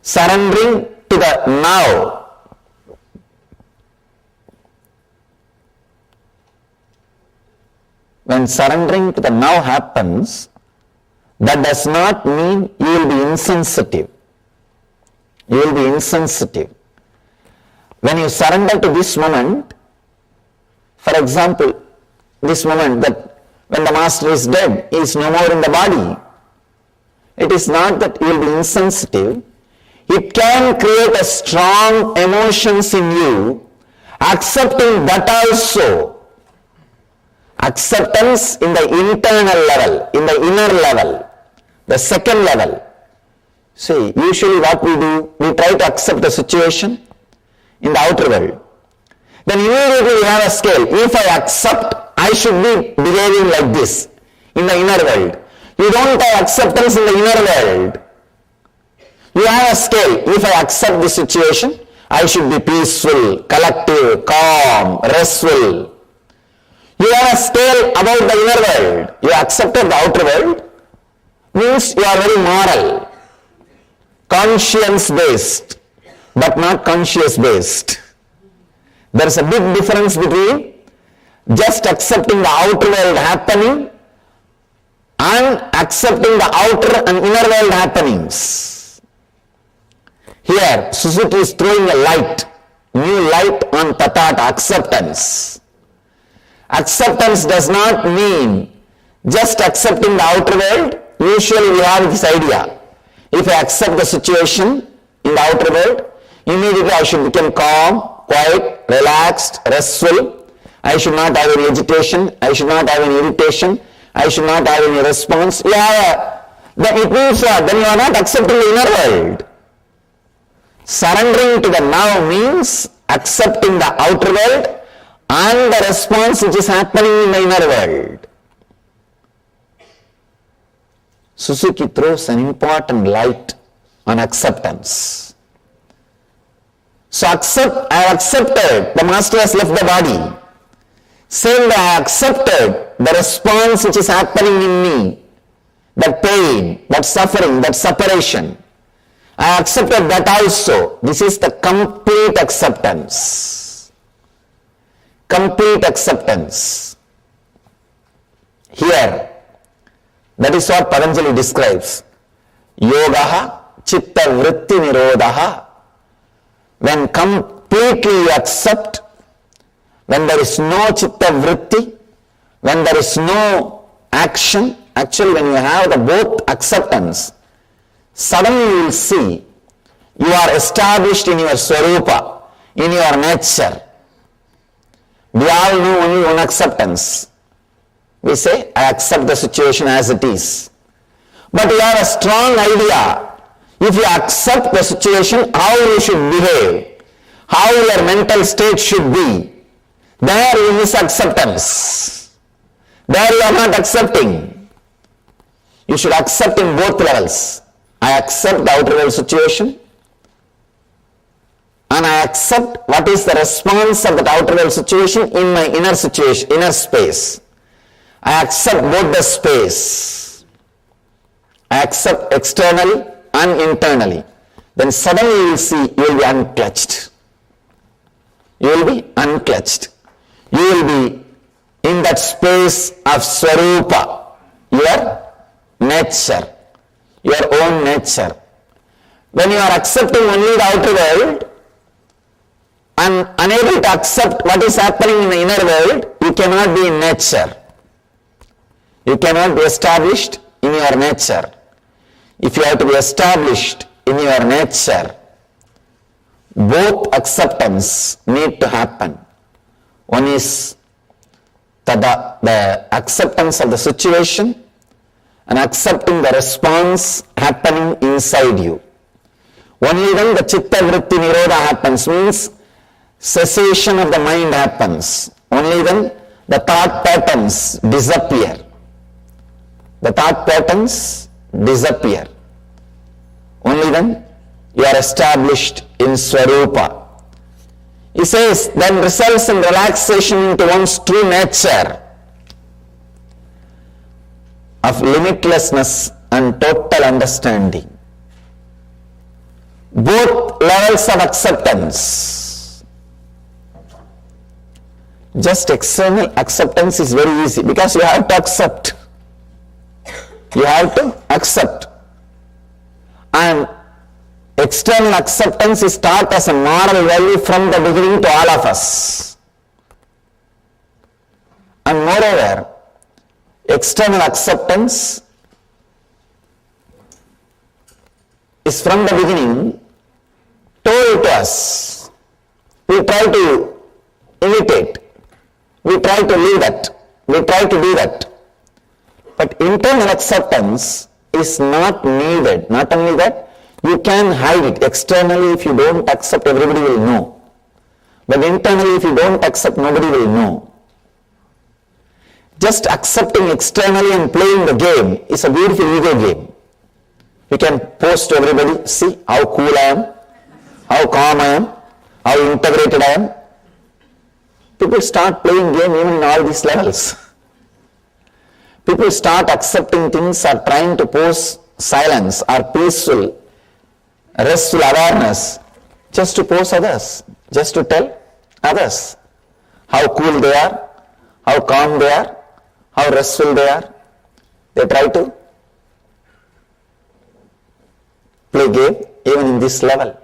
surrendering to the now. When surrendering to the now happens, that does not mean you will be insensitive. You will be insensitive. When you surrender to this moment, for example, this moment that when the master is dead, he is no more in the body. It is not that you will be insensitive. It can create a strong emotions in you, accepting that also. Acceptance in the internal level, in the inner level, the second level. See, usually what we do, we try to accept the situation in the outer world. Then immediately we have a scale. If I accept, I should be behaving like this in the inner world. You don't have acceptance in the inner world. You have a scale. If I accept this situation, I should be peaceful, collective, calm, restful. You have a scale about the inner world. You accepted the outer world, means you are very moral, conscience based, but not conscious based. There is a big difference between just accepting the outer world happening and accepting the outer and inner world happenings. Here, Suzuki is throwing a light, new light on tathata, acceptance. Acceptance does not mean just accepting the outer world. Usually we have this idea. If I accept the situation in the outer world, immediately I should become calm, quiet, relaxed, restful. I should not have any agitation. I should not have any irritation. I should not have any response. Then it means then you are not accepting the inner world. Surrendering to the now means accepting the outer world and the response which is happening in the inner world. Suzuki throws an important light on acceptance. So I have accepted, the master has left the body. Saying I accepted the response which is happening in me, that pain, that suffering, that separation. I accepted that also. This is the complete acceptance. Complete acceptance. Here, that is what Patanjali describes. Yogaha chitta vritti nirodhaha. When completely you accept, when there is no chitta vritti, when there is no action, actually when you have the both acceptance, suddenly you will see you are established in your swarupa, in your nature. We all know only one acceptance. We say, I accept the situation as it is. But you have a strong idea. If you accept the situation, how you should behave, how your mental state should be, there you miss acceptance. There you are not accepting. You should accept in both levels. I accept the outer world situation, and I accept what is the response of that outer world situation in my inner situation, inner space. I accept both the space. I accept externally and internally. Then suddenly you will see you will be unclutched. You will be unclutched. You will be in that space of Swarupa, your nature, your own nature. When you are accepting only the outer world and unable to accept what is happening in the inner world, you cannot be in nature. You cannot be established in your nature. If you have to be established in your nature, both acceptance need to happen. One is the acceptance of the situation and accepting the response happening inside you. Only then the chitta vritti nirodha happens, means cessation of the mind happens. Only then the thought patterns disappear. The thought patterns disappear. Only then you are established in Swarupa. He says, then results in relaxation into one's true nature of limitlessness and total understanding. Both levels of acceptance. Just external acceptance is very easy because you have to accept. You have to accept. And external acceptance is taught as a moral value from the beginning to all of us. And moreover, external acceptance is from the beginning told to us. We try to imitate. We try to live that. We try to do that. But internal acceptance is not needed. Not only that, you can hide it. Externally, if you don't accept, everybody will know. But internally, if you don't accept, nobody will know. Just accepting externally and playing the game is a beautiful ego game. You can post to everybody, see how cool I am, how calm I am, how integrated I am. People start playing game even in all these levels. People start accepting things or trying to pose silence or peaceful, restful awareness just to pose others, just to tell others how cool they are, how calm they are, how restful they are. They try to play game even in this level.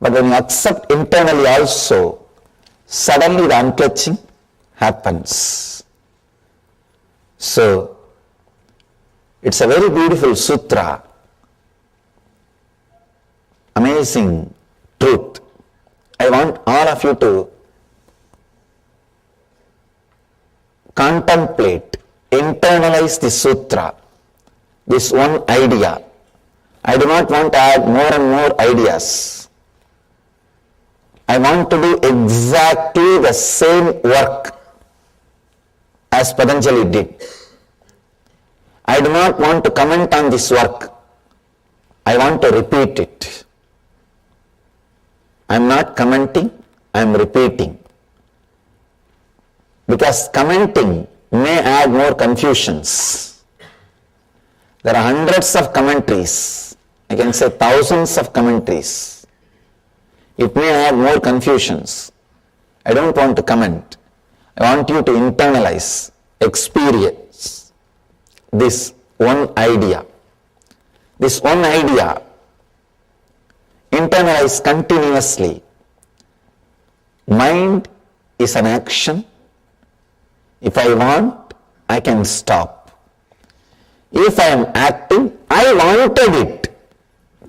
But when you accept internally also, suddenly the unclutching happens. So, it's a very beautiful sutra, amazing truth. I want all of you to contemplate, internalize the sutra, this one idea. I do not want to add more and more ideas. I want to do exactly the same work as Patanjali did. I do not want to comment on this work. I want to repeat it. I am not commenting, I am repeating. Because commenting may add more confusions. There are hundreds of commentaries. I can say thousands of commentaries. It may add more confusions. I don't want to comment. I want you to internalize, experience this one idea. This one idea, internalize continuously. Mind is an action. If I want, I can stop. If I am acting, I wanted it.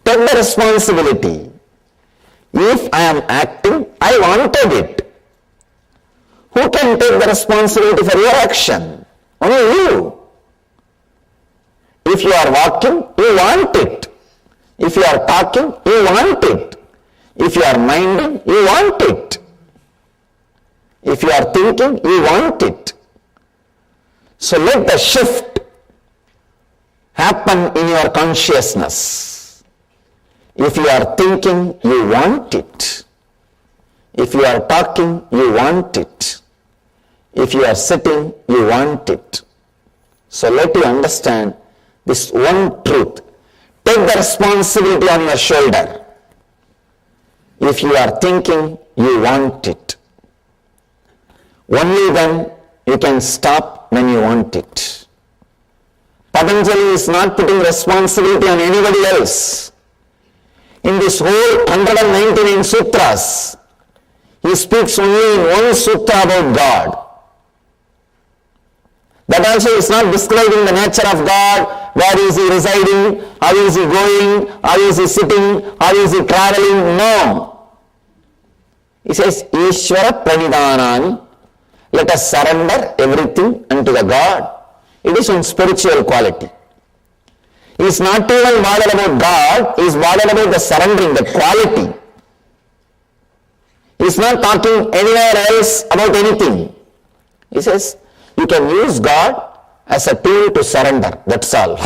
Take the responsibility. If I am acting, I wanted it. Who can take the responsibility for your action? Only you. If you are walking, you want it. If you are talking, you want it. If you are minding, you want it. If you are thinking, you want it. So let the shift happen in your consciousness. If you are thinking, you want it. If you are talking, you want it. If you are sitting, you want it. So let you understand this one truth. Take the responsibility on your shoulder. If you are thinking, you want it. Only then you can stop when you want it. Patanjali is not putting responsibility on anybody else. In this whole 199 sutras, he speaks only in one sutra about God. That also is not describing the nature of God, where is he residing, how is he going, how is he sitting, how is he traveling, no. He says, Ishvara Pranidhanani, let us surrender everything unto the God. It is one spiritual quality. He is not even bothered about God, he is bothered about the surrendering, the quality. He is not talking anywhere else about anything. He says, you can use God as a tool to surrender, that's all.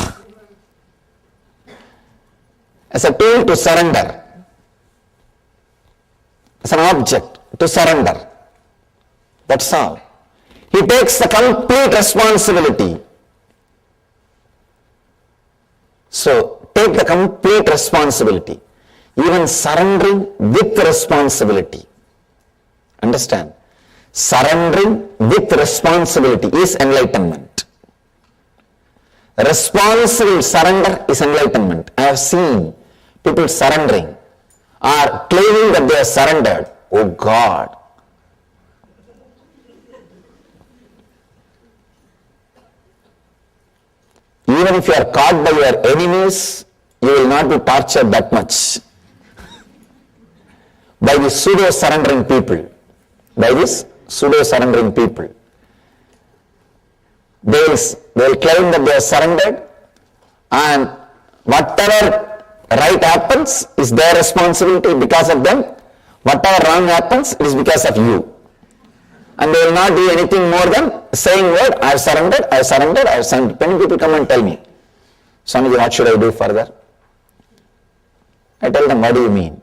As a tool to surrender. As an object to surrender. That's all. He takes the complete responsibility. So, take the complete responsibility. Even surrendering with responsibility. Understand? Surrendering with responsibility is enlightenment. Responsible surrender is enlightenment. I have seen people surrendering or claiming that they are surrendered. Oh God! Even if you are caught by your enemies, you will not be tortured that much. By the pseudo-surrendering people. By this pseudo-surrendering people. They will claim that they are surrendered, and whatever right happens is their responsibility because of them. Whatever wrong happens, it is because of you. And they will not do anything more than saying word, I have surrendered, I have surrendered, I have surrendered. Many people come and tell me, Swamiji, what should I do further? I tell them, what do you mean?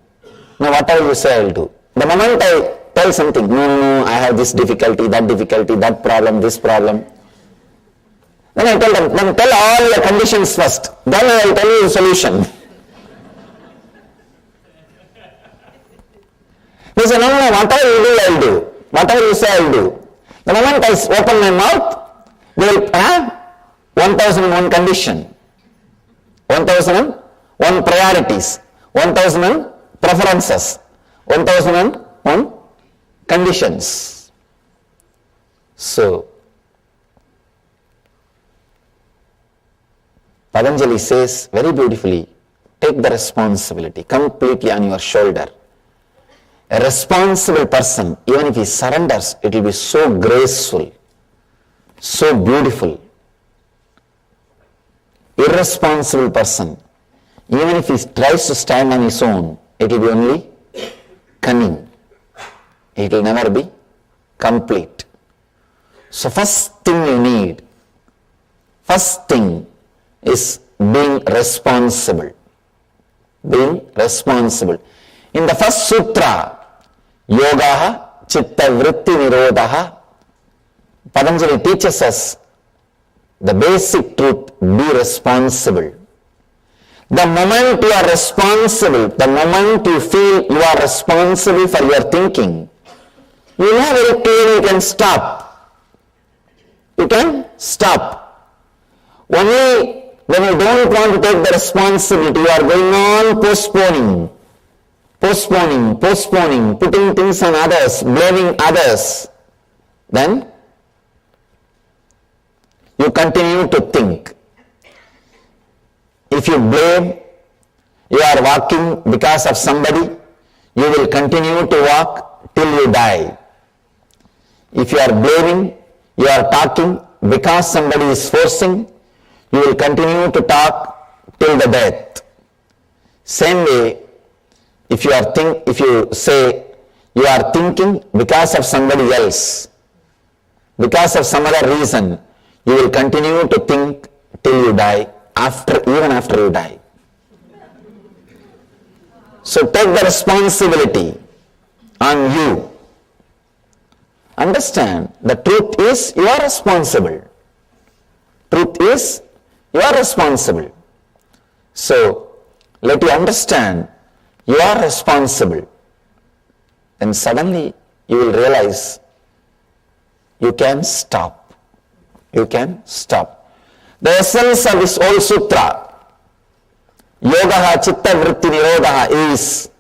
No, whatever you say, I will do. The moment I tell something, no, I have this difficulty, that problem, this problem. Then I tell them, then tell all the conditions first. Then I will tell you the solution. They say, no, whatever you do, I will do. Whatever you say, I will do. The moment I open my mouth, they will have 1001 condition, 1001 priorities, 1001 preferences, 1001 conditions. So, Patanjali says very beautifully, take the responsibility completely on your shoulder. A responsible person, even if he surrenders, it will be so graceful, so beautiful. Irresponsible person, even if he tries to stand on his own, it will be only cunning. It will never be complete. So first thing you need, first thing is being responsible. Being responsible. In the first sutra, Yogaha Chitta Vritti Nirodhaha, Patanjali teaches us the basic truth: be responsible. The moment you are responsible, the moment you feel you are responsible for your thinking, you know very clearly you can stop. You can stop. Only when you don't want to take the responsibility, you are going on postponing, putting things on others, blaming others, then you continue to think. If you blame, you are walking because of somebody, you will continue to walk till you die. If you are blaming, you are talking because somebody is forcing, you will continue to talk till the death. Same way, if you say you are thinking because of somebody else, because of some other reason, you will continue to think till you die, even after you die. So take the responsibility on you. Understand, the truth is you are responsible. Truth is you are responsible. So let you understand you are responsible. Then suddenly you will realize you can stop. You can stop. The essence of this whole sutra, Yogaha Chitta Vritti Nirodhaha, is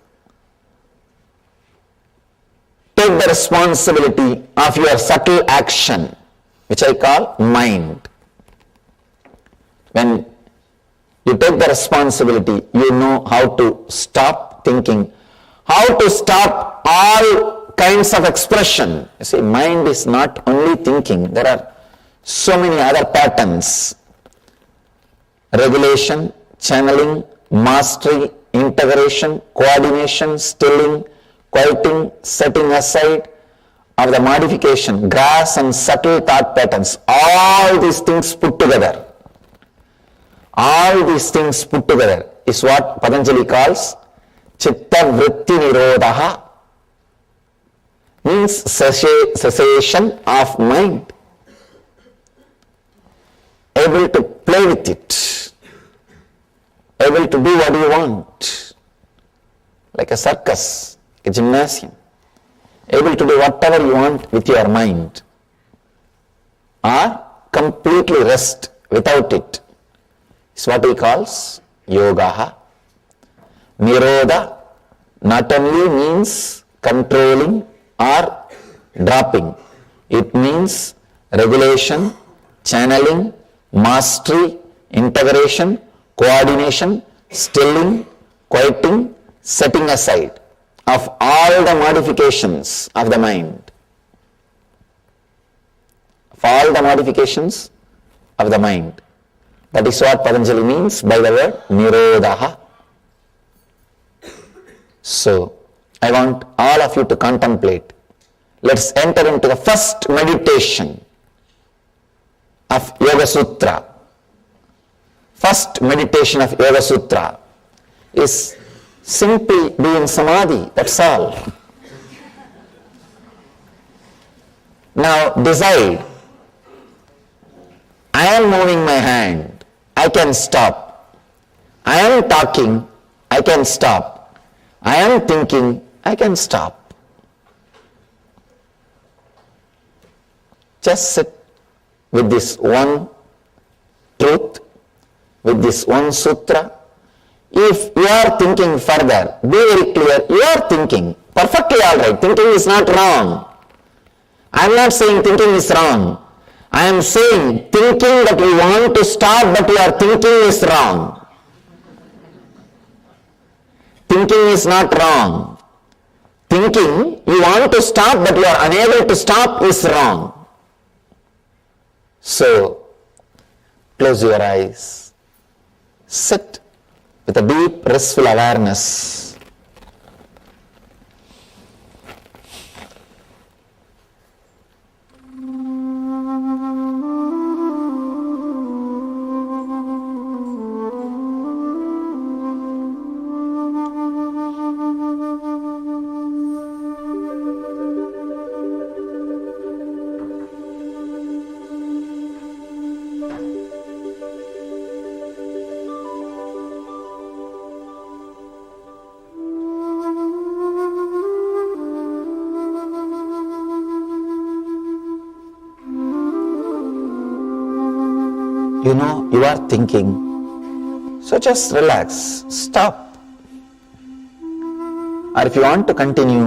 take the responsibility of your subtle action, which I call mind. When you take the responsibility, you know how to stop thinking, how to stop all kinds of expression. You see, mind is not only thinking, there are so many other patterns. Regulation, channeling, mastery, integration, coordination, stilling, quieting, setting aside of the modification, gross and subtle thought patterns, all these things put together. All these things put together is what Patanjali calls Chitta Vritti Nirodhaha, means cessation of mind. Able to play with it, able to do what you want, like a circus, a gymnasium, able to do whatever you want with your mind, or completely rest without it, is what he calls Yogaha. Nirodha not only means controlling or dropping, it means regulation, channeling, mastery, integration, coordination, stilling, quieting, setting aside of all the modifications of the mind. Of all the modifications of the mind. That is what Patanjali means by the word Nirodhaha. So, I want all of you to contemplate. Let's enter into the first meditation of Yoga Sutra. First meditation of Yoga Sutra is simply doing samadhi, that's all. Now decide, I am moving my hand, I can stop. I am talking, I can stop. I am thinking, I can stop. Just sit with this one truth, with this one sutra. If you are thinking further, be very clear, you are thinking, perfectly alright, thinking is not wrong. I am not saying thinking is wrong. I am saying thinking that you want to stop but you are thinking is wrong. Thinking is not wrong. Thinking you want to stop but you are unable to stop is wrong. So, close your eyes. Sit with a deep, restful awareness. you know you are thinking. So just relax, stop. Or if you want to continue,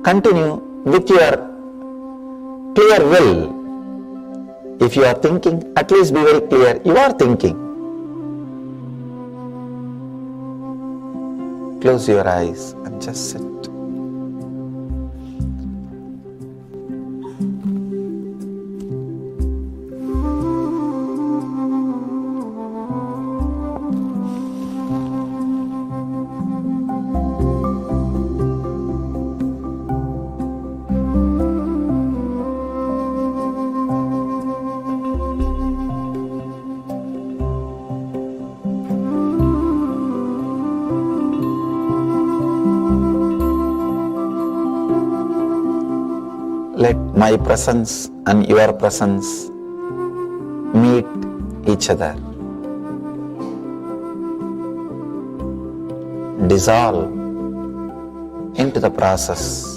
continue with your clear will. If you are thinking, at least be very clear, you are thinking. Close your eyes and just sit. Let my presence and your presence meet each other. Dissolve into the process.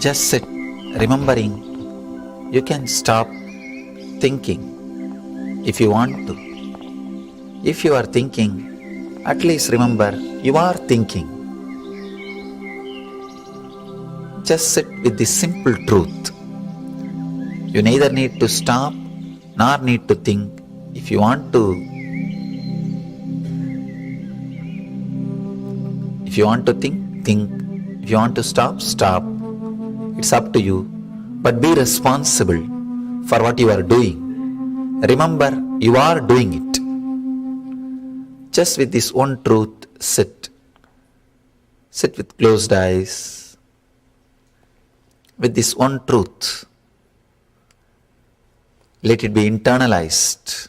Just sit, remembering you can stop thinking if you want to. If you are thinking, at least remember you are thinking. Just sit with the simple truth. You neither need to stop nor need to think. If you want to think, think. If you want to stop, stop. It's up to you. But be responsible for what you are doing. Remember, you are doing it. Just with this one truth, sit. Sit with closed eyes. With this one truth. Let it be internalized.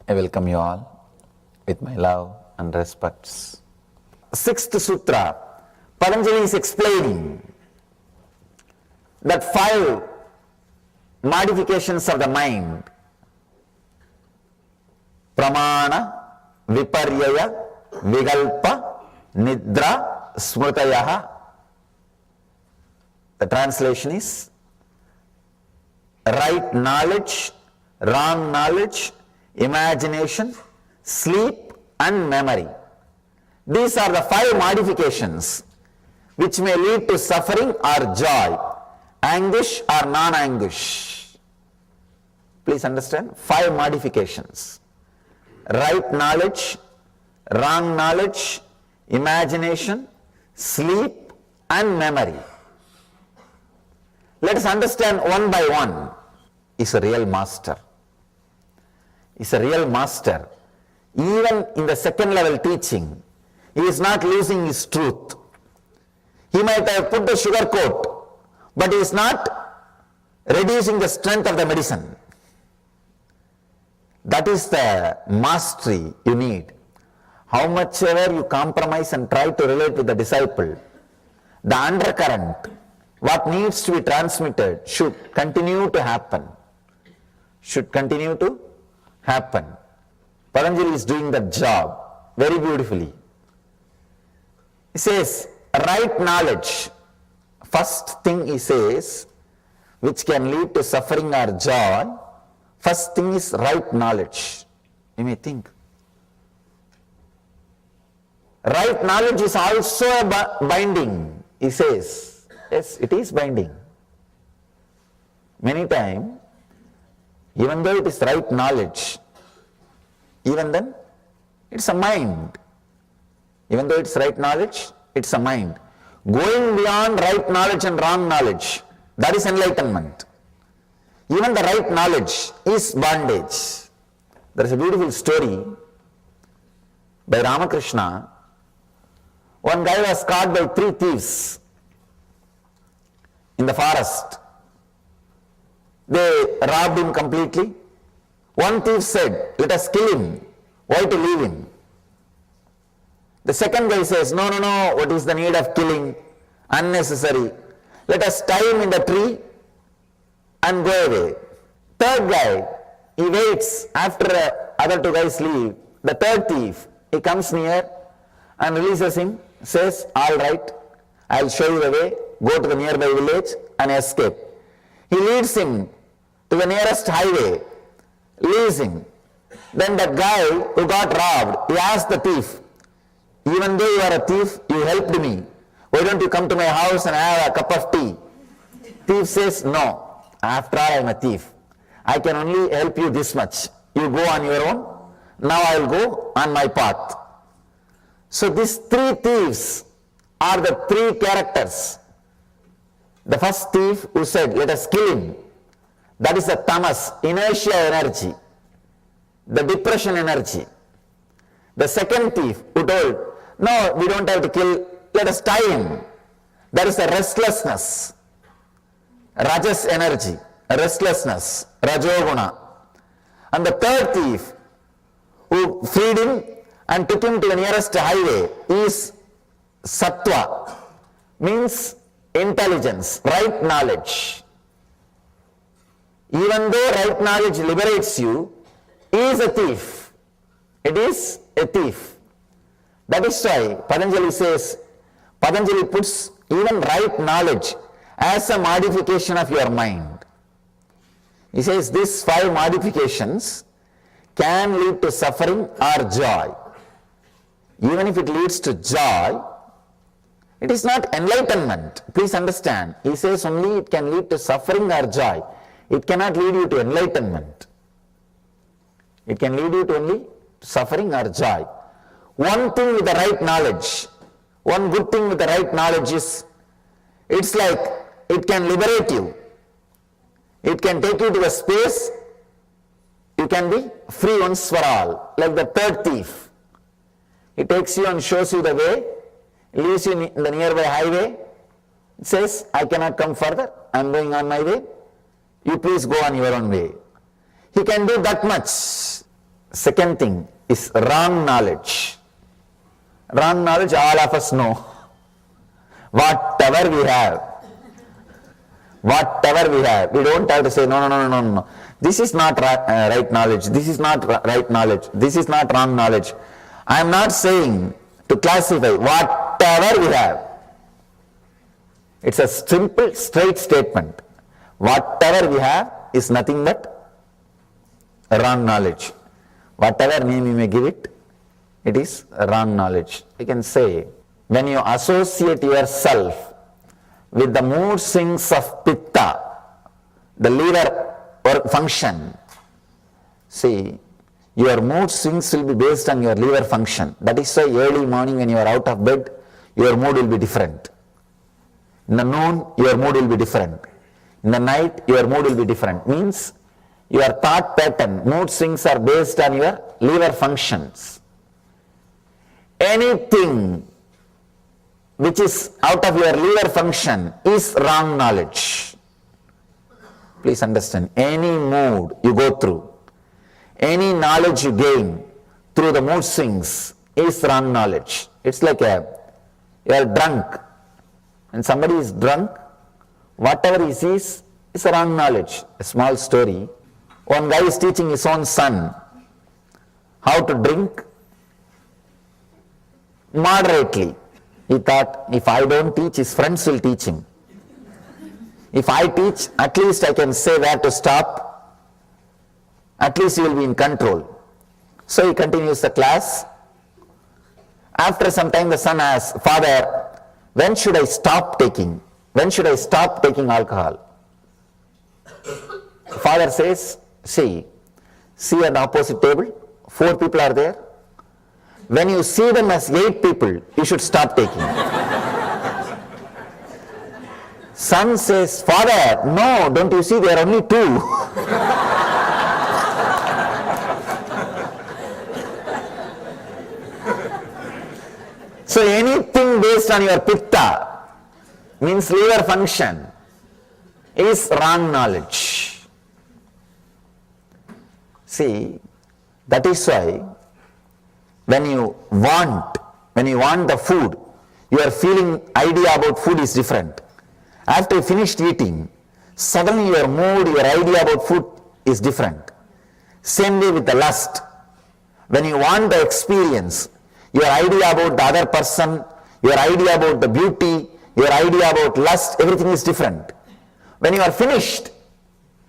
I welcome you all with my love and respects. Sixth Sutra, Patanjali is explaining that 5 modifications of the mind: pramana, viparyaya, vigalpa, nidra, smrutayaha. The translation is right knowledge, wrong knowledge, imagination, sleep and memory. These are the 5 modifications which may lead to suffering or joy, anguish or non-anguish. Please understand, 5 modifications: right knowledge, wrong knowledge, imagination, sleep and memory. Let us understand one by one. Is a real master. Is a real master. Even in the second level teaching, he is not losing his truth. He might have put the sugar coat, but he is not reducing the strength of the medicine. That is the mastery you need. How much ever you compromise and try to relate with the disciple, the undercurrent, what needs to be transmitted, should continue to happen. Should continue to happen. Patanjali is doing that job very beautifully. He says, right knowledge. First thing he says, which can lead to suffering or joy, first thing is right knowledge. You may think, right knowledge is also a binding. He says, yes, it is binding. Many times, even though it is right knowledge, even then, it's a mind. Even though it's right knowledge, it's a mind. Going beyond right knowledge and wrong knowledge, that is enlightenment. Even the right knowledge is bondage. There is a beautiful story by Ramakrishna. One guy was caught by 3 thieves in the forest. They robbed him completely. One thief said, let us kill him. Why to leave him? The second guy says, no, what is the need of killing? Unnecessary. Let us tie him in the tree and go away. Third guy, he waits after other 2 guys leave. The third thief, he comes near and releases him, says, all right, I'll show you the way, go to the nearby village and escape. He leads him to the nearest highway, leaves him. Then that guy who got robbed, he asked the thief, even though you are a thief, you helped me. Why don't you come to my house and have a cup of tea? Thief says, no, after all I am a thief. I can only help you this much. You go on your own, now I will go on my path. So these 3 thieves are the 3 characters. The first thief who said, let us kill him, that is the tamas, inertia energy, the depression energy. The second thief who told, no, we don't have to kill, let us tie him, that is the restlessness, rajas energy, restlessness, rajoguna. And the third thief who freed him and took him to the nearest highway is sattva, means intelligence, right knowledge. Even though right knowledge liberates you, he is a thief. It is a thief. That is why Patanjali says, Patanjali puts even right knowledge as a modification of your mind. He says these 5 modifications can lead to suffering or joy. Even if it leads to joy, it is not enlightenment. Please understand. He says only it can lead to suffering or joy. It cannot lead you to enlightenment. It can lead you to only suffering or joy. One thing with the right knowledge, one good thing with the right knowledge is, it's like it can liberate you. It can take you to a space, you can be free once for all, like the third thief. It takes you and shows you the way, leaves you in the nearby highway, it says, I cannot come further, I am going on my way, you please go on your own way. He can do that much. Second thing is wrong knowledge. Wrong knowledge, all of us know. Whatever we have, we don't have to say, no. This is not right knowledge, this is not right knowledge, this is not wrong knowledge. I am not saying to classify whatever we have. It's a simple, straight statement. Whatever we have is nothing but wrong knowledge. Whatever name you may give it, it is wrong knowledge. You can say, when you associate yourself with the mood swings of pitta, the liver function, see, your mood swings will be based on your liver function. That is why early morning when you are out of bed, your mood will be different. In the noon, your mood will be different. In the night, your mood will be different. Means your thought pattern, mood swings are based on your liver functions. Anything which is out of your liver function is wrong knowledge. Please understand, any mood you go through, any knowledge you gain through the mood swings is wrong knowledge. It's like you are drunk. When somebody is drunk, whatever he sees is wrong knowledge. A small story. One guy is teaching his own son how to drink moderately. He thought, if I don't teach, his friends will teach him. If I teach, at least I can say where to stop. At least he will be in control. So he continues the class. After some time the son asks, Father, when should I stop taking? When should I stop taking alcohol? The father says, see at the opposite table, 4 people are there. When you see them as 8 people, you should stop taking. Son says, Father, no, don't you see there are only 2. So anything based on your pitta, means liver function, is wrong knowledge. See, that is why when you want the food, your feeling idea about food is different. After you finished eating, suddenly your mood, your idea about food is different. Same way with the lust. When you want the experience, your idea about the other person, your idea about the beauty, your idea about lust, everything is different. When you are finished,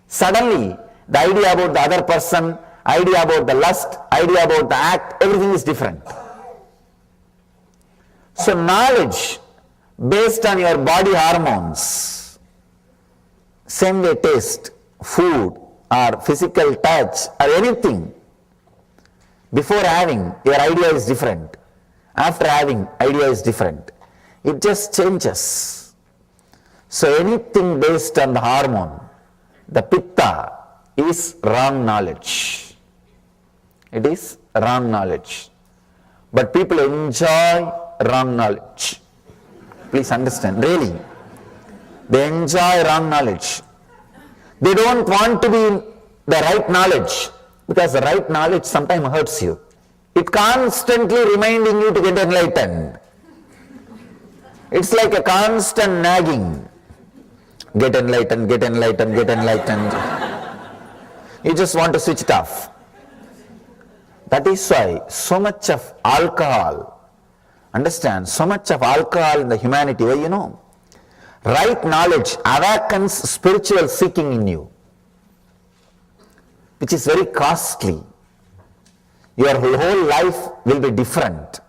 suddenly the idea about the other person, idea about the lust, idea about the act, everything is different. So knowledge based on your body hormones, same way taste, food or physical touch or anything, before having, your idea is different. After having, idea is different. It just changes. So anything based on the hormone, the pitta, is wrong knowledge. It is wrong knowledge. But people enjoy wrong knowledge. Please understand, really. They enjoy wrong knowledge. They don't want to be in the right knowledge, because the right knowledge sometimes hurts you. It constantly reminding you to get enlightened. It's like a constant nagging. Get enlightened, get enlightened, get enlightened. You just want to switch it off. That is why so much of alcohol, understand, so much of alcohol in the humanity, why you know? Right knowledge awakens spiritual seeking in you, which is very costly. Your whole life will be different.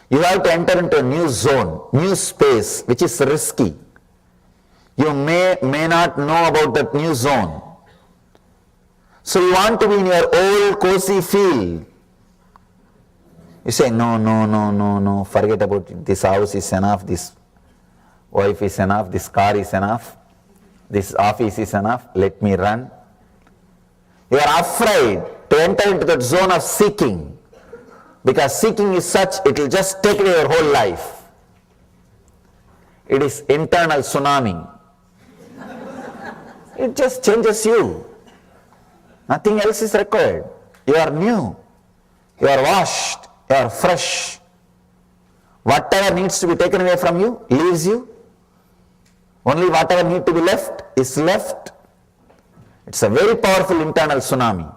You have to enter into a new zone, new space, which is risky. You may not know about that new zone. So you want to be in your old cozy field. You say, no, forget about it. This house is enough, this wife is enough, this car is enough, this office is enough, let me run. You are afraid to enter into that zone of seeking, because seeking is such, it will just take away your whole life. It is internal tsunami. It just changes you. Nothing else is required. You are new. You are washed, you are fresh. Whatever needs to be taken away from you, leaves you. Only whatever needs to be left is left. It's a very powerful internal tsunami.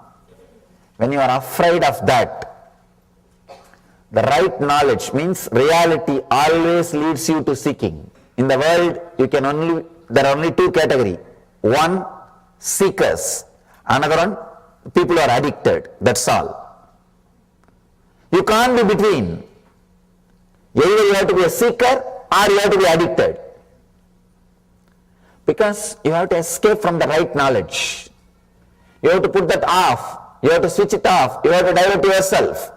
When you are afraid of that, the right knowledge means reality always leads you to seeking. In the world, there are only two categories. One, seekers. Another one, people who are addicted. That's all. You can't be between. Either you have to be a seeker or you have to be addicted. Because you have to escape from the right knowledge. You have to put that off. You have to switch it off. You have to divert yourself.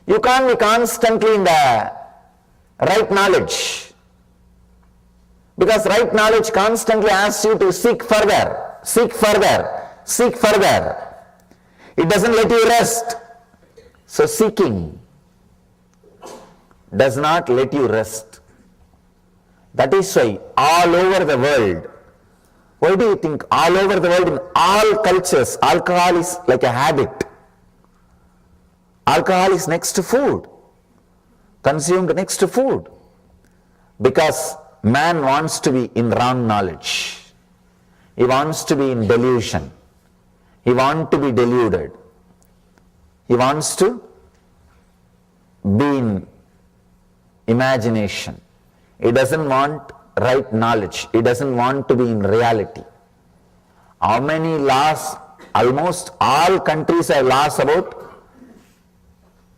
You can't be constantly in the right knowledge. Because right knowledge constantly asks you to seek further, seek further, seek further. It doesn't let you rest. So seeking does not let you rest. That is why all over the world, why do you think all over the world in all cultures, alcohol is like a habit? Alcohol is next to food, consumed next to food. Because man wants to be in wrong knowledge. He wants to be in delusion. He wants to be deluded. He wants to be in imagination. He doesn't want right knowledge. He doesn't want to be in reality. How many laws? Almost all countries have laws about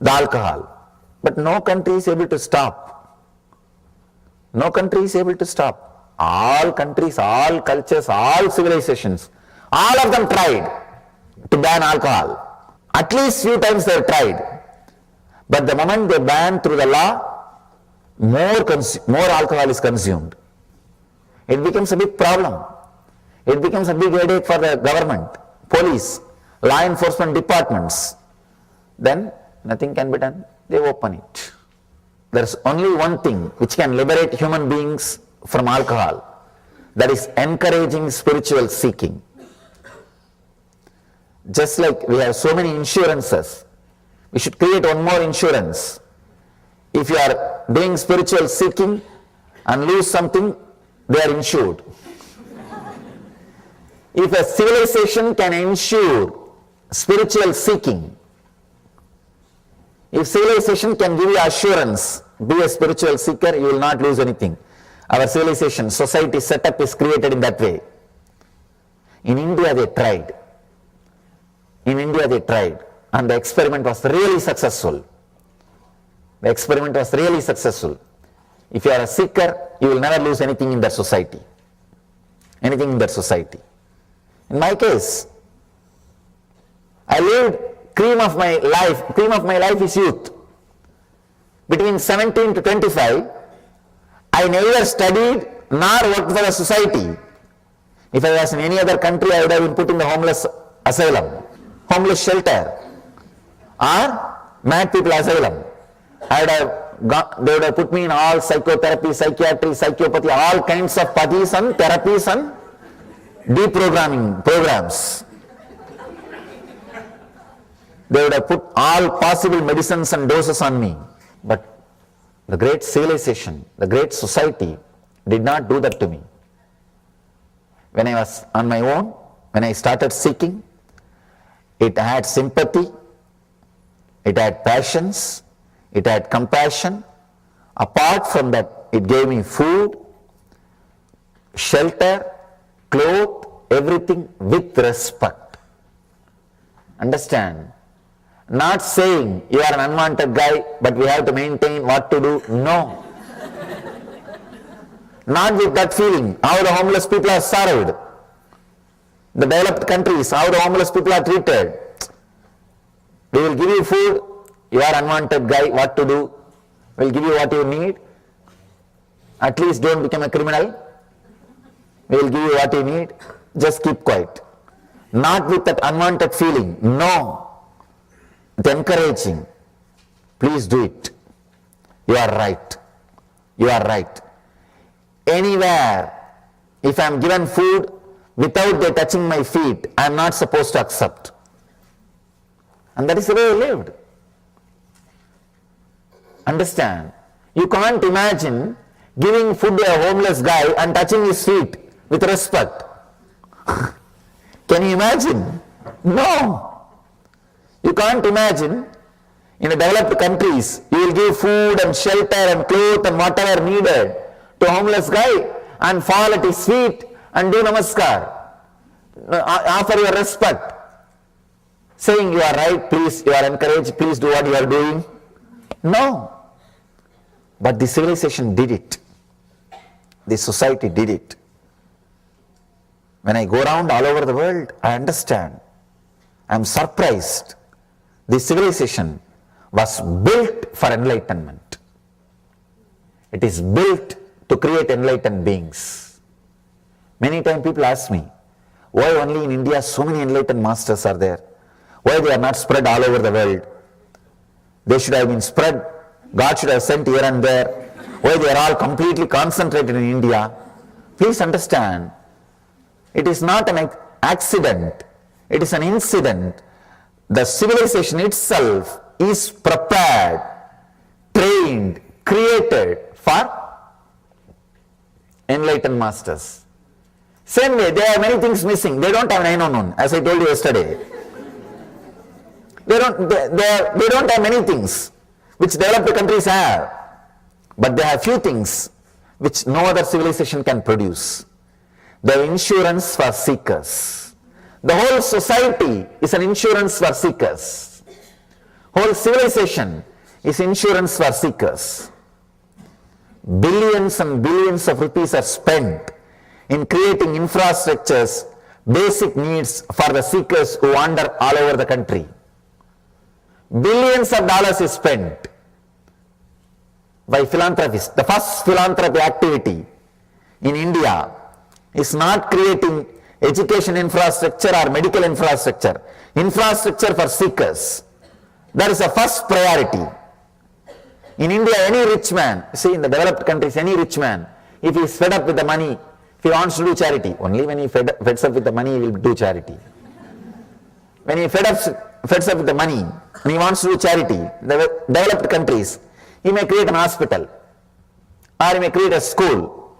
the alcohol. But no country is able to stop. No country is able to stop. All countries, all cultures, all civilizations, all of them tried to ban alcohol. At least few times they have tried. But the moment they ban through the law, more alcohol is consumed. It becomes a big problem. It becomes a big headache for the government, police, law enforcement departments. Then nothing can be done. They open it. There's only one thing which can liberate human beings from alcohol. That is encouraging spiritual seeking. Just like we have so many insurances, we should create one more insurance. If you are doing spiritual seeking and lose something, they are insured. If a civilization can ensure spiritual seeking, if civilization can give you assurance, be a spiritual seeker, you will not lose anything. Our civilization, society setup is created in that way. In India they tried. And the experiment was really successful. The experiment was really successful. If you are a seeker, you will never lose anything in that society. Anything in that society. In my case, I lived cream of my life is youth. Between 17 to 25, I neither studied nor worked for the society. If I was in any other country, I would have been put in the homeless asylum, homeless shelter, or mad people asylum. They would have put me in all psychotherapy, psychiatry, psychopathy, all kinds of pathies and therapies and deprogramming programs. They would have put all possible medicines and doses on me. But the great civilization, the great society did not do that to me. When I was on my own, when I started seeking, it had sympathy, it had passions, it had compassion. Apart from that, it gave me food, shelter, clothes, everything with respect. Understand? Not saying you are an unwanted guy, but we have to maintain what to do. No. Not with that feeling, how the homeless people are served. The developed countries, how the homeless people are treated. We will give you food, you are unwanted guy, what to do? We will give you what you need. At least don't become a criminal. We will give you what you need. Just keep quiet. Not with that unwanted feeling. No. With encouraging. Please do it. You are right. You are right. Anywhere, if I am given food without they touching my feet, I am not supposed to accept. And that is the way I lived. Understand? You can't imagine giving food to a homeless guy and touching his feet with respect. Can you imagine? No. You can't imagine. In the developed countries, you will give food and shelter and clothes and whatever needed to a homeless guy and fall at his feet and do namaskar. Offer your respect. Saying you are right, please, you are encouraged, please do what you are doing. No. But the civilization did it. The society did it. When I go around all over the world, I understand. I am surprised. The civilization was built for enlightenment. It is built to create enlightened beings. Many times people ask me, why only in India so many enlightened masters are there? Why they are not spread all over the world? They should have been spread. God should have sent here and there. Why they are all completely concentrated in India? Please understand, it is not an accident. It is an incident. The civilization itself is prepared, trained, created for enlightened masters. Same way, there are many things missing. They don't have 911, as I told you yesterday. They don't have many things which developed countries have, but they have few things which no other civilization can produce. They have insurance for seekers. The whole society is an insurance for seekers. Whole civilization is insurance for seekers. Billions and billions of rupees are spent in creating infrastructures, basic needs for the seekers who wander all over the country. Billions of dollars is spent by philanthropists. The first philanthropy activity in India is not creating education infrastructure or medical infrastructure. Infrastructure for seekers. That is the first priority. In India, any rich man, see in the developed countries, any rich man, if he is fed up with the money, if he wants to do charity, only when he feds up with the money, he will do charity. When he feds up with the money and he wants to do charity, the developed countries, he may create an hospital or he may create a school.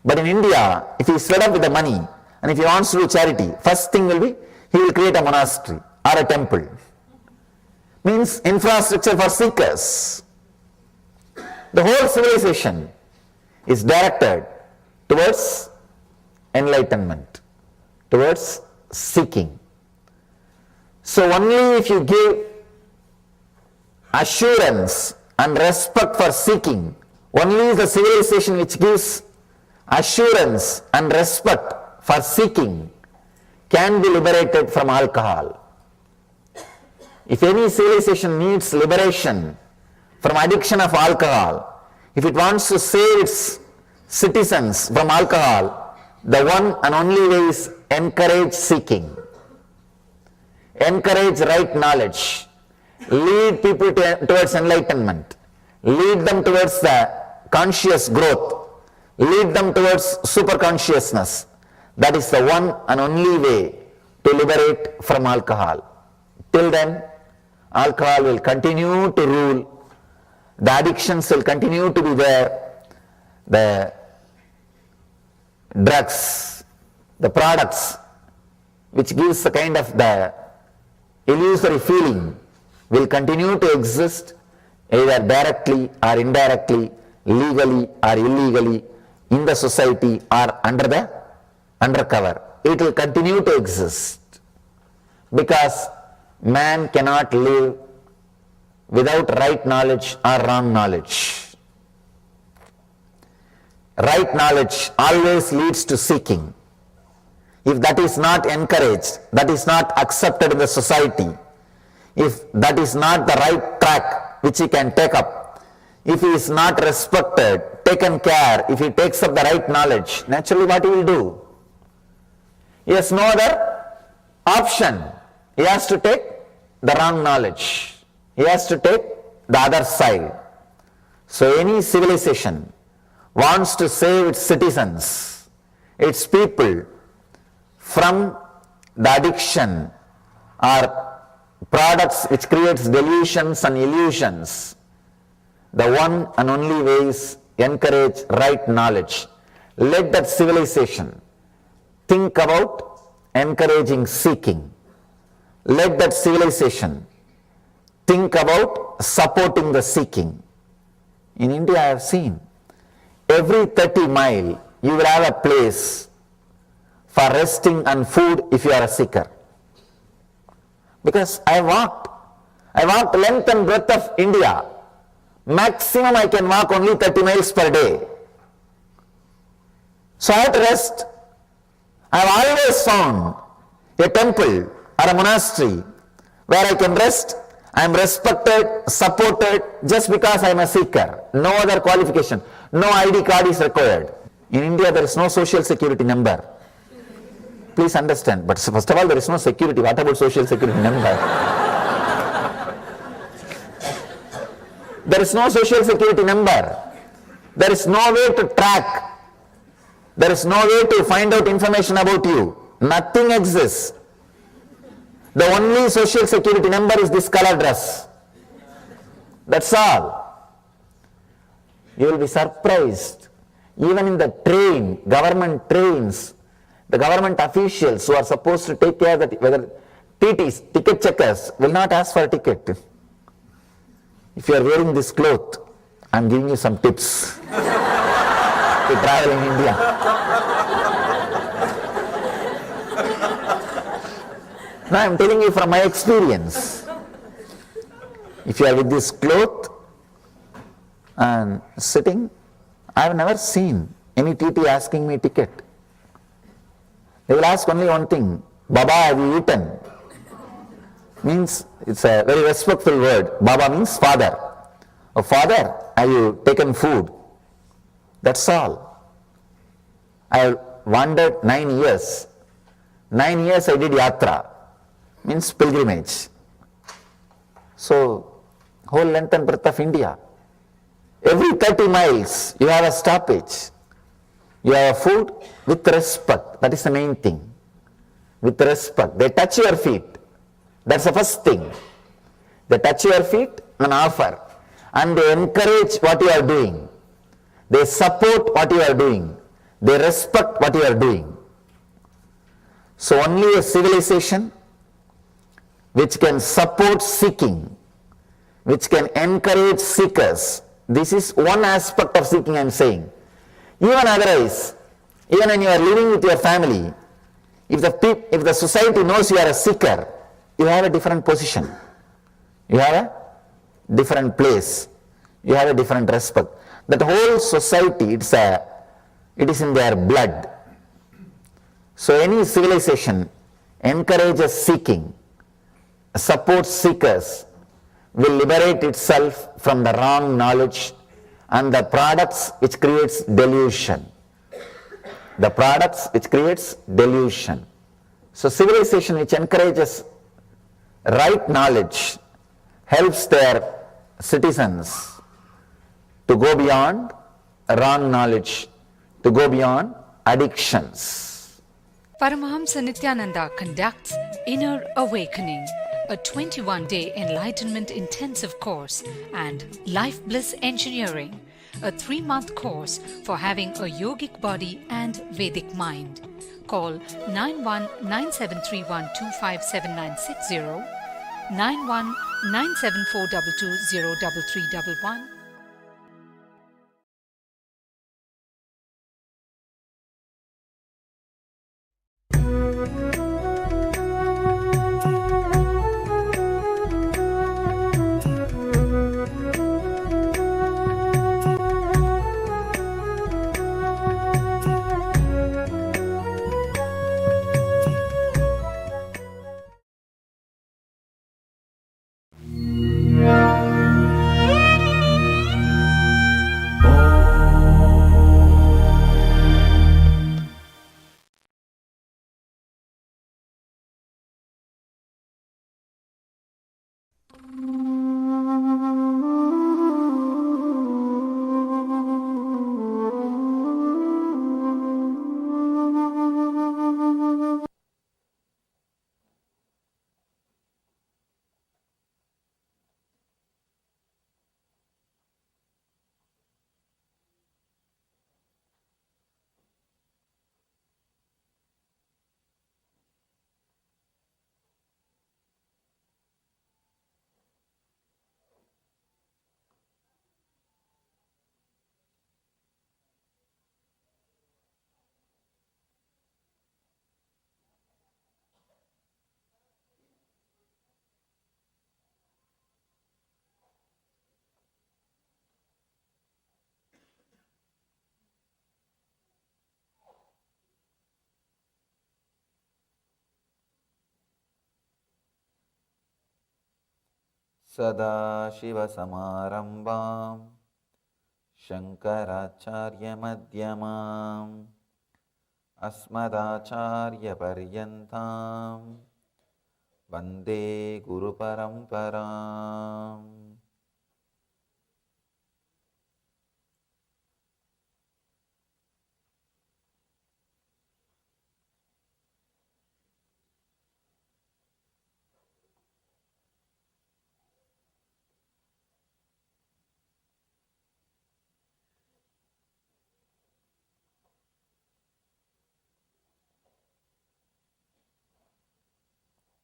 But in India, if he is fed up with the money and if he wants to do charity, first thing will be, he will create a monastery or a temple. Means infrastructure for seekers. The whole civilization is directed towards enlightenment, towards seeking. So only if you give assurance and respect for seeking, only the civilization which gives assurance and respect for seeking can be liberated from alcohol. If any civilization needs liberation from addiction of alcohol, if it wants to save its citizens from alcohol, the one and only way is encourage seeking. Encourage right knowledge. Lead people towards enlightenment. Lead them towards the conscious growth. Lead them towards superconsciousness. That is the one and only way to liberate from alcohol. Till then, alcohol will continue to rule. The addictions will continue to be there. The drugs, the products which gives the kind of the illusory feeling will continue to exist either directly or indirectly, legally or illegally in the society or under cover. It will continue to exist because man cannot live without right knowledge or wrong knowledge. Right knowledge always leads to seeking. If that is not encouraged, that is not accepted in the society, if that is not the right track which he can take up, if he is not respected, taken care, if he takes up the right knowledge, naturally what he will do? He has no other option. He has to take the wrong knowledge. He has to take the other side. So any civilization wants to save its citizens, its people from the addiction or products which creates delusions and illusions, The one and only way is encourage right knowledge. Let that civilization think about encouraging seeking. Let that civilization think about supporting the seeking. In India, I have seen every 30 miles you will have a place for resting and food if you are a seeker. Because I walked length and breadth of India. Maximum I can walk only 30 miles per day. So I have to rest. I have always found a temple or a monastery where I can rest. I am respected, supported just because I am a seeker. No other qualification. No ID card is required. In India there is no social security number. Please understand. But first of all, there is no security. What about social security number? There is no social security number. There is no way to track. There is no way to find out information about you. Nothing exists. The only social security number is this color dress. That's all. You will be surprised. Even in the train, government trains, the government officials who are supposed to take care that whether TTs, ticket checkers, will not ask for a ticket. If you are wearing this cloth, I am giving you some tips to travel in India. Now I am telling you from my experience. If you are with this cloth and sitting, I have never seen any TT asking me ticket. They will ask only one thing, Baba, have you eaten? Means, it's a very respectful word. Baba means father. Oh, father, have you taken food? That's all. I wandered 9 years. 9 years I did yatra, means pilgrimage. So, whole length and breadth of India. Every 30 miles you have a stoppage. You have a food with respect. That is the main thing. With respect. They touch your feet. That's the first thing. They touch your feet and offer. And they encourage what you are doing. They support what you are doing. They respect what you are doing. So only a civilization which can support seeking, which can encourage seekers. This is one aspect of seeking I am saying. Even otherwise, even when you are living with your family, if the society knows you are a seeker, you have a different position. You have a different place. You have a different respect. That whole society, it is in their blood. So any civilization encourages seeking, supports seekers, will liberate itself from the wrong knowledge and the products which creates delusion. The products which creates delusion. So civilization which encourages right knowledge helps their citizens to go beyond wrong knowledge, to go beyond addictions. Paramahamsa Nithyananda conducts Inner Awakening, a 21-day enlightenment intensive course, and Life Bliss Engineering, a 3-month course for having a yogic body and Vedic mind. Call 919731257960, 919742203311. सदाशिवसमारम्भां शङ्कराचार्यमध्यमाम् अस्मदाचार्यपर्यन्तां वन्दे गुरुपरम्पराम्.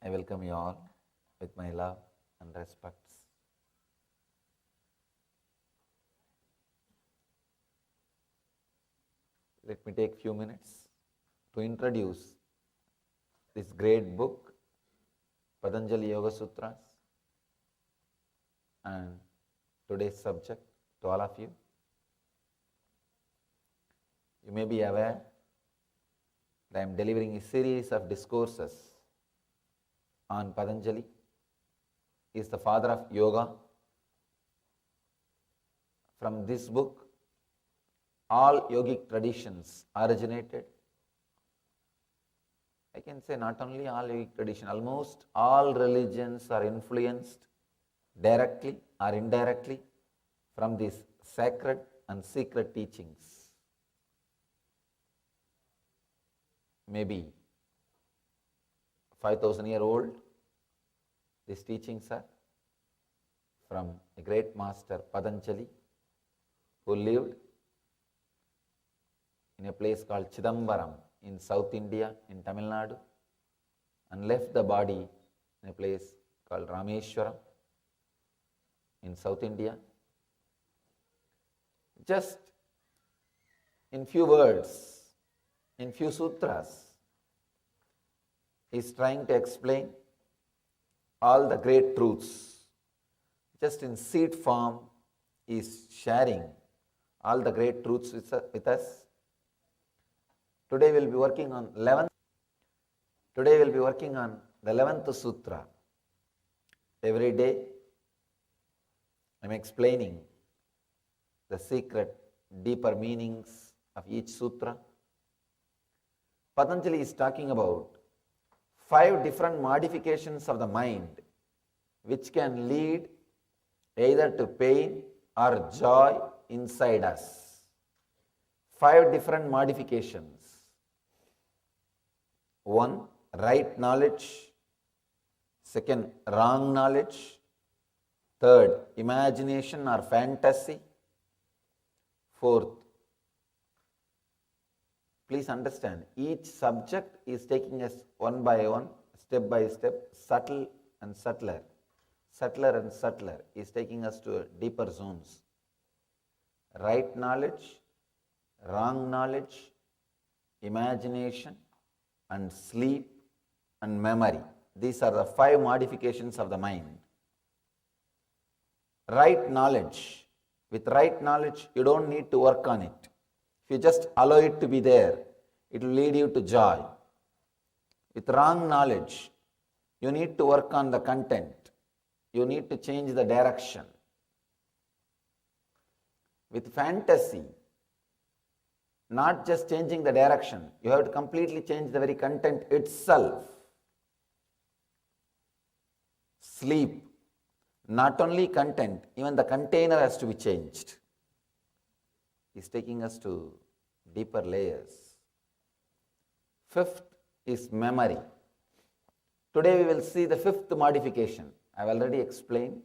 I welcome you all with my love and respects. Let me take few minutes to introduce this great book, Patanjali Yoga Sutras, and today's subject to all of you. You may be aware that I am delivering a series of discourses on Patanjali. He is the father of yoga. From this book, all yogic traditions originated. I can say not only all yogic traditions, almost all religions are influenced directly or indirectly from these sacred and secret teachings. Maybe 5,000 years old, these teachings are from a great master Patanjali, who lived in a place called Chidambaram in South India, in Tamil Nadu, and left the body in a place called Rameshwaram in South India. Just in few words, in few sutras, he is trying to explain all the great truths. Just in seed form, he is sharing all the great truths with us. Today we will be working on 11th. Today we will be working on the 11th sutra. Every day I am explaining the secret, deeper meanings of each sutra. Patanjali is talking about 5 different modifications of the mind which can lead either to pain or joy inside us. 5 different modifications. 1. Right knowledge. 2. Wrong knowledge. 3. Imagination or fantasy. 4. Please understand, each subject is taking us one by one, step by step, subtle and subtler. Subtler and subtler is taking us to deeper zones. Right knowledge, wrong knowledge, imagination, and sleep and memory. These are the 5 modifications of the mind. Right knowledge. With right knowledge, you don't need to work on it. If you just allow it to be there, it will lead you to joy. With wrong knowledge, you need to work on the content. You need to change the direction. With fantasy, not just changing the direction, you have to completely change the very content itself. Sleep, not only content, even the container has to be changed. Is taking us to deeper layers. 5th is memory. Today we will see the 5th modification. I have already explained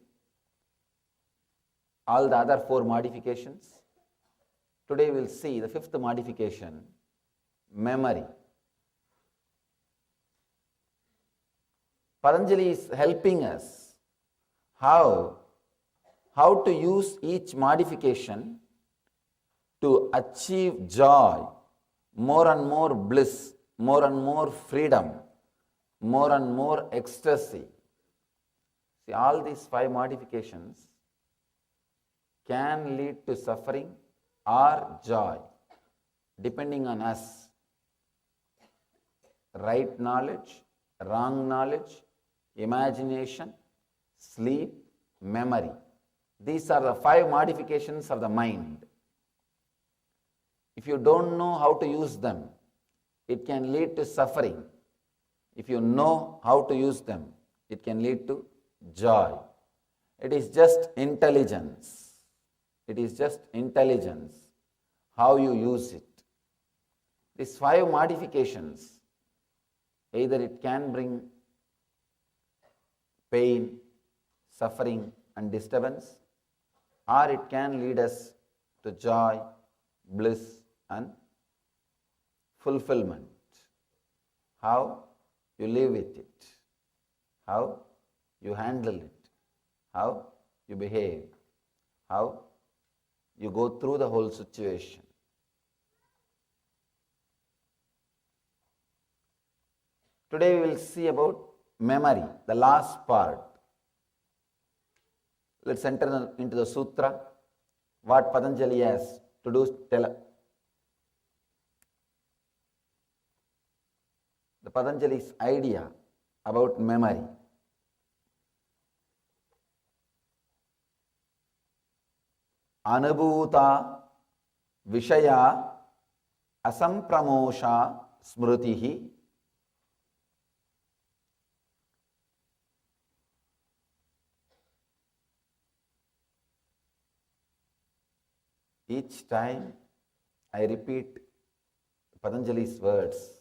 all the other 4 modifications. Today we will see the 5th modification, memory. Patanjali is helping us how to use each modification to achieve joy, more and more bliss, more and more freedom, more and more ecstasy. See, all these 5 modifications can lead to suffering or joy, depending on us. Right knowledge, wrong knowledge, imagination, sleep, memory. These are the 5 modifications of the mind. If you don't know how to use them, it can lead to suffering. If you know how to use them, it can lead to joy. It is just intelligence. It is just intelligence, how you use it. These 5 modifications, either it can bring pain, suffering and disturbance, or it can lead us to joy, bliss and fulfillment. How you live with it, how you handle it, how you behave, how you go through the whole situation. Today we will see about memory, the last part. Let's enter into the sutra. What Patanjali has to do, tell. The Patanjali's idea about memory. Anubhuta Vishaya Asampramosha Smrutihi. Each time I repeat Patanjali's words,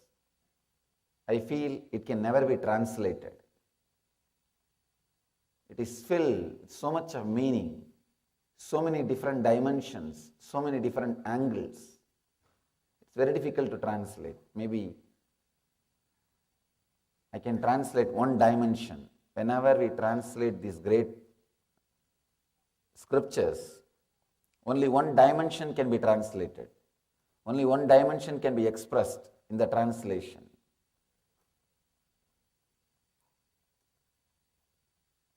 I feel it can never be translated. It is filled with so much of meaning, so many different dimensions, so many different angles. It's very difficult to translate. Maybe I can translate one dimension. Whenever we translate these great scriptures, only one dimension can be translated. Only one dimension can be expressed in the translation.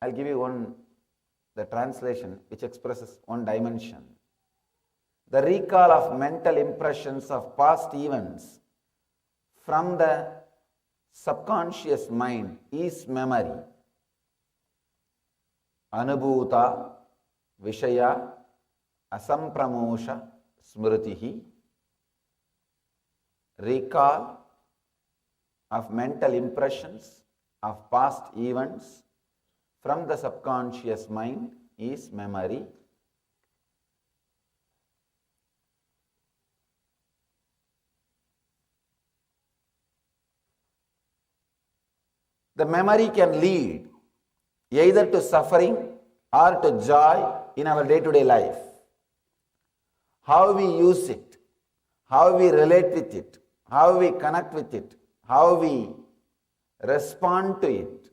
I'll give you the translation which expresses one dimension. The recall of mental impressions of past events from the subconscious mind is memory. Anubhuta Vishaya Asampramosha Smrutihi. Recall of mental impressions of past events from the subconscious mind is memory. The memory can lead either to suffering or to joy in our day-to-day life. How we use it, how we relate with it, how we connect with it, how we respond to it.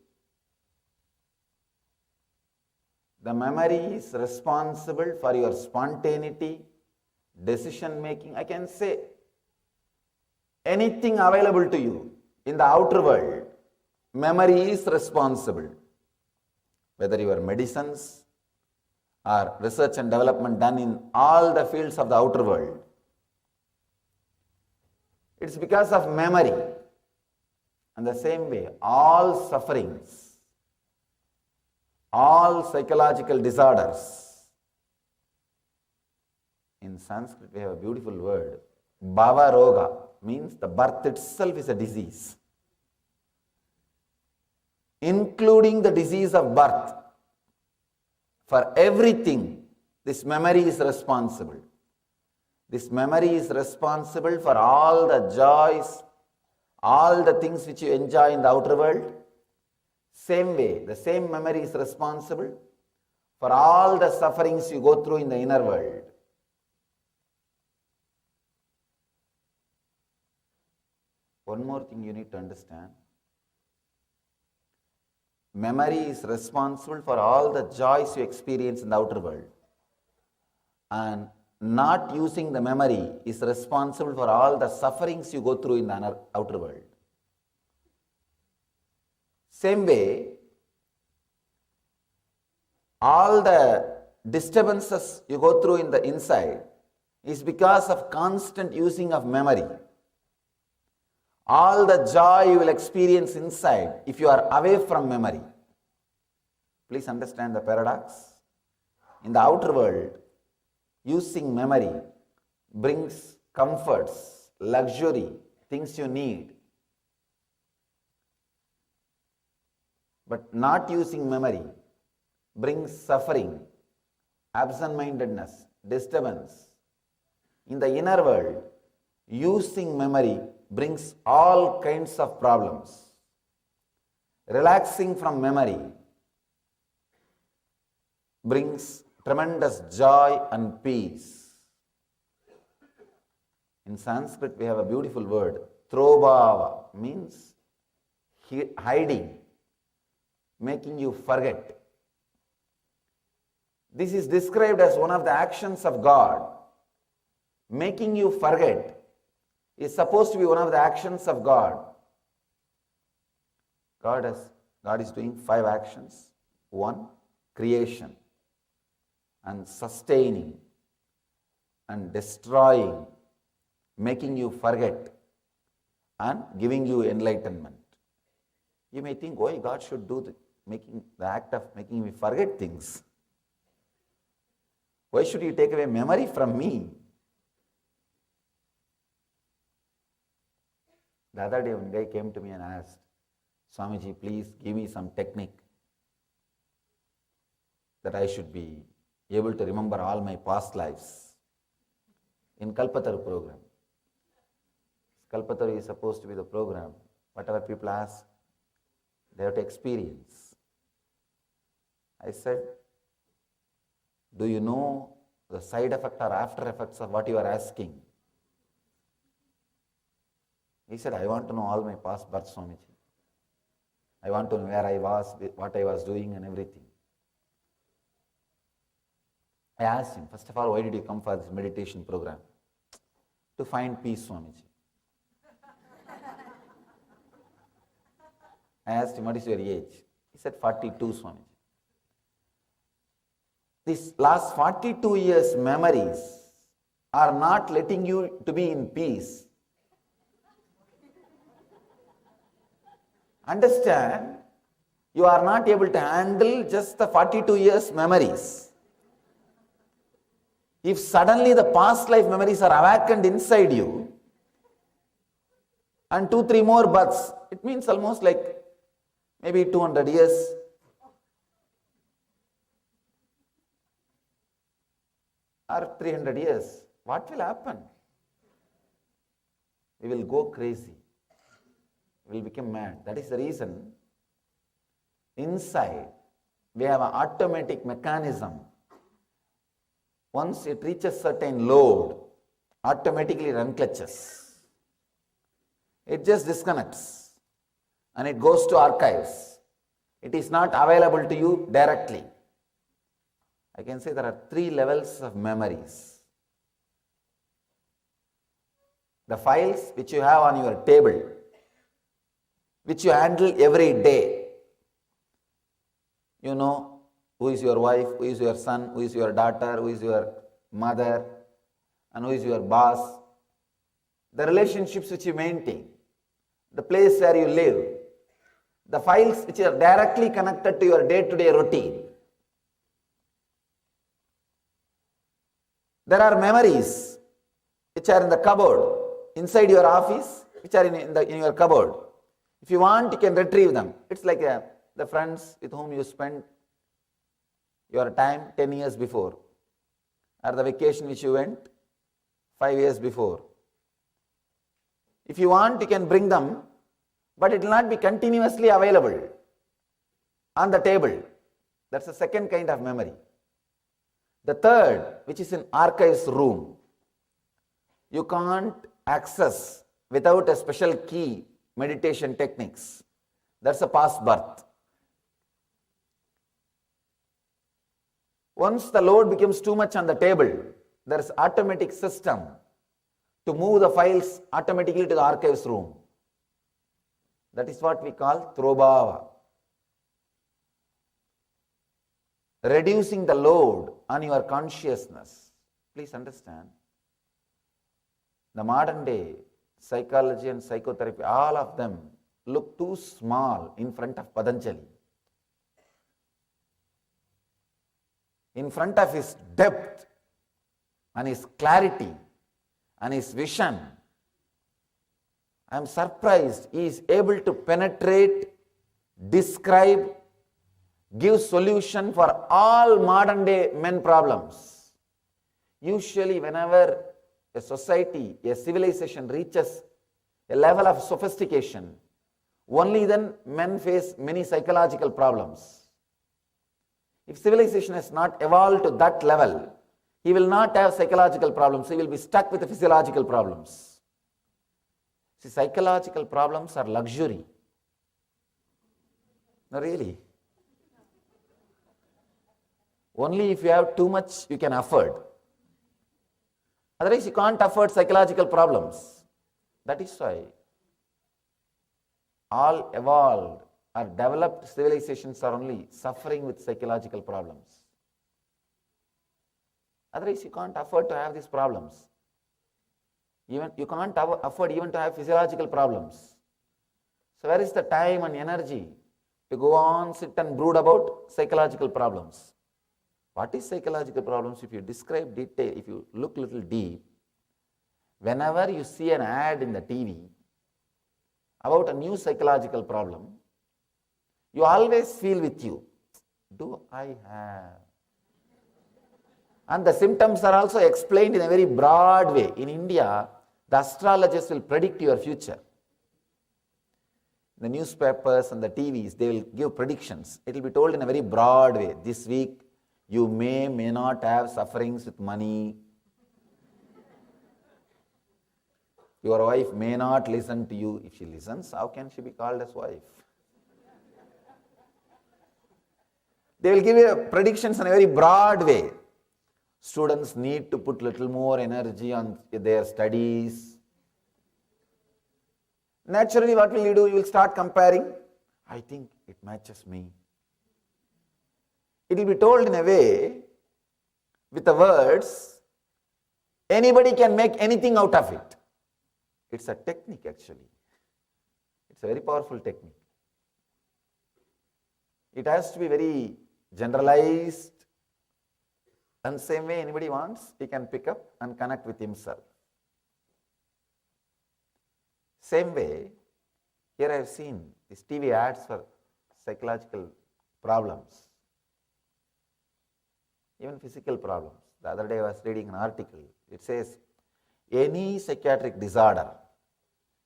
The memory is responsible for your spontaneity, decision making. I can say anything available to you in the outer world, memory is responsible. Whether your medicines or research and development done in all the fields of the outer world, it's because of memory. And the same way, all sufferings, all psychological disorders. In Sanskrit, we have a beautiful word. Bhava roga means the birth itself is a disease, including the disease of birth. For everything, this memory is responsible. This memory is responsible for all the joys, all the things which you enjoy in the outer world. Same way, the same memory is responsible for all the sufferings you go through in the inner world. One more thing you need to understand. Memory is responsible for all the joys you experience in the outer world. And not using the memory is responsible for all the sufferings you go through in the outer world. Same way, all the disturbances you go through in the inside is because of constant using of memory. All the joy you will experience inside if you are away from memory. Please understand the paradox. In the outer world, using memory brings comforts, luxury, things you need. But not using memory brings suffering, absent-mindedness, disturbance. In the inner world, using memory brings all kinds of problems. Relaxing from memory brings tremendous joy and peace. In Sanskrit, we have a beautiful word, trobhava, means hiding, making you forget. This is described as one of the actions of God. Making you forget is supposed to be one of the actions of God. God is doing 5 actions. 1, creation, and sustaining, and destroying, making you forget, and giving you enlightenment. You may think, why God should do the act of making me forget things? Why should you take away memory from me? The other day, one guy came to me and asked, Swamiji, please give me some technique that I should be able to remember all my past lives. In Kalpataru program. Kalpataru is supposed to be the program. Whatever people ask, they have to experience. I said, do you know the side effect or after effects of what you are asking? He said, I want to know all my past births, Swamiji. I want to know where I was, what I was doing and everything. I asked him, first of all, why did you come for this meditation program? To find peace, Swamiji. I asked him, what is your age? He said, 42, Swamiji. These last 42 years' memories are not letting you to be in peace. Understand, you are not able to handle just the 42 years' memories. If suddenly the past life memories are awakened inside you, and 2-3 more births, it means almost like maybe 200 years. Or 300 years. What will happen? We will go crazy. We will become mad. That is the reason inside we have an automatic mechanism. Once it reaches certain load, automatically run clutches. It just disconnects and it goes to archives. It is not available to you directly. I can say there are 3 levels of memories. The files which you have on your table, which you handle every day. You know who is your wife, who is your son, who is your daughter, who is your mother, and who is your boss. The relationships which you maintain, the place where you live, the files which are directly connected to your day-to-day routine. There are memories which are in the cupboard, inside your office, which are in your cupboard. If you want, you can retrieve them. It's like the friends with whom you spent your time 10 years before, or the vacation which you went 5 years before. If you want, you can bring them, but it will not be continuously available on the table. That's the second kind of memory. The third, which is in archives room, you can't access without a special key, meditation techniques. That's a past birth. Once the load becomes too much on the table, there is automatic system to move the files automatically to the archives room. That is what we call trobhava. Reducing the load on your consciousness. Please understand, the modern day psychology and psychotherapy, all of them look too small in front of Patanjali. in front of his depth and his clarity and his vision, I am surprised he is able to penetrate, describe, give solution for all modern day men problems. Usually whenever a society, a civilization reaches a level of sophistication, only then men face many psychological problems. If civilization has not evolved to that level, he will not have psychological problems, he will be stuck with the physiological problems. See, psychological problems are luxury. No, really. Only if you have too much you can afford. Otherwise you can't afford psychological problems. That is why all evolved or developed civilizations are only suffering with psychological problems. Otherwise you can't afford to have these problems. Even you can't afford even to have physiological problems. So where is the time and energy to go on, sit and brood about psychological problems? What is psychological problems? If you describe detail, if you look little deep, whenever you see an ad in the TV about a new psychological problem, you always feel with you, do I have? And the symptoms are also explained in a very broad way. In India, the astrologers will predict your future. The newspapers and the TVs, they will give predictions. It will be told in a very broad way. This week, you may not have sufferings with money. Your wife may not listen to you. If she listens, how can she be called as wife? They will give you predictions in a very broad way. Students need to put little more energy on their studies. Naturally, what will you do? You will start comparing. I think it matches me. It will be told in a way, with the words, anybody can make anything out of it. It's a technique actually. It's a very powerful technique. It has to be very generalized, and same way anybody wants, he can pick up and connect with himself. Same way, here I have seen these TV ads for psychological problems, even physical problems. The other day I was reading an article. It says, any psychiatric disorder,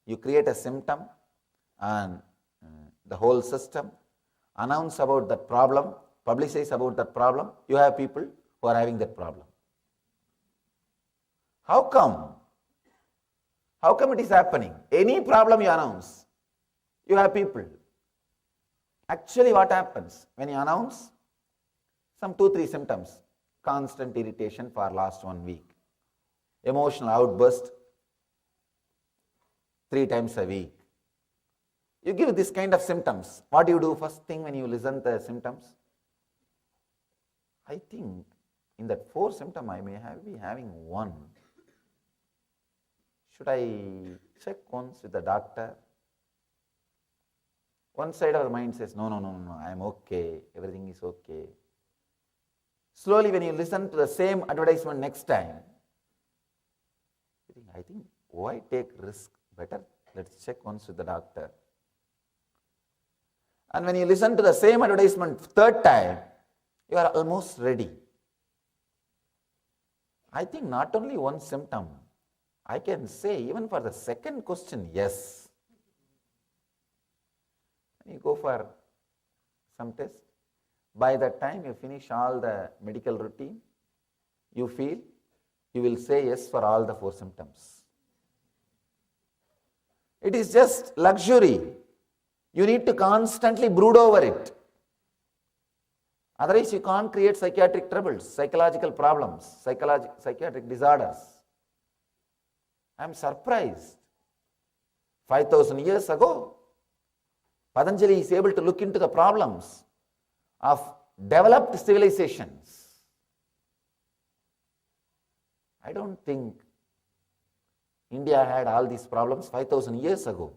you create a symptom and the whole system announce about that problem, publicize about that problem, you have people who are having that problem. How come? How come it is happening? Any problem you announce, you have people. Actually what happens when you announce some 2-3 symptoms? Constant irritation for last 1 week, emotional outburst 3 times a week. You give this kind of symptoms. What do you do first thing when you listen to the symptoms? I think in that 4 symptom I may be having 1. Should I check once with the doctor? One side of the mind says, no, I am okay, everything is okay. Slowly when you listen to the same advertisement next time, you think, I think, why take risk? Better, let's check once with the doctor. And when you listen to the same advertisement 3rd time, you are almost ready. I think not only 1 symptom, I can say even for the 2nd question, yes. You go for some test. By the time you finish all the medical routine, you feel you will say yes for all the 4 symptoms. It is just luxury. You need to constantly brood over it. Otherwise you can't create psychiatric troubles, psychological problems, psychiatric disorders. I am surprised. 5,000 years ago, Patanjali is able to look into the problems of developed civilizations. I don't think India had all these problems 5,000 years ago.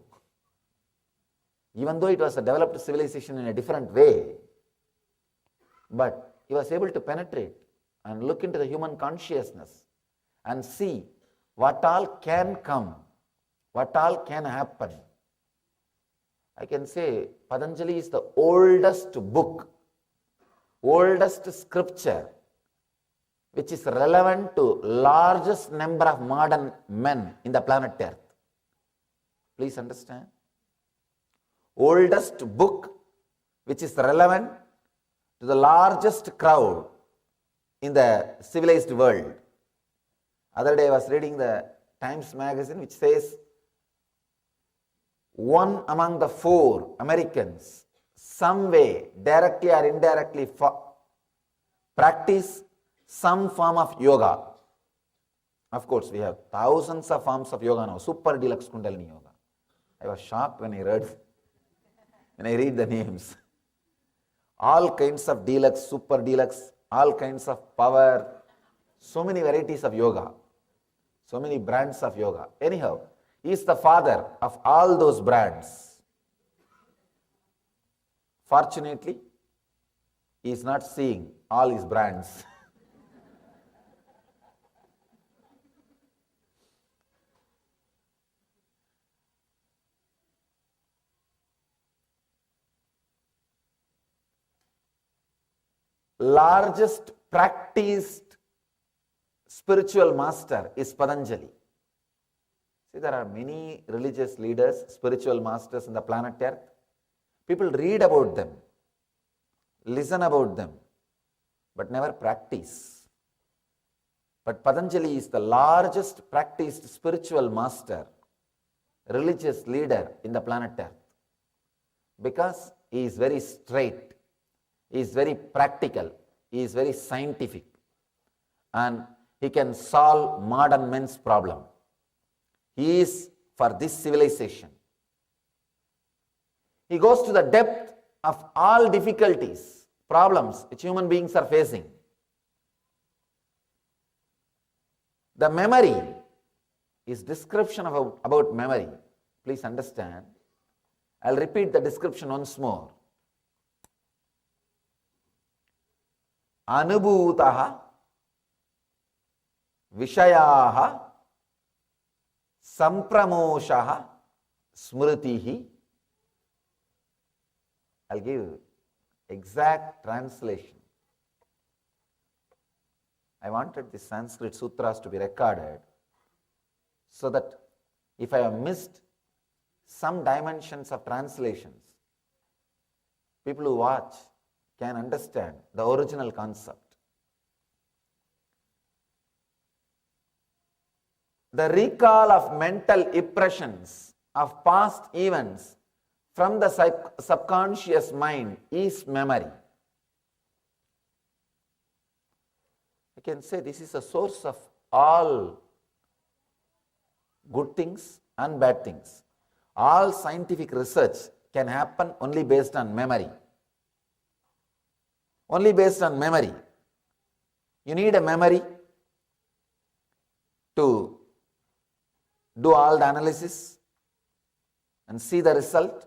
Even though it was a developed civilization in a different way, but he was able to penetrate and look into the human consciousness and see what all can come, what all can happen. I can say Patanjali is the oldest book, oldest scripture which is relevant to largest number of modern men in the planet Earth. Please understand. Oldest book which is relevant to the largest crowd in the civilized world. Other day I was reading the Times magazine which says one among the 4 Americans some way, directly or indirectly, practice some form of yoga. Of course, we have thousands of forms of yoga now, super deluxe Kundalini yoga. I was shocked when I read the names. All kinds of deluxe, super deluxe, all kinds of power, so many varieties of yoga, so many brands of yoga. Anyhow, he is the father of all those brands. Fortunately, he is not seeing all his brands. Largest practiced spiritual master is Patanjali. See, there are many religious leaders, spiritual masters in the planet Earth. People read about them, listen about them, but never practice. But Patanjali is the largest practiced spiritual master, religious leader in the planet Earth, because he is very straight. He is very practical, he is very scientific, and he can solve modern men's problem. He is for this civilization. He goes to the depth of all difficulties, problems which human beings are facing. The memory is description about memory. Please understand. I'll repeat the description once more. Anubhutaha Vishayaha Sampramoshaha Smritihi. I'll give exact translation. I wanted the Sanskrit Sutras to be recorded so that if I have missed some dimensions of translations, people who watch can understand the original concept. The recall of mental impressions of past events from the subconscious mind is memory. I can say this is a source of all good things and bad things. All scientific research can happen only based on memory. Only based on memory. You need a memory to do all the analysis and see the result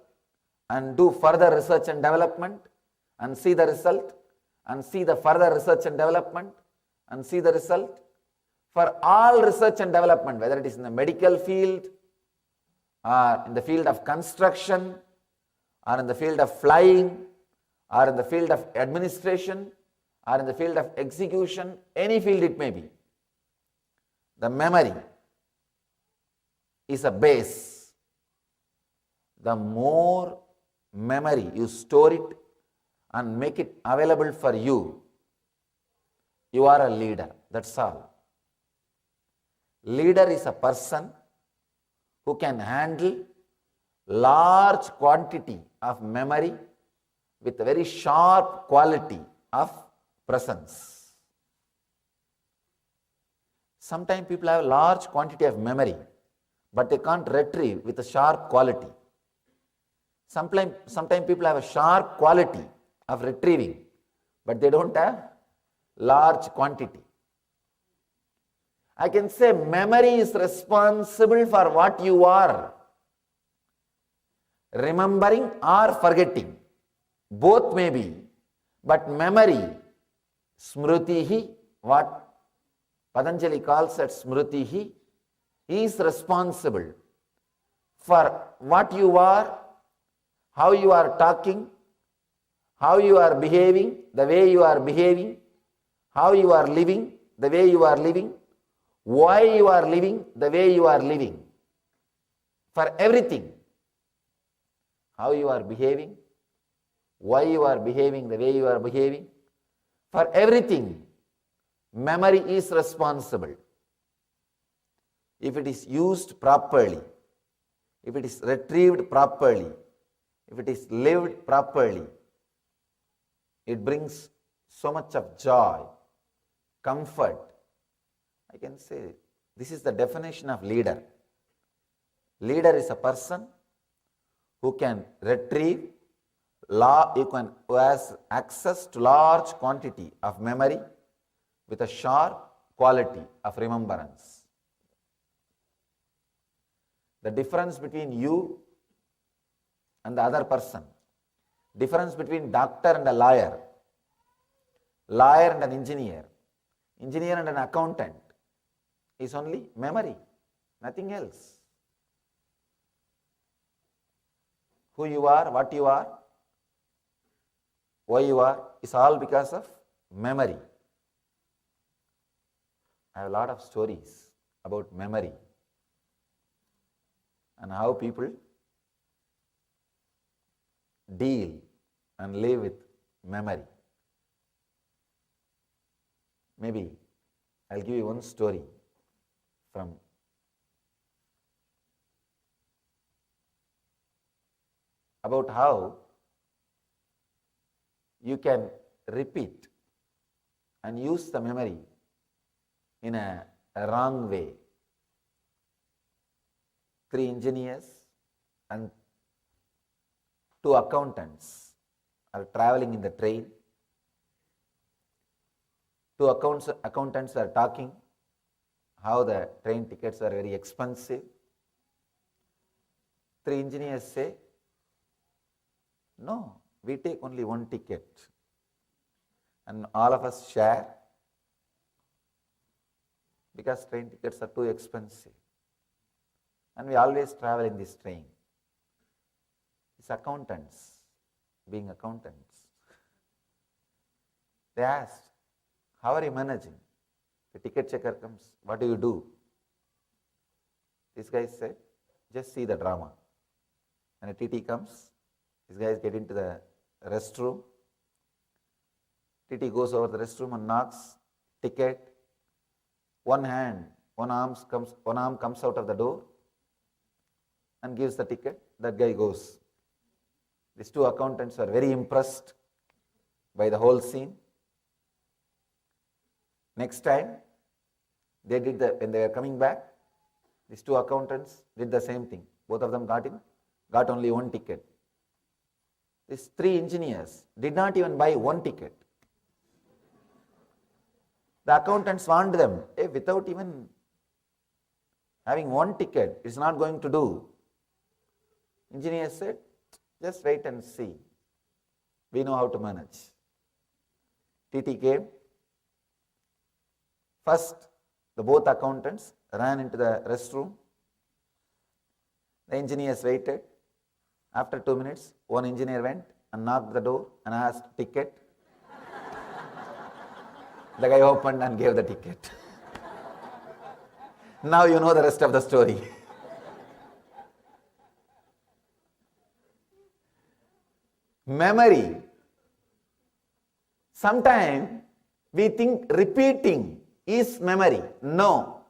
and do further research and development and see the result and see the further research and development and see the result. For all research and development, whether it is in the medical field or in the field of construction or in the field of flying or in the field of administration or in the field of execution, any field it may be, the memory is a base. The more memory you store it and make it available for you, you are a leader. That's all. Leader is a person who can handle large quantity of memory with a very sharp quality of presence. Sometimes people have a large quantity of memory, but they can't retrieve with a sharp quality. Sometimes people have a sharp quality of retrieving, but they don't have large quantity. I can say memory is responsible for what you are, remembering or forgetting. Both may be, but memory, smritihi, what Patanjali calls as smritihi, is responsible for what you are, how you are talking, how you are behaving, the way you are behaving, how you are living, the way you are living, why you are living, the way you are living. For everything, how you are behaving, why you are behaving, the way you are behaving, for everything, memory is responsible. If it is used properly, if it is retrieved properly, if it is lived properly, it brings so much of joy, comfort. I can say this is the definition of leader. Leader is a person who can retrieve, who has access to large quantity of memory with a sharp quality of remembrance. The difference between you and the other person, difference between doctor and a lawyer, lawyer and an engineer, engineer and an accountant is only memory, nothing else. Who you are, what you are, why you are, is all because of memory. I have a lot of stories about memory and how people deal and live with memory. Maybe I'll give you one story from about how you can repeat and use the memory in a wrong way. 3 engineers and 2 accountants are traveling in the train. 2 accountants are talking how the train tickets are very expensive. 3 engineers say, no, we take only 1 ticket and all of us share because train tickets are too expensive and we always travel in this train. These accountants, being accountants, they asked, how are you managing? The ticket checker comes, what do you do? This guy said, just see the drama. When a TT comes, these guys get into the restroom. TT goes over the restroom and knocks, ticket. One arm comes out of the door and gives the ticket. That guy goes. These 2 accountants are very impressed by the whole scene. Next time, when they were coming back, these 2 accountants did the same thing. Both of them got only 1 ticket. These 3 engineers did not even buy 1 ticket. The accountants warned them, hey, without even having 1 ticket, it's not going to do. Engineers said, just wait and see. We know how to manage. TT came. First, both accountants ran into the restroom. The engineers waited. After 2 minutes, one engineer went and knocked the door and asked ticket. The guy opened and gave the ticket. Now you know the rest of the story. Memory. Sometimes we think repeating is memory. No.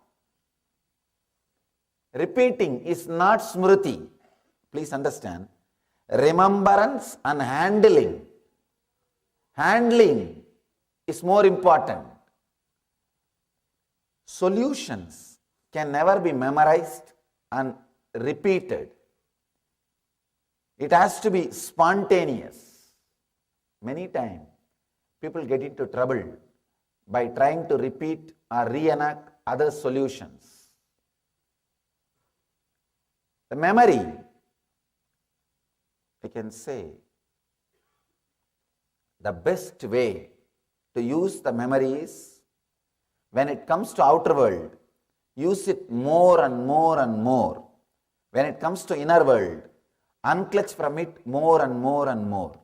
Repeating is not smriti. Please understand. Remembrance and handling. Handling is more important. Solutions can never be memorized and repeated. It has to be spontaneous. Many times, people get into trouble by trying to repeat or reenact other solutions. The memory, I can say, the best way to use the memory is When it comes to outer world, use it more and more and more. When it comes to inner world, unclutch from it more and more and more.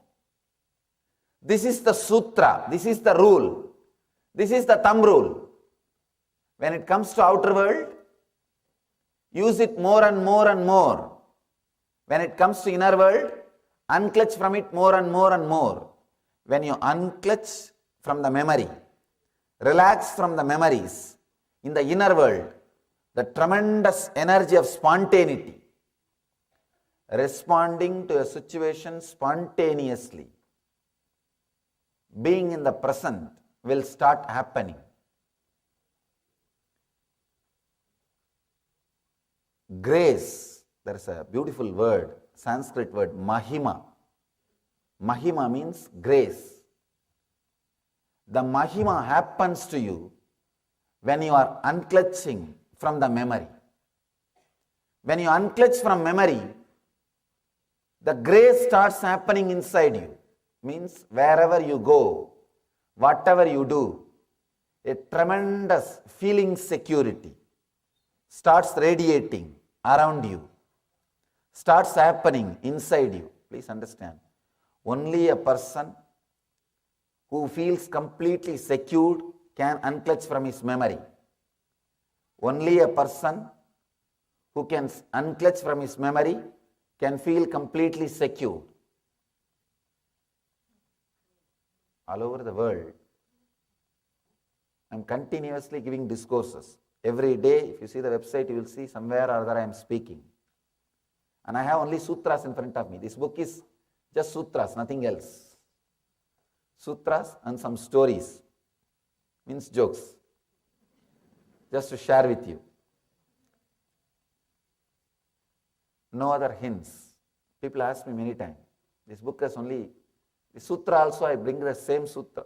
This is the sutra, this is the rule, this is the thumb rule. When it comes to outer world, use it more and more and more. When it comes to inner world, unclutch from it more and more and more. When you unclutch from the memory, relax from the memories, in the inner world, the tremendous energy of spontaneity, responding to a situation spontaneously, being in the present will start happening. Grace, there is a beautiful word, Sanskrit word, mahima. Mahima means grace. The mahima happens to you when you are unclutching from the memory. When you unclutch from memory, the grace starts happening inside you. Means wherever you go, whatever you do, a tremendous feeling security starts radiating around you, starts happening inside you. Please understand, only a person who feels completely secured can unclutch from his memory. Only a person who can unclutch from his memory can feel completely secured. All over the world, I am continuously giving discourses. Every day, if you see the website, you will see somewhere or other I am speaking. And I have only sutras in front of me. This book is just sutras, nothing else. Sutras and some stories, means jokes, just to share with you. No other hints. People ask me many times. This book has only, the sutra also I bring the same sutra.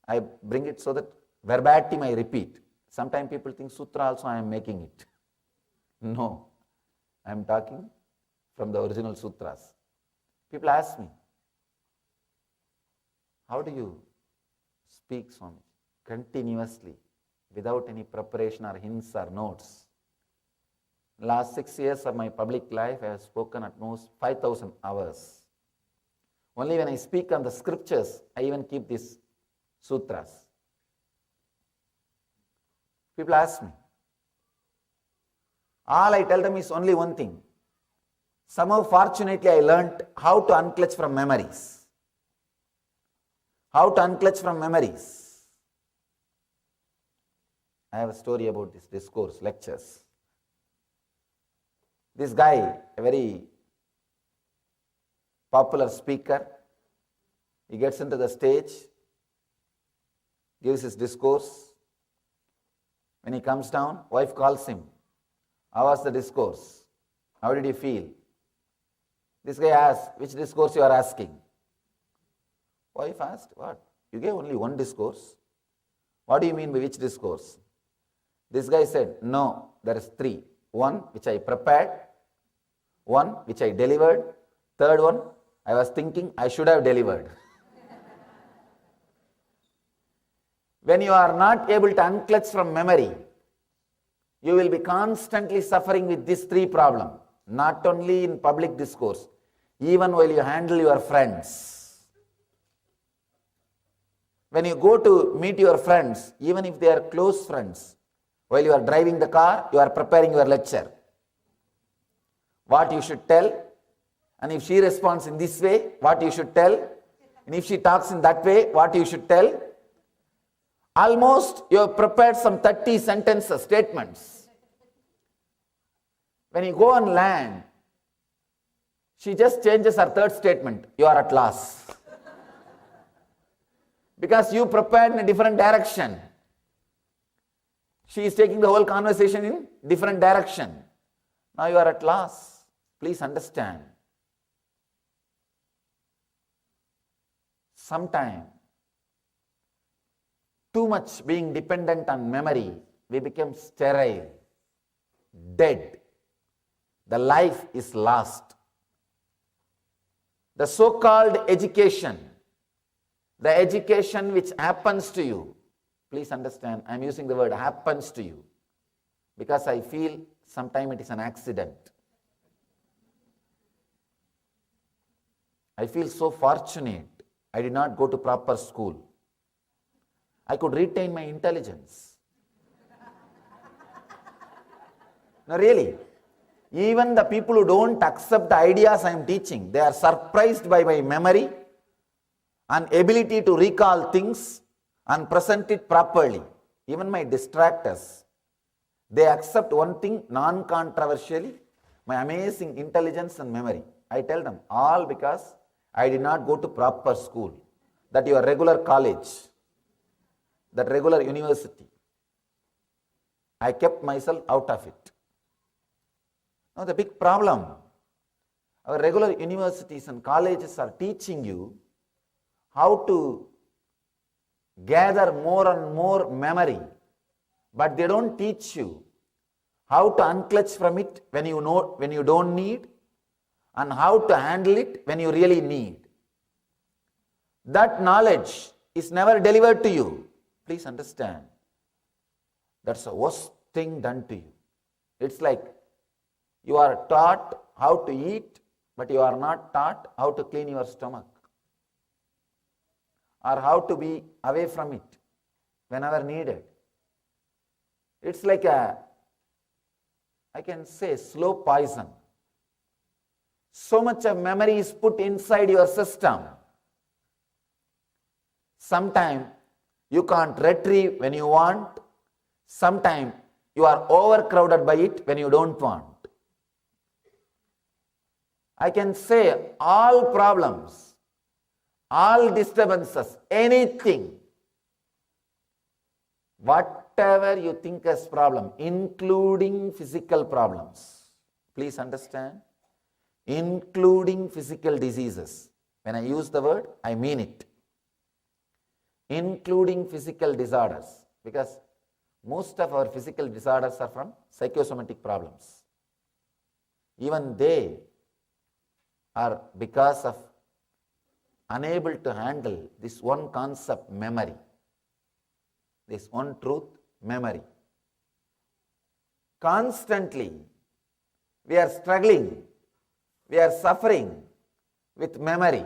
I bring it so that verbatim I repeat. Sometimes people think sutra also I am making it. No, I am talking from the original sutras. People ask me, how do you speak, Swami? Continuously, without any preparation or hints or notes. Last 6 years of my public life, I have spoken at most 5,000 hours. Only when I speak on the scriptures, I even keep these sutras. People ask me. All I tell them is only one thing. Somehow, fortunately, I learnt how to unclutch from memories. How to unclutch from memories. I have a story about this discourse, lectures. This guy, a very popular speaker, he gets into the stage, gives his discourse. When he comes down, wife calls him. How was the discourse? How did you feel? This guy asks, which discourse you are asking? Wife asked, what? You gave only one discourse. What do you mean by which discourse? This guy said, no, there is 3. One which I prepared, one which I delivered, third one I was thinking I should have delivered. When you are not able to unclutch from memory, you will be constantly suffering with these 3 problems, not only in public discourse, even while you handle your friends. When you go to meet your friends, even if they are close friends, while you are driving the car, you are preparing your lecture. What you should tell, and if she responds in this way, what you should tell, and if she talks in that way, what you should tell. Almost you have prepared some 30 sentences, statements. When you go on land, she just changes her third statement, you are at loss. Because you prepared in a different direction. She is taking the whole conversation in different direction. Now you are at loss. Please understand. Sometimes, too much being dependent on memory, we become sterile, dead. The life is lost. The so-called education, the education which happens to you, Please understand, I am using the word happens to you because I feel sometimes it is an accident. I feel so fortunate I did not go to proper school. I could retain my intelligence. No, really. Even the people who don't accept the ideas I am teaching, they are surprised by my memory and ability to recall things and present it properly. Even my distractors, they accept one thing non-controversially, my amazing intelligence and memory. I tell them, all because I did not go to proper school, that your regular college, that regular university. I kept myself out of it. Now the big problem, our regular universities and colleges are teaching you how to gather more and more memory, but they don't teach you how to unclutch from it when you don't need, and how to handle it when you really need. That knowledge is never delivered to you. Please understand. That's the worst thing done to you. It's like you are taught how to eat, but you are not taught how to clean your stomach, or how to be away from it whenever needed. It's like I can say, slow poison. So much of memory is put inside your system. Sometimes you can't retrieve when you want. Sometimes you are overcrowded by it when you don't want. I can say all problems, all disturbances, anything, whatever you think as problem, including physical problems. Please understand, including physical diseases. When I use the word, I mean it. Including physical disorders, because most of our physical disorders are from psychosomatic problems. Even they are because of unable to handle this one concept, memory, this one truth, memory. Constantly we are struggling, we are suffering with memory.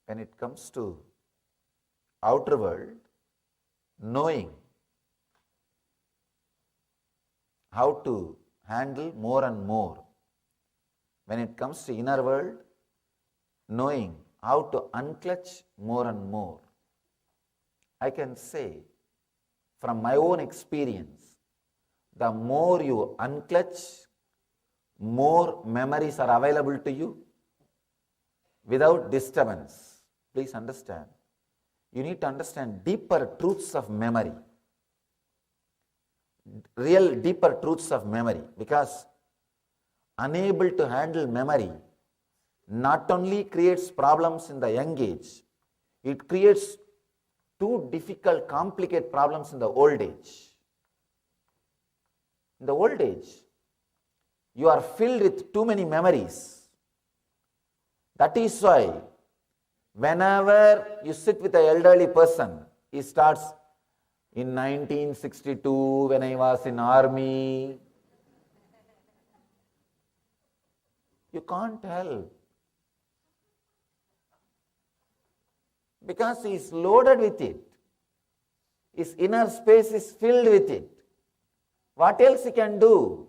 When it comes to outer world, knowing how to handle more and more. When it comes to inner world, knowing how to unclutch more and more. I can say from my own experience, the more you unclutch, more memories are available to you without disturbance. Please understand. You need to understand deeper truths of memory. Real deeper truths of memory, because unable to handle memory not only creates problems in the young age, it creates too difficult, complicated problems in the old age. In the old age, you are filled with too many memories. That is why whenever you sit with an elderly person, he starts, in 1962 when I was in army. You can't help. Because he is loaded with it. His inner space is filled with it. What else he can do?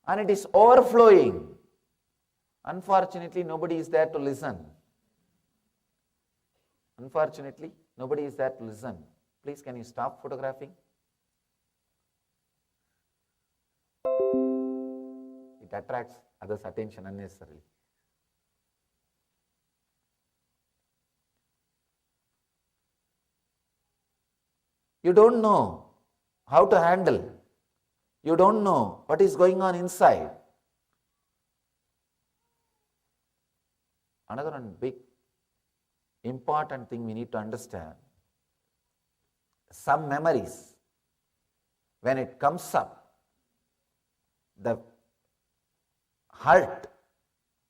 And it is overflowing. Unfortunately, nobody is there to listen. Unfortunately, nobody is there to listen. Please, can you stop photographing? It attracts others' attention unnecessarily. You don't know how to handle. You don't know what is going on inside. Another one big important thing we need to understand. Some memories, when it comes up, the hurt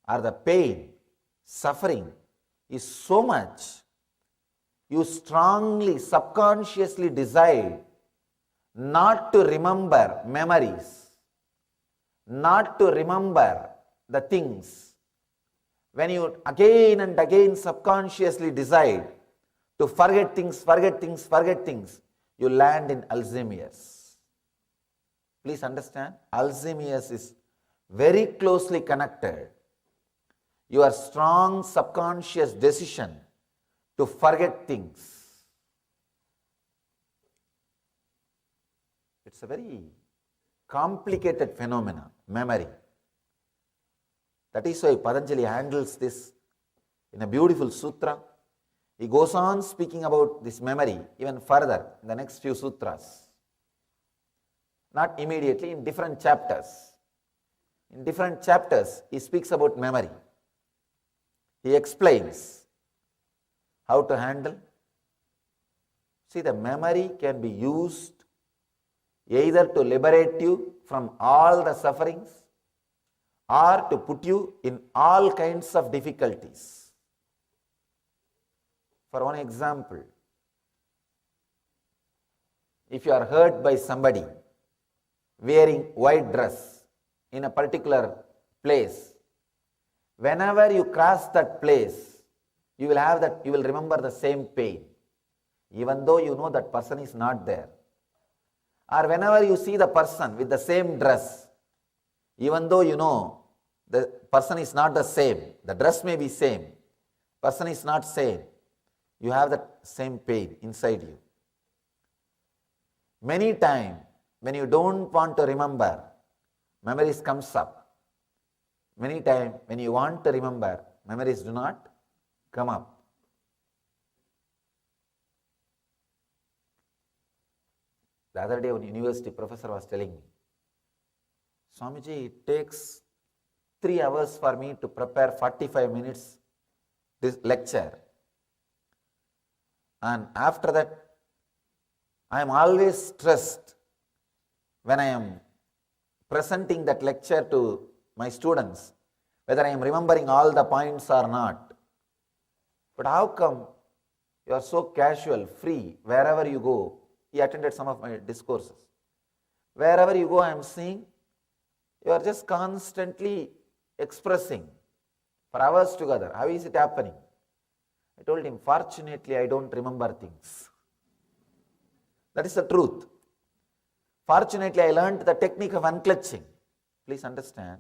or the pain, suffering is so much, you strongly, subconsciously decide not to remember memories, not to remember the things. When you again and again subconsciously decide to forget things, you land in Alzheimer's. Please understand, Alzheimer's is very closely connected. Your strong subconscious decision to forget things. It's a very complicated phenomenon, memory. That is why Patanjali handles this in a beautiful sutra. He goes on speaking about this memory even further in the next few sutras. Not immediately, in different chapters. In different chapters, he speaks about memory. He explains how to handle. See, the memory can be used either to liberate you from all the sufferings or to put you in all kinds of difficulties. For one example, if you are hurt by somebody wearing white dress in a particular place, whenever you cross that place, you will remember the same pain, even though you know that person is not there. Or whenever you see the person with the same dress, even though you know the person is not the same, the dress may be same, person is not same, you have that same pain inside you. Many times, when you don't want to remember, memories comes up. Many times, when you want to remember, memories do not come up. The other day, one university professor was telling me, Swamiji, it takes 3 hours for me to prepare 45 minutes this lecture. And after that, I am always stressed when I am presenting that lecture to my students, whether I am remembering all the points or not. But how come you are so casual, free, wherever you go? He attended some of my discourses. Wherever you go, I am seeing you are just constantly expressing for hours together. How is it happening? I told him, fortunately, I don't remember things. That is the truth. Fortunately, I learned the technique of unclutching. Please understand,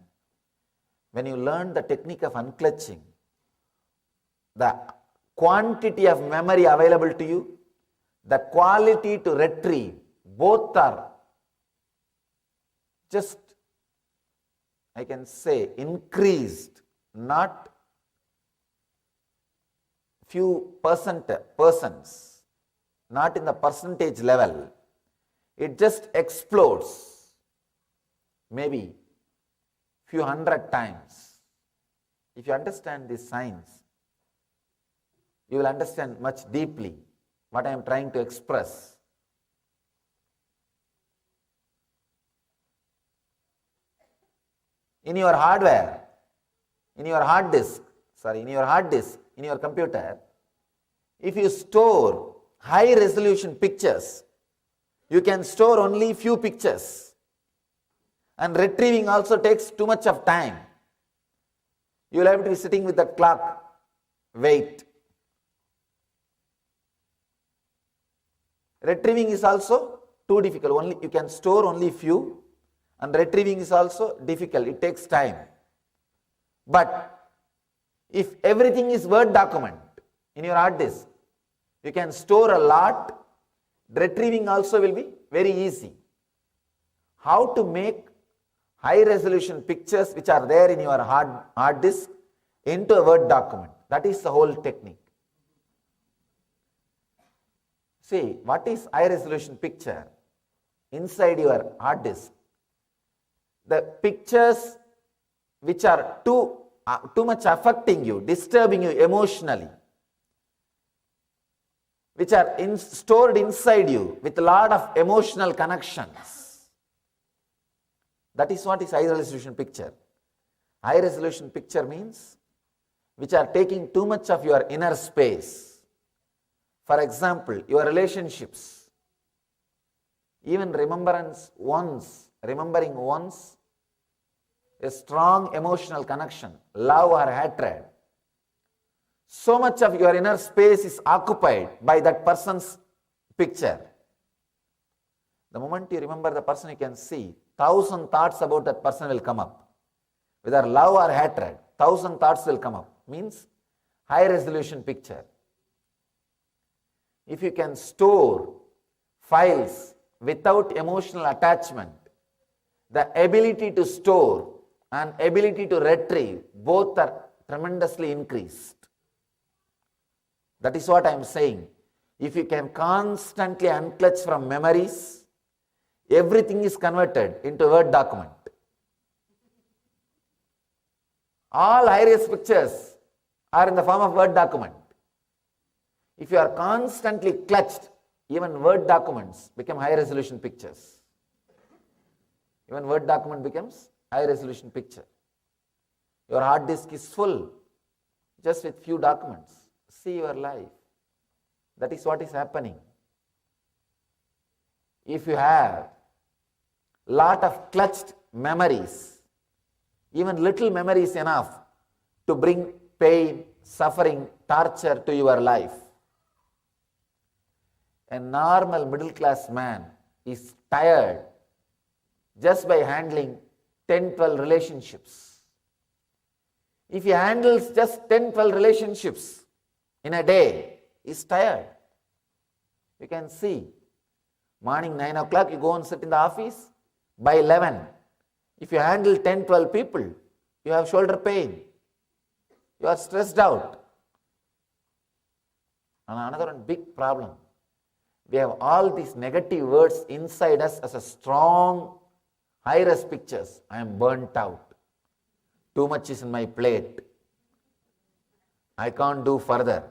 when you learn the technique of unclutching, the quantity of memory available to you, the quality to retrieve, both are just, I can say, increased, not few persons, not in the percentage level. It just explodes, maybe few hundred times. If you understand this science, you will understand much deeply what I am trying to express. In your hardware, in your hard disk, in your computer, if you store high resolution pictures, you can store only few pictures. And retrieving also takes too much of time. You will have to be sitting with the clock, wait. Retrieving is also too difficult. You can store only few, and retrieving is also difficult. It takes time. But if everything is Word document in your hard disk, you can store a lot. Retrieving also will be very easy. How to make high resolution pictures which are there in your hard disk into a Word document? That is the whole technique. See, what is high resolution picture? Inside your hard disk, the pictures which are too much affecting you, disturbing you emotionally, which are stored inside you with a lot of emotional connections. That is what is high resolution picture. High resolution picture means which are taking too much of your inner space. For example, your relationships, even remembering once a strong emotional connection, love or hatred. So much of your inner space is occupied by that person's picture. The moment you remember the person, you can see 1,000 thoughts about that person will come up. Whether love or hatred, 1,000 thoughts will come up. Means high resolution picture. If you can store files without emotional attachment, the ability to store and ability to retrieve both are tremendously increased. That is what I am saying. If you can constantly unclutch from memories, everything is converted into a Word document. All high-res pictures are in the form of Word document. If you are constantly clutched, even Word documents become high-resolution pictures. Even Word document becomes high-resolution picture. Your hard disk is full just with few documents. See your life. That is what is happening. If you have lot of clutched memories, even little memory is enough to bring pain, suffering, torture to your life. A normal middle class man is tired just by handling 10-12 relationships. If he handles just 10-12 relationships in a day, he is tired. You can see, morning 9 o'clock you go and sit in the office, by 11, if you handle 10-12 people, you have shoulder pain, you are stressed out. And another one big problem, we have all these negative words inside us as a strong high-res pictures. I am burnt out. Too much is in my plate. I can't do further.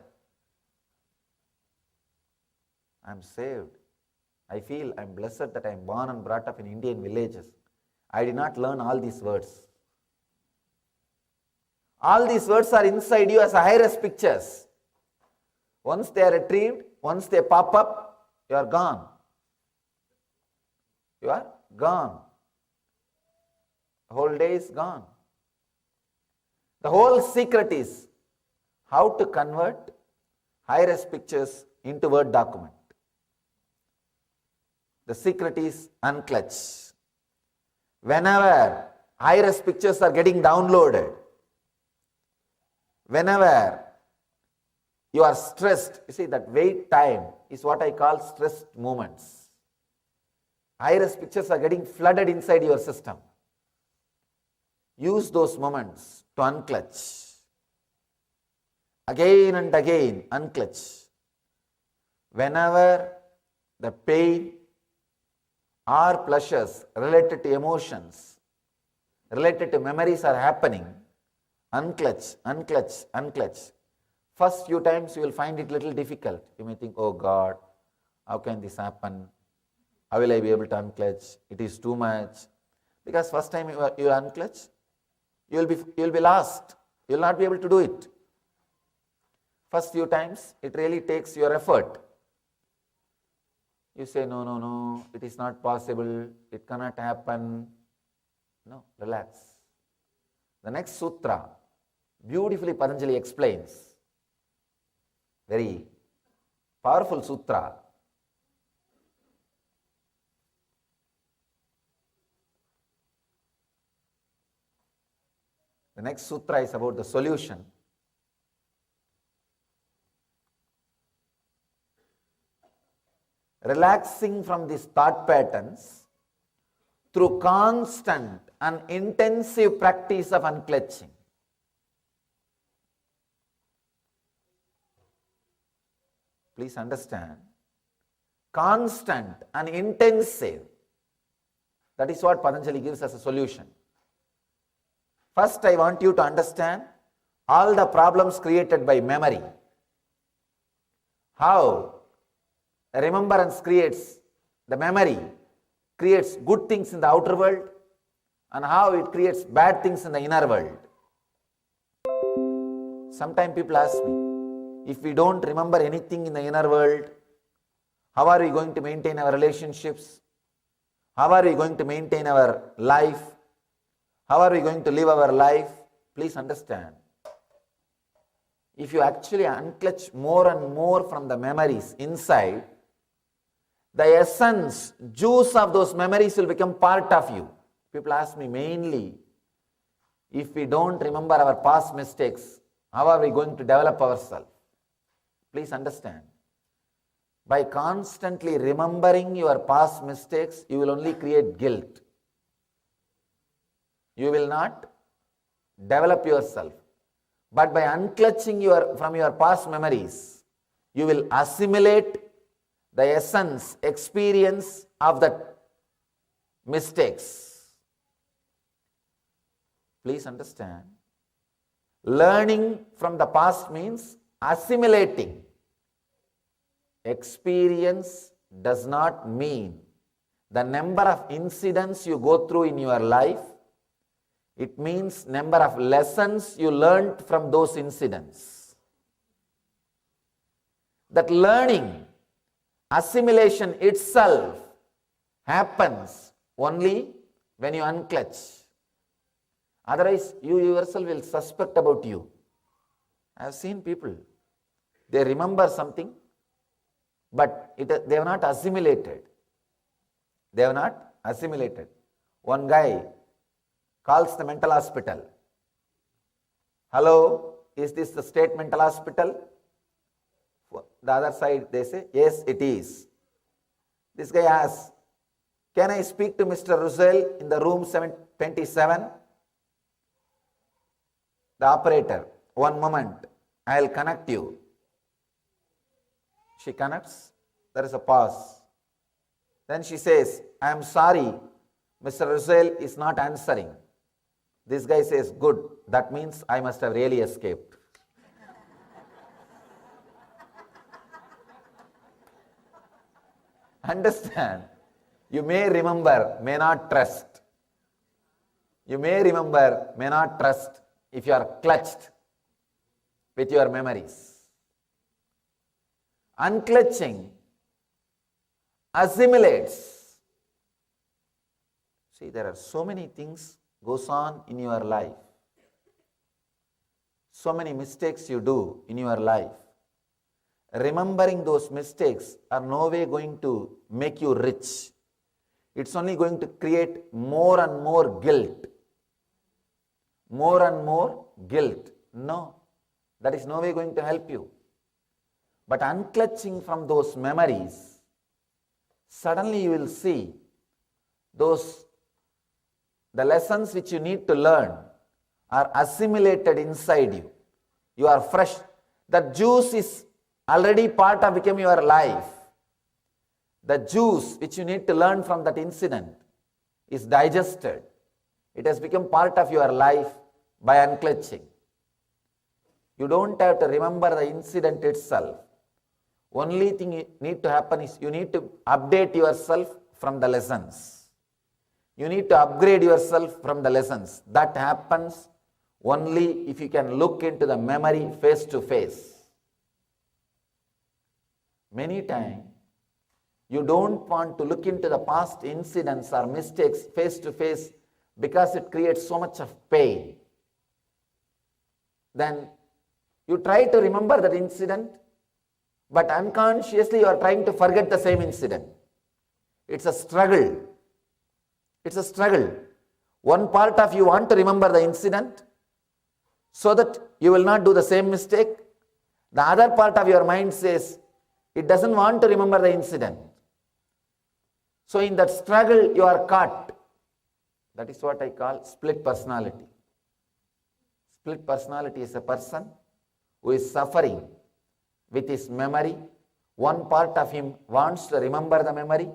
I am saved. I feel I am blessed that I am born and brought up in Indian villages. I did not learn all these words. All these words are inside you as a high-res pictures. Once they are retrieved, once they pop up, you are gone. You are gone. The whole day is gone. The whole secret is how to convert high-res pictures into Word document. The secret is unclutch. Whenever high-res pictures are getting downloaded, whenever you are stressed, you see that wait time is what I call stressed moments. High-res pictures are getting flooded inside your system. Use those moments to unclutch. Again and again, unclutch. Whenever the pain or pleasures related to emotions, related to memories are happening, unclutch, unclutch, unclutch. First few times you will find it little difficult. You may think, oh God, how can this happen? How will I be able to unclutch? It is too much. Because first time you unclutch, you will be lost. You will not be able to do it. First few times, it really takes your effort. You say, no, it is not possible, it cannot happen. No, relax. The next sutra, beautifully Patanjali explains. Very powerful sutra. The next sutra is about the solution. Relaxing from these thought patterns through constant and intensive practice of unclutching. Please understand, constant and intensive. That is what Patanjali gives as a solution. First, I want you to understand all the problems created by memory. How remembrance creates, the memory creates good things in the outer world and how it creates bad things in the inner world. Sometimes people ask me, if we don't remember anything in the inner world, how are we going to maintain our relationships? How are we going to maintain our life? How are we going to live our life? Please understand. If you actually unclutch more and more from the memories inside, the essence, juice of those memories will become part of you. People ask me mainly, if we don't remember our past mistakes, how are we going to develop ourselves? Please understand. By constantly remembering your past mistakes, you will only create guilt. You will not develop yourself. But by unclutching from your past memories, you will assimilate the essence, experience of the mistakes. Please understand. Learning from the past means assimilating. Experience does not mean the number of incidents you go through in your life. It means number of lessons you learned from those incidents. That learning, assimilation itself happens only when you unclutch. Otherwise, you yourself will suspect about you. I have seen people, they remember something, but they have not assimilated. They have not assimilated. One guy calls the mental hospital. Hello, is this the state mental hospital? The other side, they say, yes, it is. This guy asks, can I speak to Mr. Russell in the room 727? The operator, one moment, I will connect you. She connects, there is a pause. Then she says, I am sorry, Mr. Russell is not answering. This guy says, good, that means I must have really escaped. Understand? You may remember, may not trust. You may remember, may not trust if you are clutched with your memories. Unclutching assimilates. See, there are so many things goes on in your life. So many mistakes you do in your life. Remembering those mistakes are no way going to make you rich. It's only going to create more and more guilt. More and more guilt. No, that is no way going to help you. But unclutching from those memories, suddenly you will see the lessons which you need to learn are assimilated inside you. You are fresh. That juice is already part of become your life. The juice which you need to learn from that incident is digested. It has become part of your life by unclutching. You don't have to remember the incident itself. Only thing you need to happen is you need to update yourself from the lessons. You need to upgrade yourself from the lessons. That happens only if you can look into the memory face to face. Many times, you don't want to look into the past incidents or mistakes face to face because it creates so much of pain. Then you try to remember that incident, but unconsciously you are trying to forget the same incident. It's a struggle. It's a struggle. One part of you want to remember the incident so that you will not do the same mistake. The other part of your mind says it doesn't want to remember the incident. So in that struggle you are caught. That is what I call split personality. Split personality is a person who is suffering with his memory. One part of him wants to remember the memory.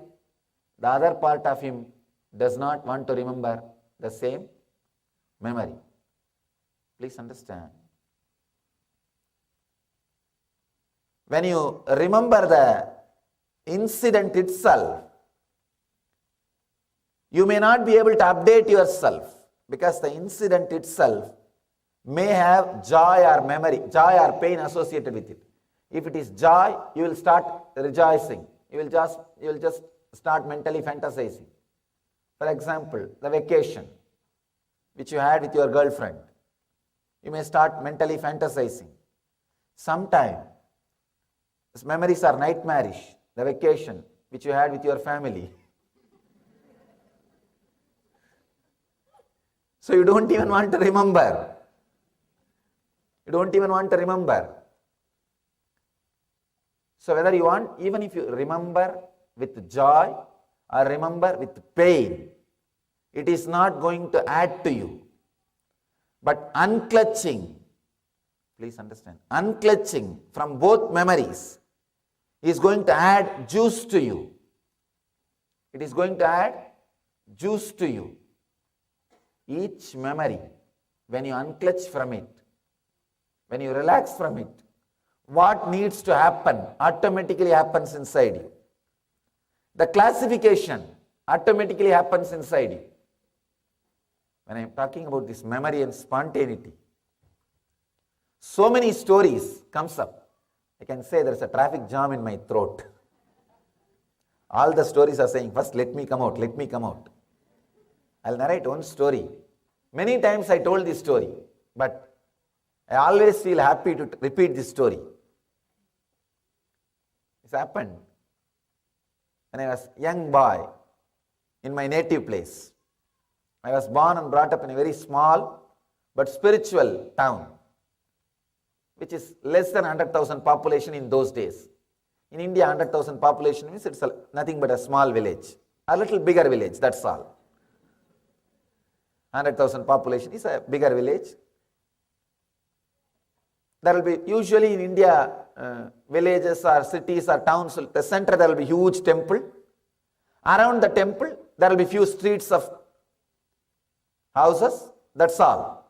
The other part of him does not want to remember the same memory. Please understand. When you remember the incident itself, you may not be able to update yourself because the incident itself may have joy or memory, joy or pain associated with it. If it is joy, you will start rejoicing. You will just start mentally fantasizing. For example, the vacation which you had with your girlfriend, you may start mentally fantasizing. Sometimes these memories are nightmarish. The vacation which you had with your family. So you don't even want to remember. You don't even want to remember. So whether you want, even if you remember with joy or remember with pain, it is not going to add to you. But unclutching, please understand, unclutching from both memories is going to add juice to you. It is going to add juice to you. Each memory, when you unclutch from it, when you relax from it, what needs to happen automatically happens inside you. The classification automatically happens inside you. When I am talking about this memory and spontaneity, so many stories comes up. I can say there is a traffic jam in my throat. All the stories are saying, first let me come out, let me come out. I'll narrate one story. Many times I told this story, but I always feel happy to repeat this story. This happened when I was a young boy in my native place. I was born and brought up in a very small but spiritual town, which is less than 100,000 population in those days. In India, 100,000 population means it's nothing but a small village, a little bigger village, that's all. 100,000 population is a bigger village. There will be, usually in India, villages or cities or towns, the center there will be huge temple. Around the temple, there will be few streets of houses, that's all.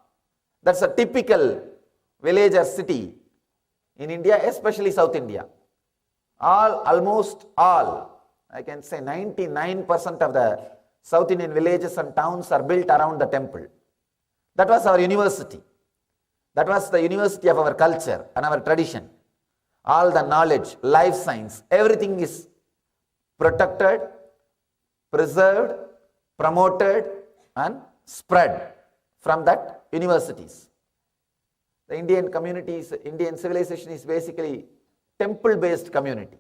That's a typical village or city in India, especially South India. Almost all, I can say 99% of the South Indian villages and towns are built around the temple. That was our university. That was the university of our culture and our tradition. All the knowledge, life science, everything is protected, preserved, promoted and spread from that universities. The Indian communities, Indian civilization is basically temple-based community.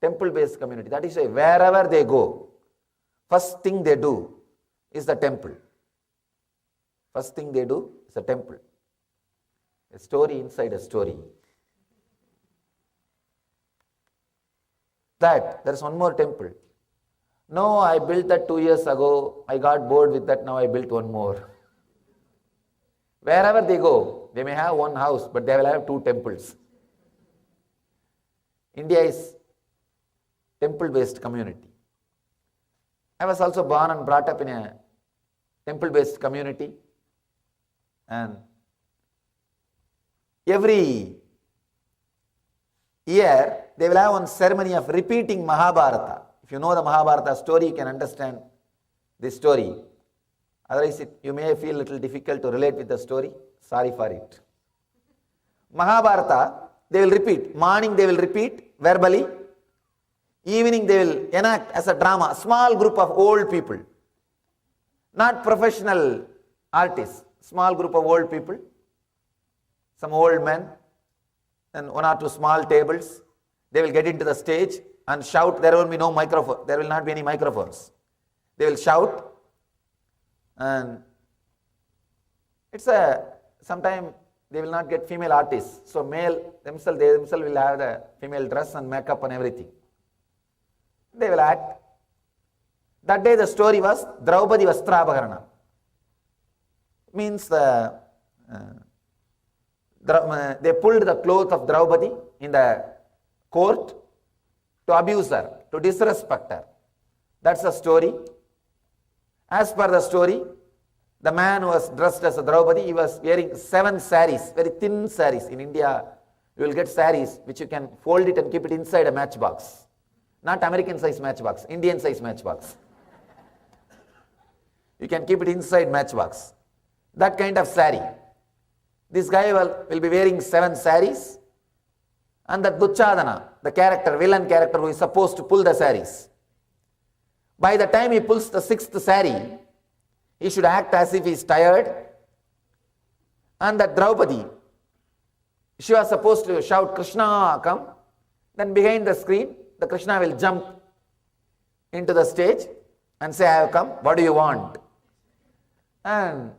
Temple-based community. That is why wherever they go, first thing they do is the temple. First thing they do is the temple. A story inside a story. That, there is one more temple. No, I built that 2 years ago. I got bored with that, now I built one more. Wherever they go, they may have one house, but they will have 2 temples. India is temple-based community. I was also born and brought up in a temple-based community, and every year they will have one ceremony of repeating Mahabharata. If you know the Mahabharata story, you can understand this story. Otherwise, you may feel a little difficult to relate with the story. Sorry for it. Mahabharata, they will repeat. Morning they will repeat verbally. Evening they will enact as a drama. A small group of old people. Not professional artists. Small group of old people. Some old men. And 1 or 2 small tables. They will get into the stage and shout. There will be no microphone. There will not be any microphones. They will shout. And it's sometimes they will not get female artists. So they themselves will have the female dress and makeup and everything. They will act. That day the story was Draupadi Vastrabharana. Means they pulled the cloth of Draupadi in the court to abuse her, to disrespect her. That's the story. As per the story, the man who was dressed as a Draupadi, he was wearing 7 saris, very thin saris. In India, you will get saris which you can fold it and keep it inside a matchbox. Not American size matchbox, Indian size matchbox. You can keep it inside matchbox. That kind of sari. This guy will be wearing 7 saris, and that Duchadana, the character, villain character who is supposed to pull the saris, by the time he pulls the 6th sari, he should act as if he is tired. And that Draupadi, she was supposed to shout, Krishna, come. Then behind the screen, the Krishna will jump into the stage and say, I have come, what do you want? And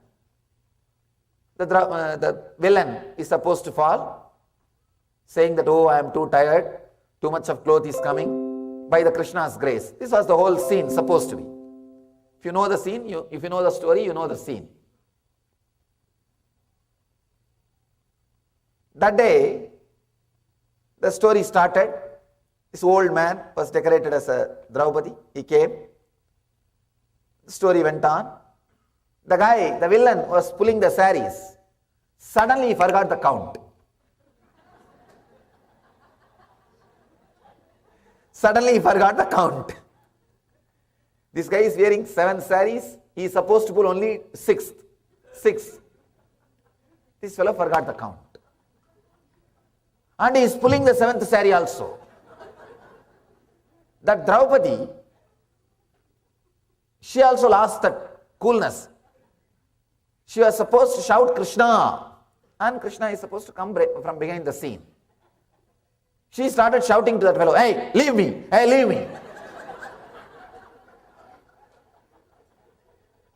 the villain is supposed to fall, saying that, oh, I am too tired, too much of cloth is coming, by the Krishna's grace. This was the whole scene supposed to be. If you know the scene, if you know the story, you know the scene. That day, the story started. This old man was decorated as a Draupadi. He came. The story went on. The guy, the villain, was pulling the saris. Suddenly he forgot the count. Suddenly he forgot the count. This guy is wearing 7 saris. He is supposed to pull only 6th. 6. This fellow forgot the count. And he is pulling the 7th sari also. That Draupadi, she also lost that coolness. She was supposed to shout Krishna, and Krishna is supposed to come from behind the scene. She started shouting to that fellow, hey, leave me, hey, leave me.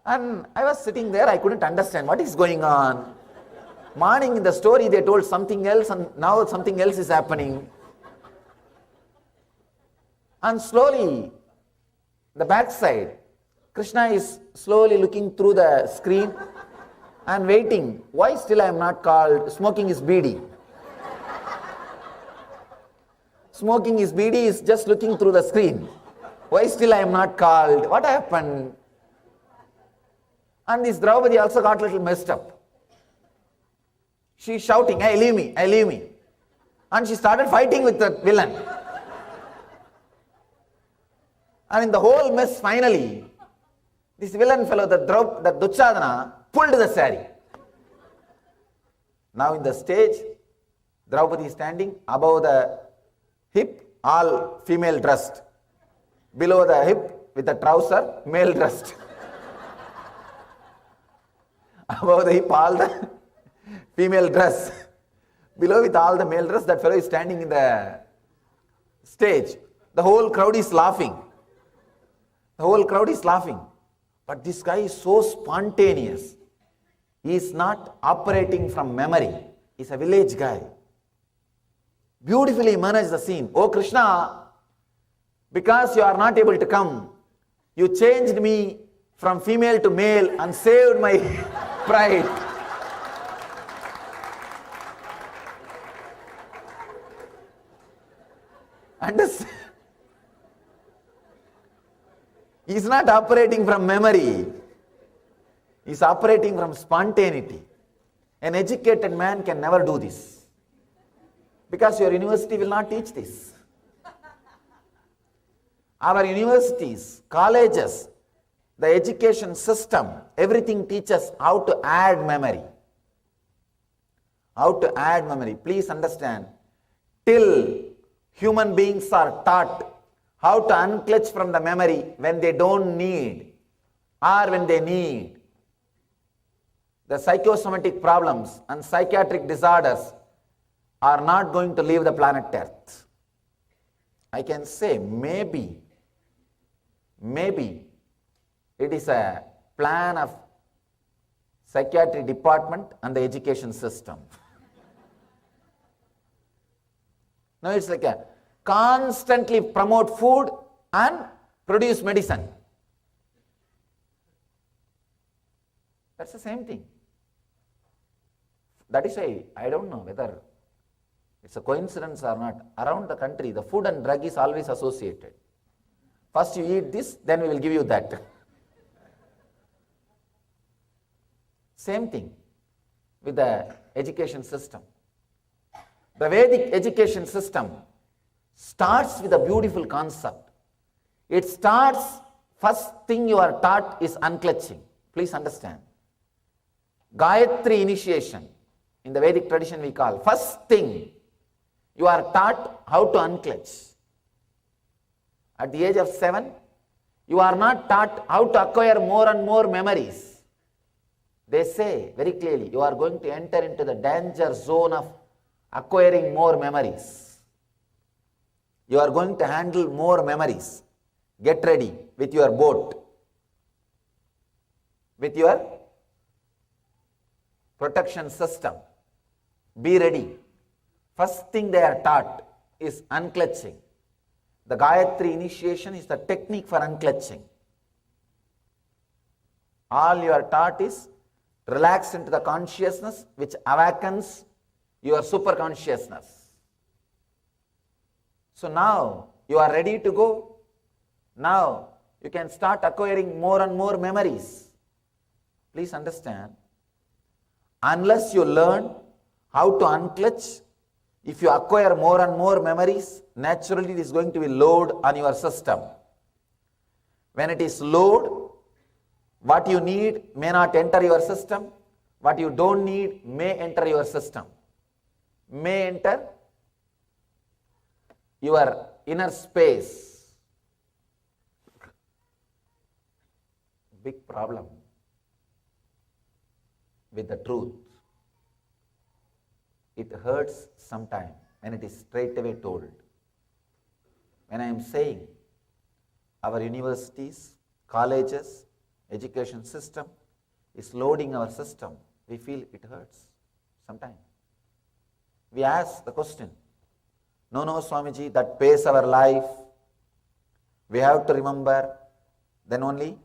And I was sitting there, I couldn't understand what is going on. Morning in the story they told something else, and now something else is happening. And slowly, the backside, Krishna is slowly looking through the screen and waiting. Why still I am not called? Smoking his beedi. Smoking his beedi is just looking through the screen. Why still I am not called? What happened? And this Draupadi also got a little messed up. She is shouting, hey, leave me, hey, leave me. And she started fighting with the villain. And in the whole mess, finally, this villain fellow, the Duchadana, pulled the sari. Now in the stage, Draupadi is standing above the hip, all female dressed. Below the hip, with the trouser, male dressed. Above the hip, all the female dress. Below with all the male dress, that fellow is standing in the stage. The whole crowd is laughing. The whole crowd is laughing. But this guy is so spontaneous. He is not operating from memory. He is a village guy. Beautifully managed the scene. Oh Krishna, because you are not able to come, you changed me from female to male and saved my pride. Understand? He is not operating from memory. He is operating from spontaneity. An educated man can never do this. Because your university will not teach this. Our universities, colleges, the education system, everything teaches how to add memory. How to add memory. Please understand, till human beings are taught how to unclutch from the memory when they don't need or when they need, the psychosomatic problems and psychiatric disorders are not going to leave the planet Earth. I can say maybe it is a plan of psychiatry department and the education system. Now it's like a constantly promote food and produce medicine. That's the same thing. That is why I don't know whether it's a coincidence or not. Around the country, the food and drug is always associated. First you eat this, then we will give you that. Same thing with the education system. The Vedic education system starts with a beautiful concept. It starts, first thing you are taught is unclutching. Please understand. Gayatri initiation in the Vedic tradition we call, first thing, you are taught how to unclench. At the age of 7, you are not taught how to acquire more and more memories. They say very clearly, you are going to enter into the danger zone of acquiring more memories. You are going to handle more memories. Get ready with your boat, with your protection system. Be ready. First thing they are taught is unclutching. The Gayatri initiation is the technique for unclutching. All you are taught is relax into the consciousness which awakens your superconsciousness. So now you are ready to go. Now you can start acquiring more and more memories. Please understand, unless you learn how to unclutch, if you acquire more and more memories, naturally it is going to be load on your system. When it is load, what you need may not enter your system, what you don't need may enter your system, may enter your inner space. Big problem with the truth. It hurts sometimes when it is straight away told. When I am saying our universities, colleges, education system is loading our system, we feel it hurts sometimes. We ask the question, no, Swamiji, that pays our life. We have to remember, then only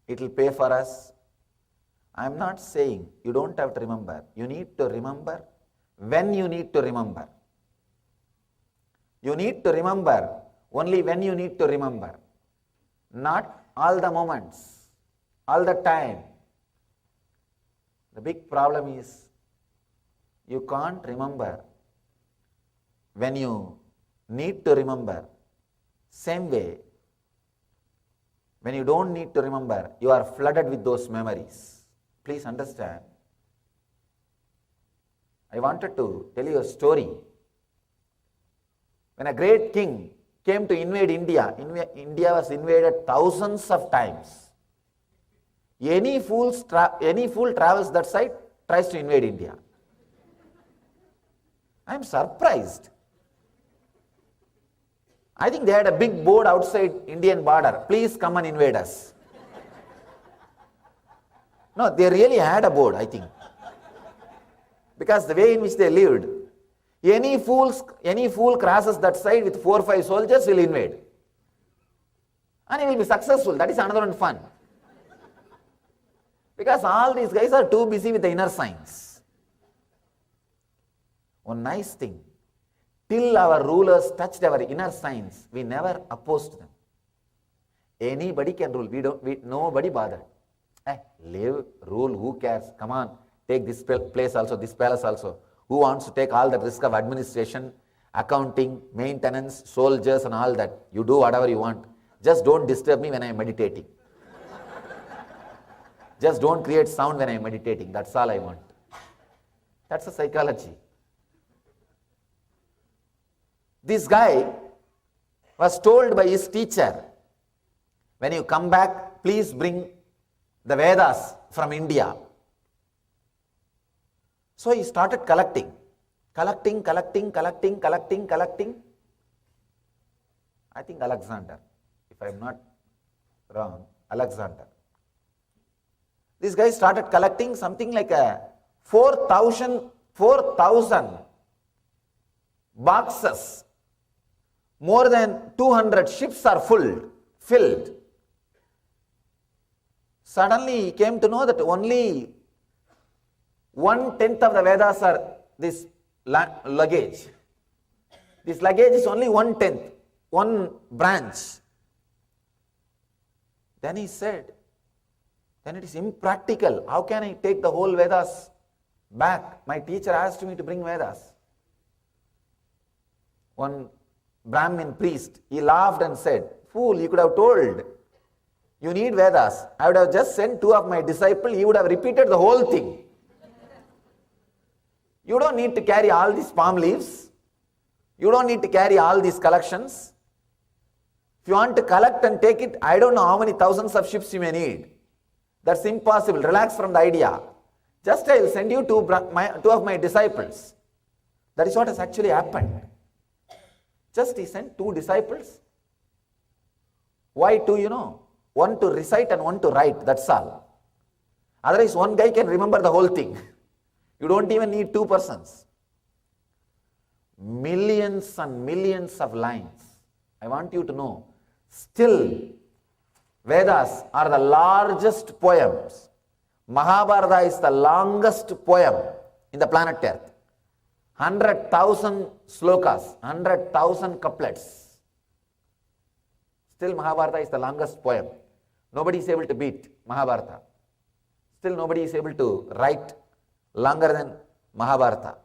it will pay for us. I am not saying you don't have to remember. You need to remember when you need to remember. You need to remember only when you need to remember. Not all the moments, all the time. The big problem is you can't remember when you need to remember. Same way, when you don't need to remember, you are flooded with those memories. Please understand. I wanted to tell you a story. When a great king came to invade India, India was invaded thousands of times. Any fool travels that side, tries to invade India. I am surprised. I think they had a big board outside Indian border. Please come and invade us. No, they really had a board, I think. Because the way in which they lived, any fool crosses that side with 4 or 5 soldiers will invade. And he will be successful. That is another one fun. Because all these guys are too busy with the inner science. One nice thing, till our rulers touched our inner science, we never opposed them. Anybody can rule. Nobody bothered. Live, rule, who cares? Come on, take this place also, this palace also. Who wants to take all the risk of administration, accounting, maintenance, soldiers and all that? You do whatever you want. Just don't disturb me when I am meditating. Just don't create sound when I am meditating. That's all I want. That's a psychology. This guy was told by his teacher, when you come back, please bring the Vedas from India. So he started collecting. I think Alexander, if I am not wrong, Alexander. This guy started collecting something like 4,000 boxes. More than 200 ships are filled. Suddenly he came to know that only 1/10 of the Vedas are this luggage. This luggage is only 1/10, one branch. Then he said, then it is impractical. How can I take the whole Vedas back? My teacher asked me to bring Vedas. One Brahmin priest, he laughed and said, fool, you could have told, you need Vedas. I would have just sent 2 of my disciples, he would have repeated the whole thing. You don't need to carry all these palm leaves. You don't need to carry all these collections. If you want to collect and take it, I don't know how many thousands of ships you may need. That's impossible. Relax from the idea. Just I will send you two of my disciples. That is what has actually happened. Just he sent 2 disciples. Why 2, you know? One to recite and one to write, that's all. Otherwise, one guy can remember the whole thing. You don't even need 2 persons. Millions and millions of lines. I want you to know, still, Vedas are the largest poems. Mahabharata is the longest poem in the planet Earth. 100,000 slokas, 100,000 couplets. Still Mahabharata is the longest poem. Nobody is able to beat Mahabharata. Still nobody is able to write longer than Mahabharata.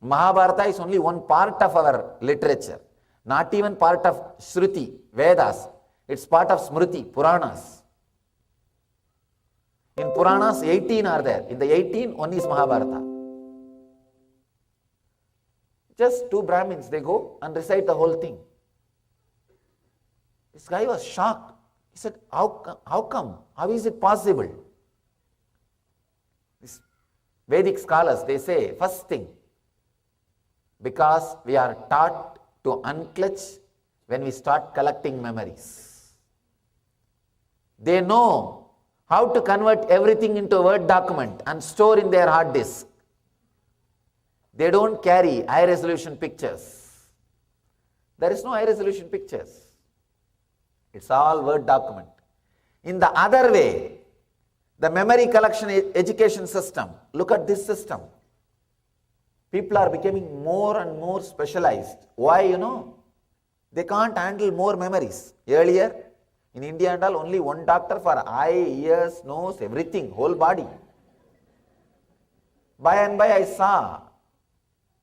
Mahabharata is only one part of our literature, not even part of Shruti, Vedas. It's part of Smriti, Puranas. In Puranas, 18 are there. In the 18, one is Mahabharata. Just 2 Brahmins, they go and recite the whole thing. This guy was shocked. He said, how come? How is it possible? These Vedic scholars, they say, first thing, because we are taught to unclutch when we start collecting memories. They know how to convert everything into a Word document and store in their hard disk. They don't carry high resolution pictures. There is no high resolution pictures. It's all Word document. In the other way, the memory collection education system, look at this system. People are becoming more and more specialized. Why, you know? They can't handle more memories. Earlier, in India and all, only one doctor for eye, ears, nose, everything, whole body. By and by, I saw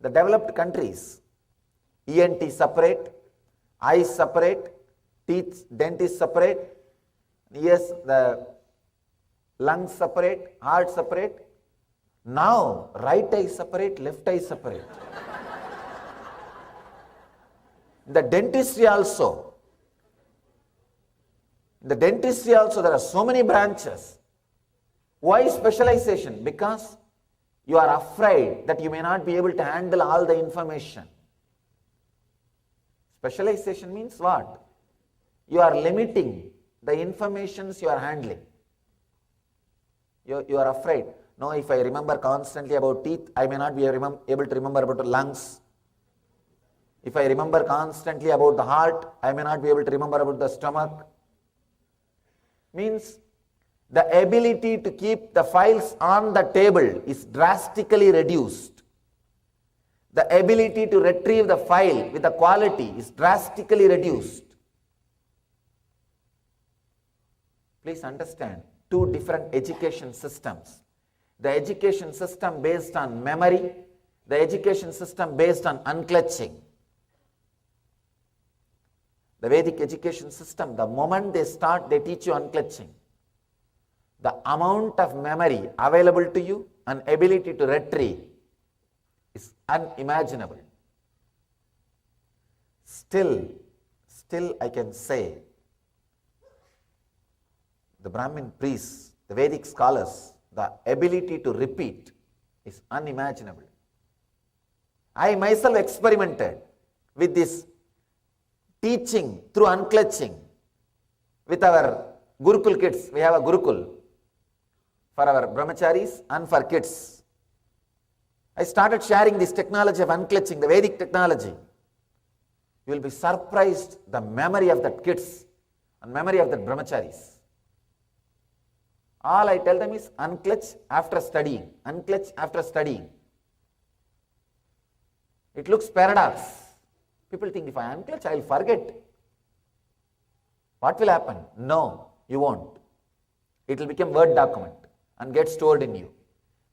the developed countries, ENT separate, eyes separate, teeth, dentist separate, ears, the lungs separate, heart separate. Now, right eye separate, left eye separate. The dentistry also. The dentistry also, there are so many branches. Why specialization? Because you are afraid that you may not be able to handle all the information. Specialization means what? You are limiting the informations you are handling. You are afraid. No, if I remember constantly about teeth, I may not be able to remember about the lungs. If I remember constantly about the heart, I may not be able to remember about the stomach. Means the ability to keep the files on the table is drastically reduced. The ability to retrieve the file with the quality is drastically reduced. Please understand, 2 different education systems. The education system based on memory, the education system based on unclutching. The Vedic education system, the moment they start, they teach you unclutching. The amount of memory available to you and ability to retrieve is unimaginable. Still I can say, the Brahmin priests, the Vedic scholars, the ability to repeat is unimaginable. I myself experimented with this teaching through unclutching with our Gurukul kids. We have a Gurukul for our brahmacharis and for kids. I started sharing this technology of unclutching, the Vedic technology. You will be surprised the memory of the kids and memory of the brahmacharis. All I tell them is unclutch after studying, unclutch after studying. It looks paradox. People think if I unclutch, I will forget. What will happen? No, you won't. It will become Word document and get stored in you.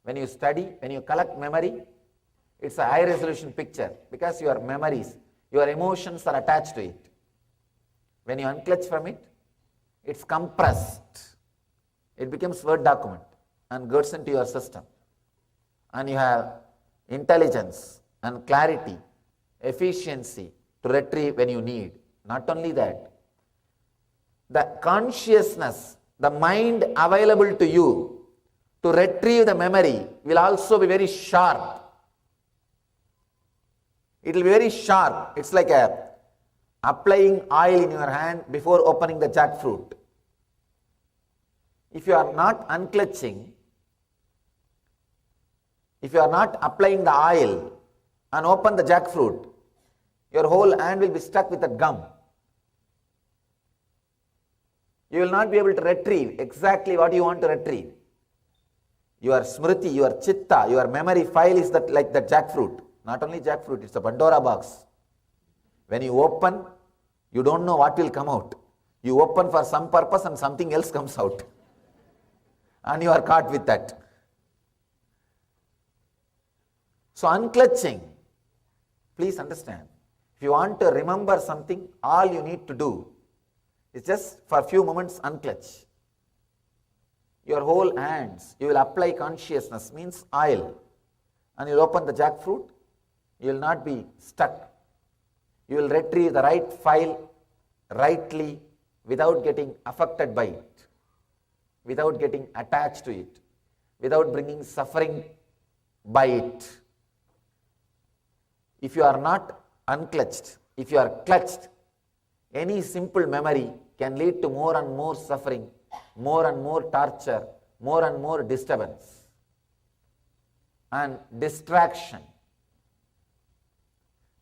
When you study, when you collect memory, it's a high resolution picture because your memories, your emotions are attached to it. When you unclutch from it, it's compressed. It becomes Word document and gets into your system. and you have intelligence and clarity, efficiency to retrieve when you need. Not only that, the consciousness, the mind available to you to retrieve the memory will also be very sharp. It will be very sharp. It's like applying oil in your hand before opening the jackfruit. If you are not unclutching, if you are not applying the oil and open the jackfruit, your whole hand will be stuck with that gum. You will not be able to retrieve exactly what you want to retrieve. Your smriti, your chitta, your memory file is that like the jackfruit. Not only jackfruit, it's a Pandora box. When you open, you don't know what will come out. You open for some purpose and something else comes out. And you are caught with that. So unclutching, please understand, if you want to remember something, all you need to do is just for a few moments unclutch. Your whole hands, you will apply consciousness, means oil, and you will open the jackfruit, you will not be stuck. You will retrieve the right file rightly without getting affected by it, without getting attached to it, without bringing suffering by it. If you are not unclutched, if you are clutched, any simple memory can lead to more and more suffering, more and more torture, more and more disturbance and distraction.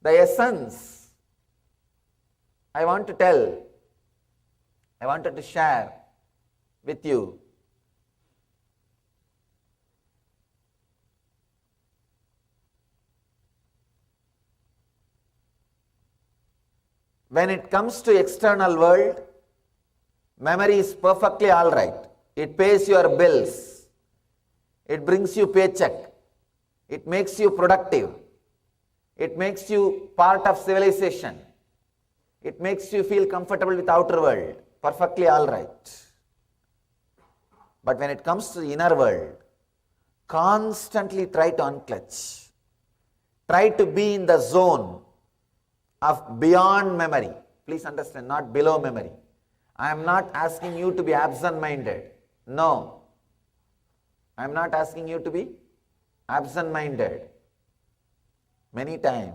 The essence I wanted to share with you when it comes to external world, memory is perfectly all right. It pays your bills. It brings you paycheck. It makes you productive. It makes you part of civilization. It makes you feel comfortable with outer world. Perfectly all right. But when it comes to the inner world, constantly try to unclutch. Try to be in the zone of beyond memory. Please understand, not below memory. I am not asking you to be absent-minded. No. I am not asking you to be absent-minded. Many times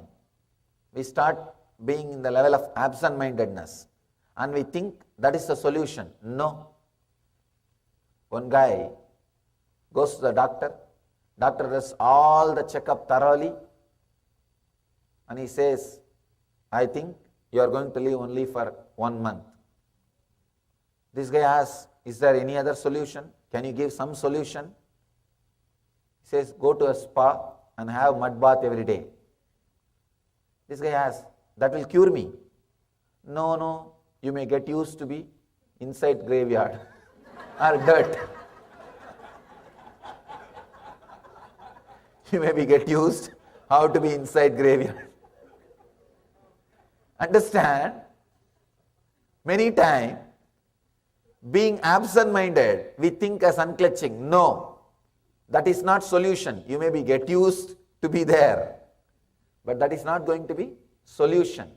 we start being in the level of absent-mindedness and we think that is the solution. No. One guy goes to the doctor does all the checkup thoroughly and he says, I think you are going to live only for 1 month. This guy asks, is there any other solution? Can you give some solution? He says, go to a spa and have mud bath every day. This guy asks, that will cure me. No, you may get used to be inside graveyard or dirt. You may get used how to be inside graveyard. Understand, many times, being absent-minded, we think as unclutching. No, that is not solution. You may get used to be there, but that is not going to be solution.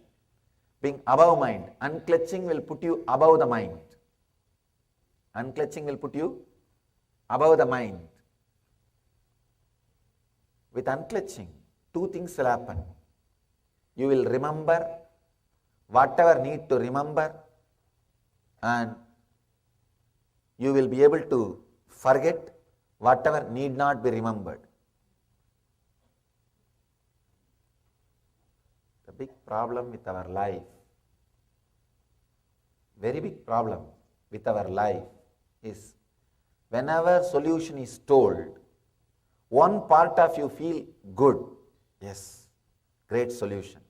Being above mind, unclutching will put you above the mind. Unclutching will put you above the mind. With unclutching, 2 things will happen. You will remember whatever need to remember, and you will be able to forget whatever need not be remembered. The big problem with our life, very big problem with our life is whenever solution is told, one part of you feel good, yes, great solution.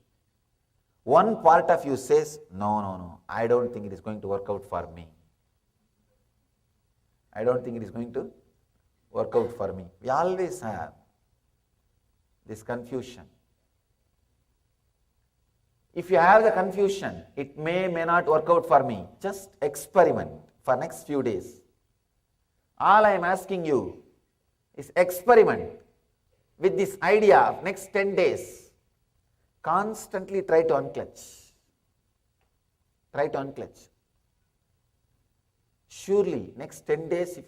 One part of you says, no, I don't think it is going to work out for me. I don't think it is going to work out for me. We always have this confusion. If you have the confusion, it may not work out for me. Just experiment for next few days. All I am asking you is experiment. with this idea of next 10 days, constantly try to unclutch. Try to unclutch. Surely, next 10 days,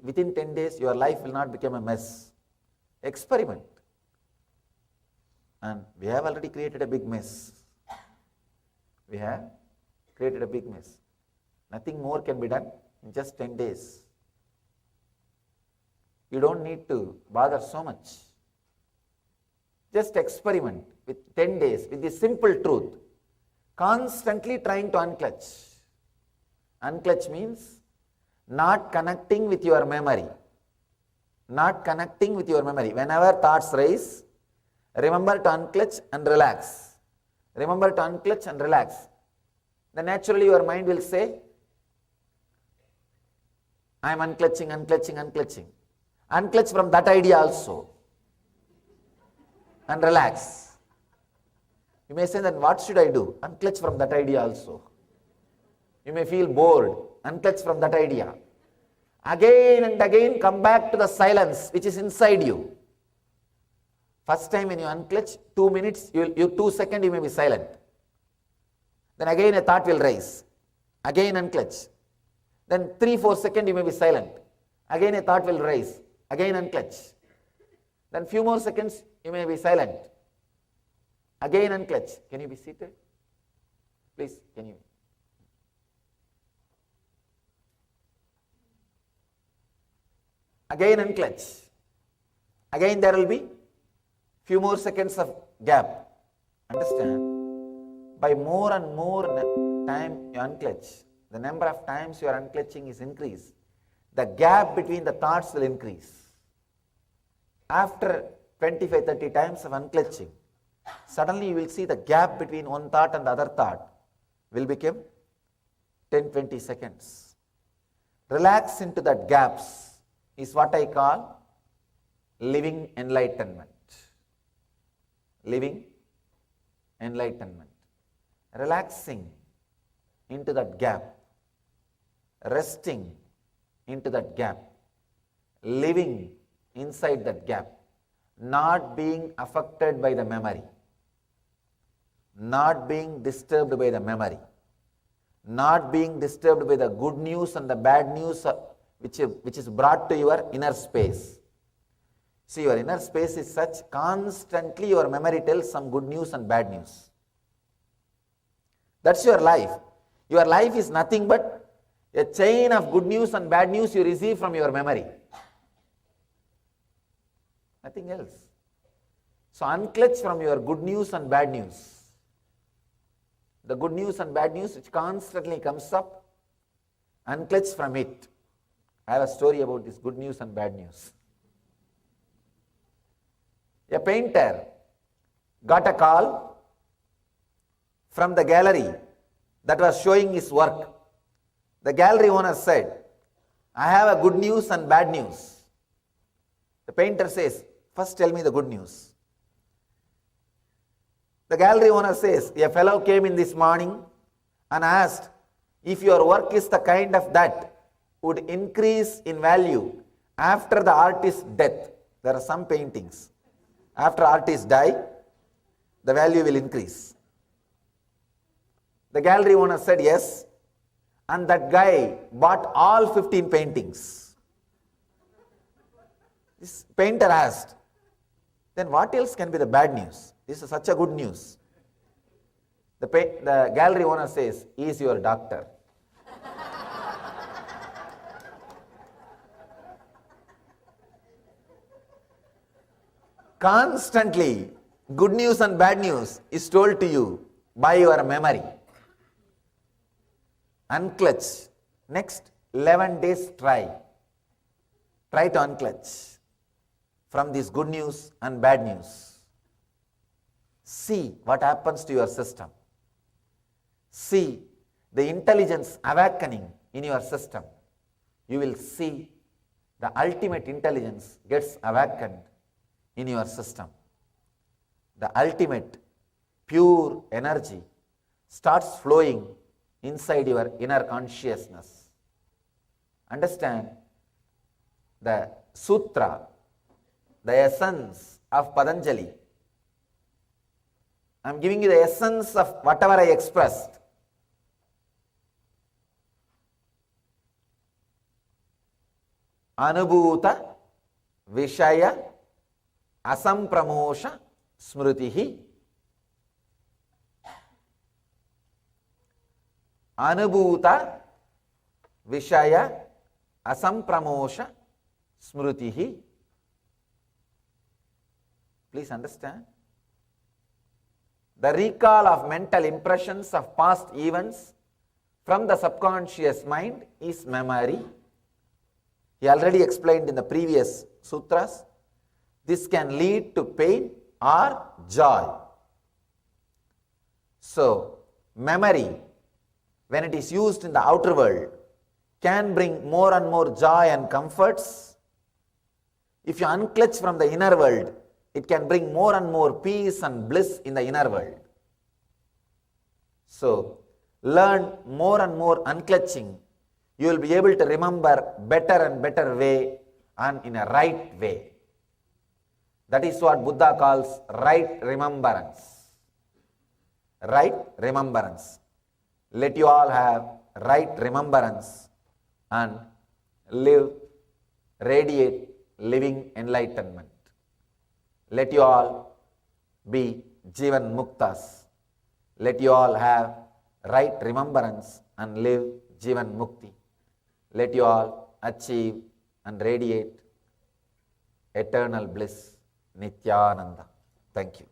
within 10 days, your life will not become a mess. Experiment. And we have already created a big mess. We have created a big mess. Nothing more can be done in just 10 days. You don't need to bother so much. Just experiment with 10 days with the simple truth. Constantly trying to unclutch. Unclutch means not connecting with your memory. Not connecting with your memory. Whenever thoughts rise, remember to unclutch and relax. Remember to unclutch and relax. Then naturally your mind will say, I am unclutching, unclutching, unclutching. Unclutch from that idea also. And relax. You may say that, what should I do? Unclutch from that idea also. You may feel bored. Unclutch from that idea. Again and again come back to the silence which is inside you. First time when you unclutch, 2 minutes, 2 seconds you may be silent. Then again a thought will rise. Again unclutch. Then 3-4 seconds you may be silent. Again a thought will rise. Again unclutch. Then few more seconds you may be silent. Again unclutch. Can you be seated? Please, can you? Again unclutch. Again there will be few more seconds of gap. Understand? By more and more time you unclutch, the number of times you are unclutching is increased. The gap between the thoughts will increase. After 25-30 times of unclutching, suddenly you will see the gap between one thought and the other thought will become 10-20 seconds. Relax into that gaps is what I call living enlightenment. Living enlightenment. Relaxing into that gap. Resting into that gap. Living inside that gap. Not being affected by the memory. Not being disturbed by the memory. Not being disturbed by the good news and the bad news which is brought to your inner space. See, your inner space is such, constantly your memory tells some good news and bad news. That's your life. Your life is nothing but a chain of good news and bad news you receive from your memory. Nothing else. So unclutch from your good news and bad news. The good news and bad news which constantly comes up, unclutch from it. I have a story about this good news and bad news. A painter got a call from the gallery that was showing his work. The gallery owner said, I have a good news and bad news. The painter says, first tell me the good news. The gallery owner says, a fellow came in this morning and asked if your work is the kind of that would increase in value after the artist's death. There are some paintings. After artists die, the value will increase. The gallery owner said yes, and that guy bought all 15 paintings. This painter asked, then what else can be the bad news? This is such a good news. The gallery owner says, he is your doctor. Constantly, good news and bad news is told to you by your memory. Unclutch. Next 11 days try. Try to unclutch from this good news and bad news. See what happens to your system. See the intelligence awakening in your system. You will see the ultimate intelligence gets awakened in your system. The ultimate pure energy starts flowing inside your inner consciousness. Understand, the sutra, the essence of Patanjali. I am giving you the essence of whatever I expressed. Anubhuta Vishaya Asampramosha Smrutihi. Anubhuta Vishaya Asampramosha Smrutihi. Please understand. The recall of mental impressions of past events from the subconscious mind is memory. He already explained in the previous sutras. This can lead to pain or joy. So, memory, when it is used in the outer world, can bring more and more joy and comforts. If you unclutch from the inner world, it can bring more and more peace and bliss in the inner world. So, learn more and more unclutching. You will be able to remember better and better way and in a right way. That is what Buddha calls right remembrance. Right remembrance. Let you all have right remembrance and live, radiate living enlightenment. Let you all be Jivan Muktas. Let you all have right remembrance and live Jivan Mukti. Let you all achieve and radiate eternal bliss, Nithyananda. Thank you.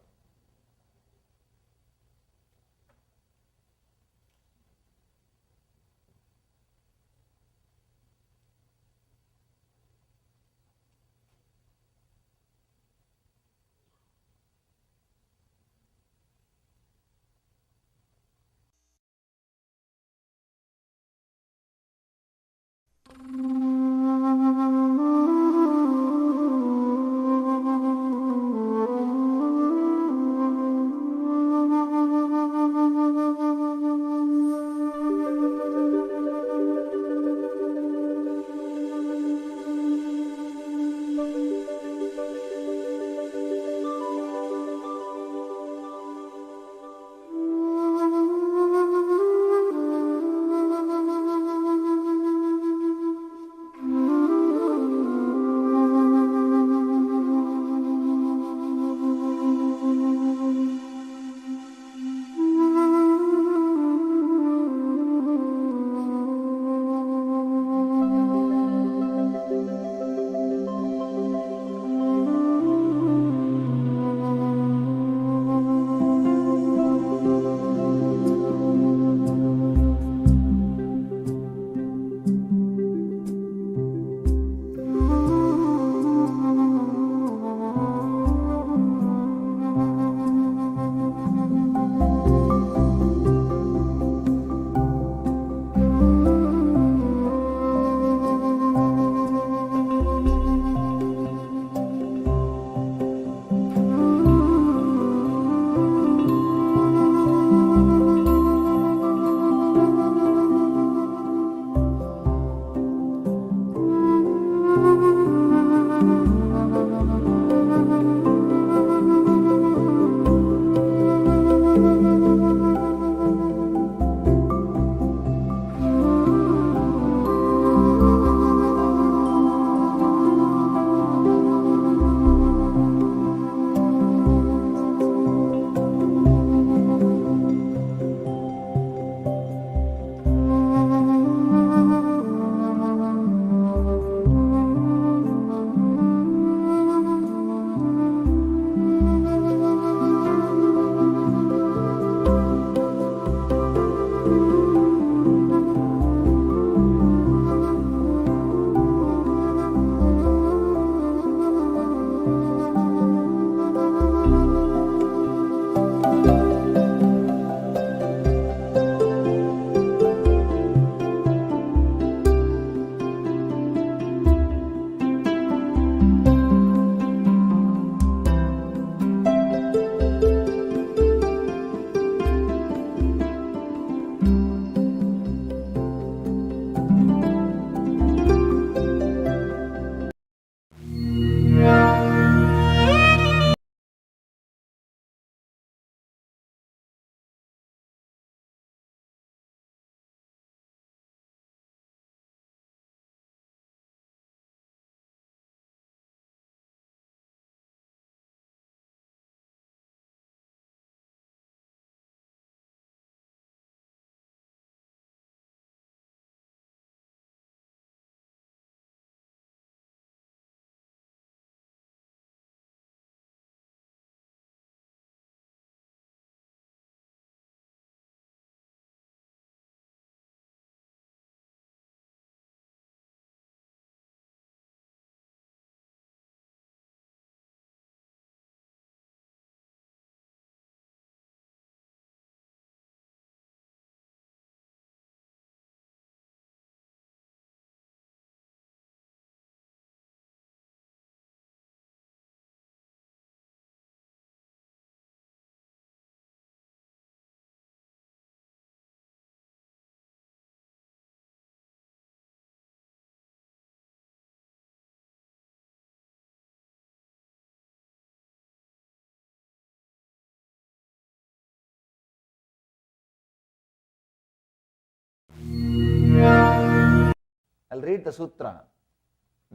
read the sutra.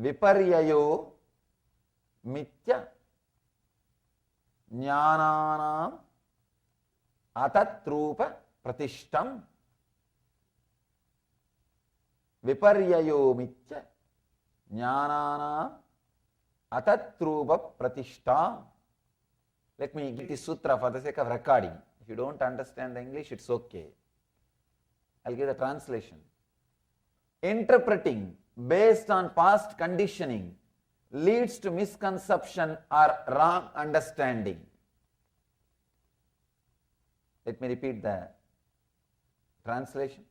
Viparyayo mitya jnananam atatrupa pratishtam. Viparyayo mitya jnananam atatrupa pratishtam. Let me get this sutra for the sake of recording. If you don't understand the English, it's okay. I'll give the translation. Interpreting based on past conditioning leads to misconception or wrong understanding. Let me repeat the translation.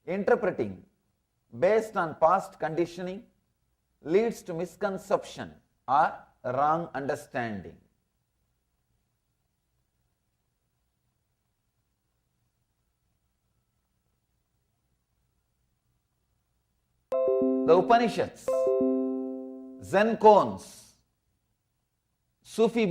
Interpreting based on past conditioning leads to misconception or wrong understanding. The Upanishads, Zen koans, Sufi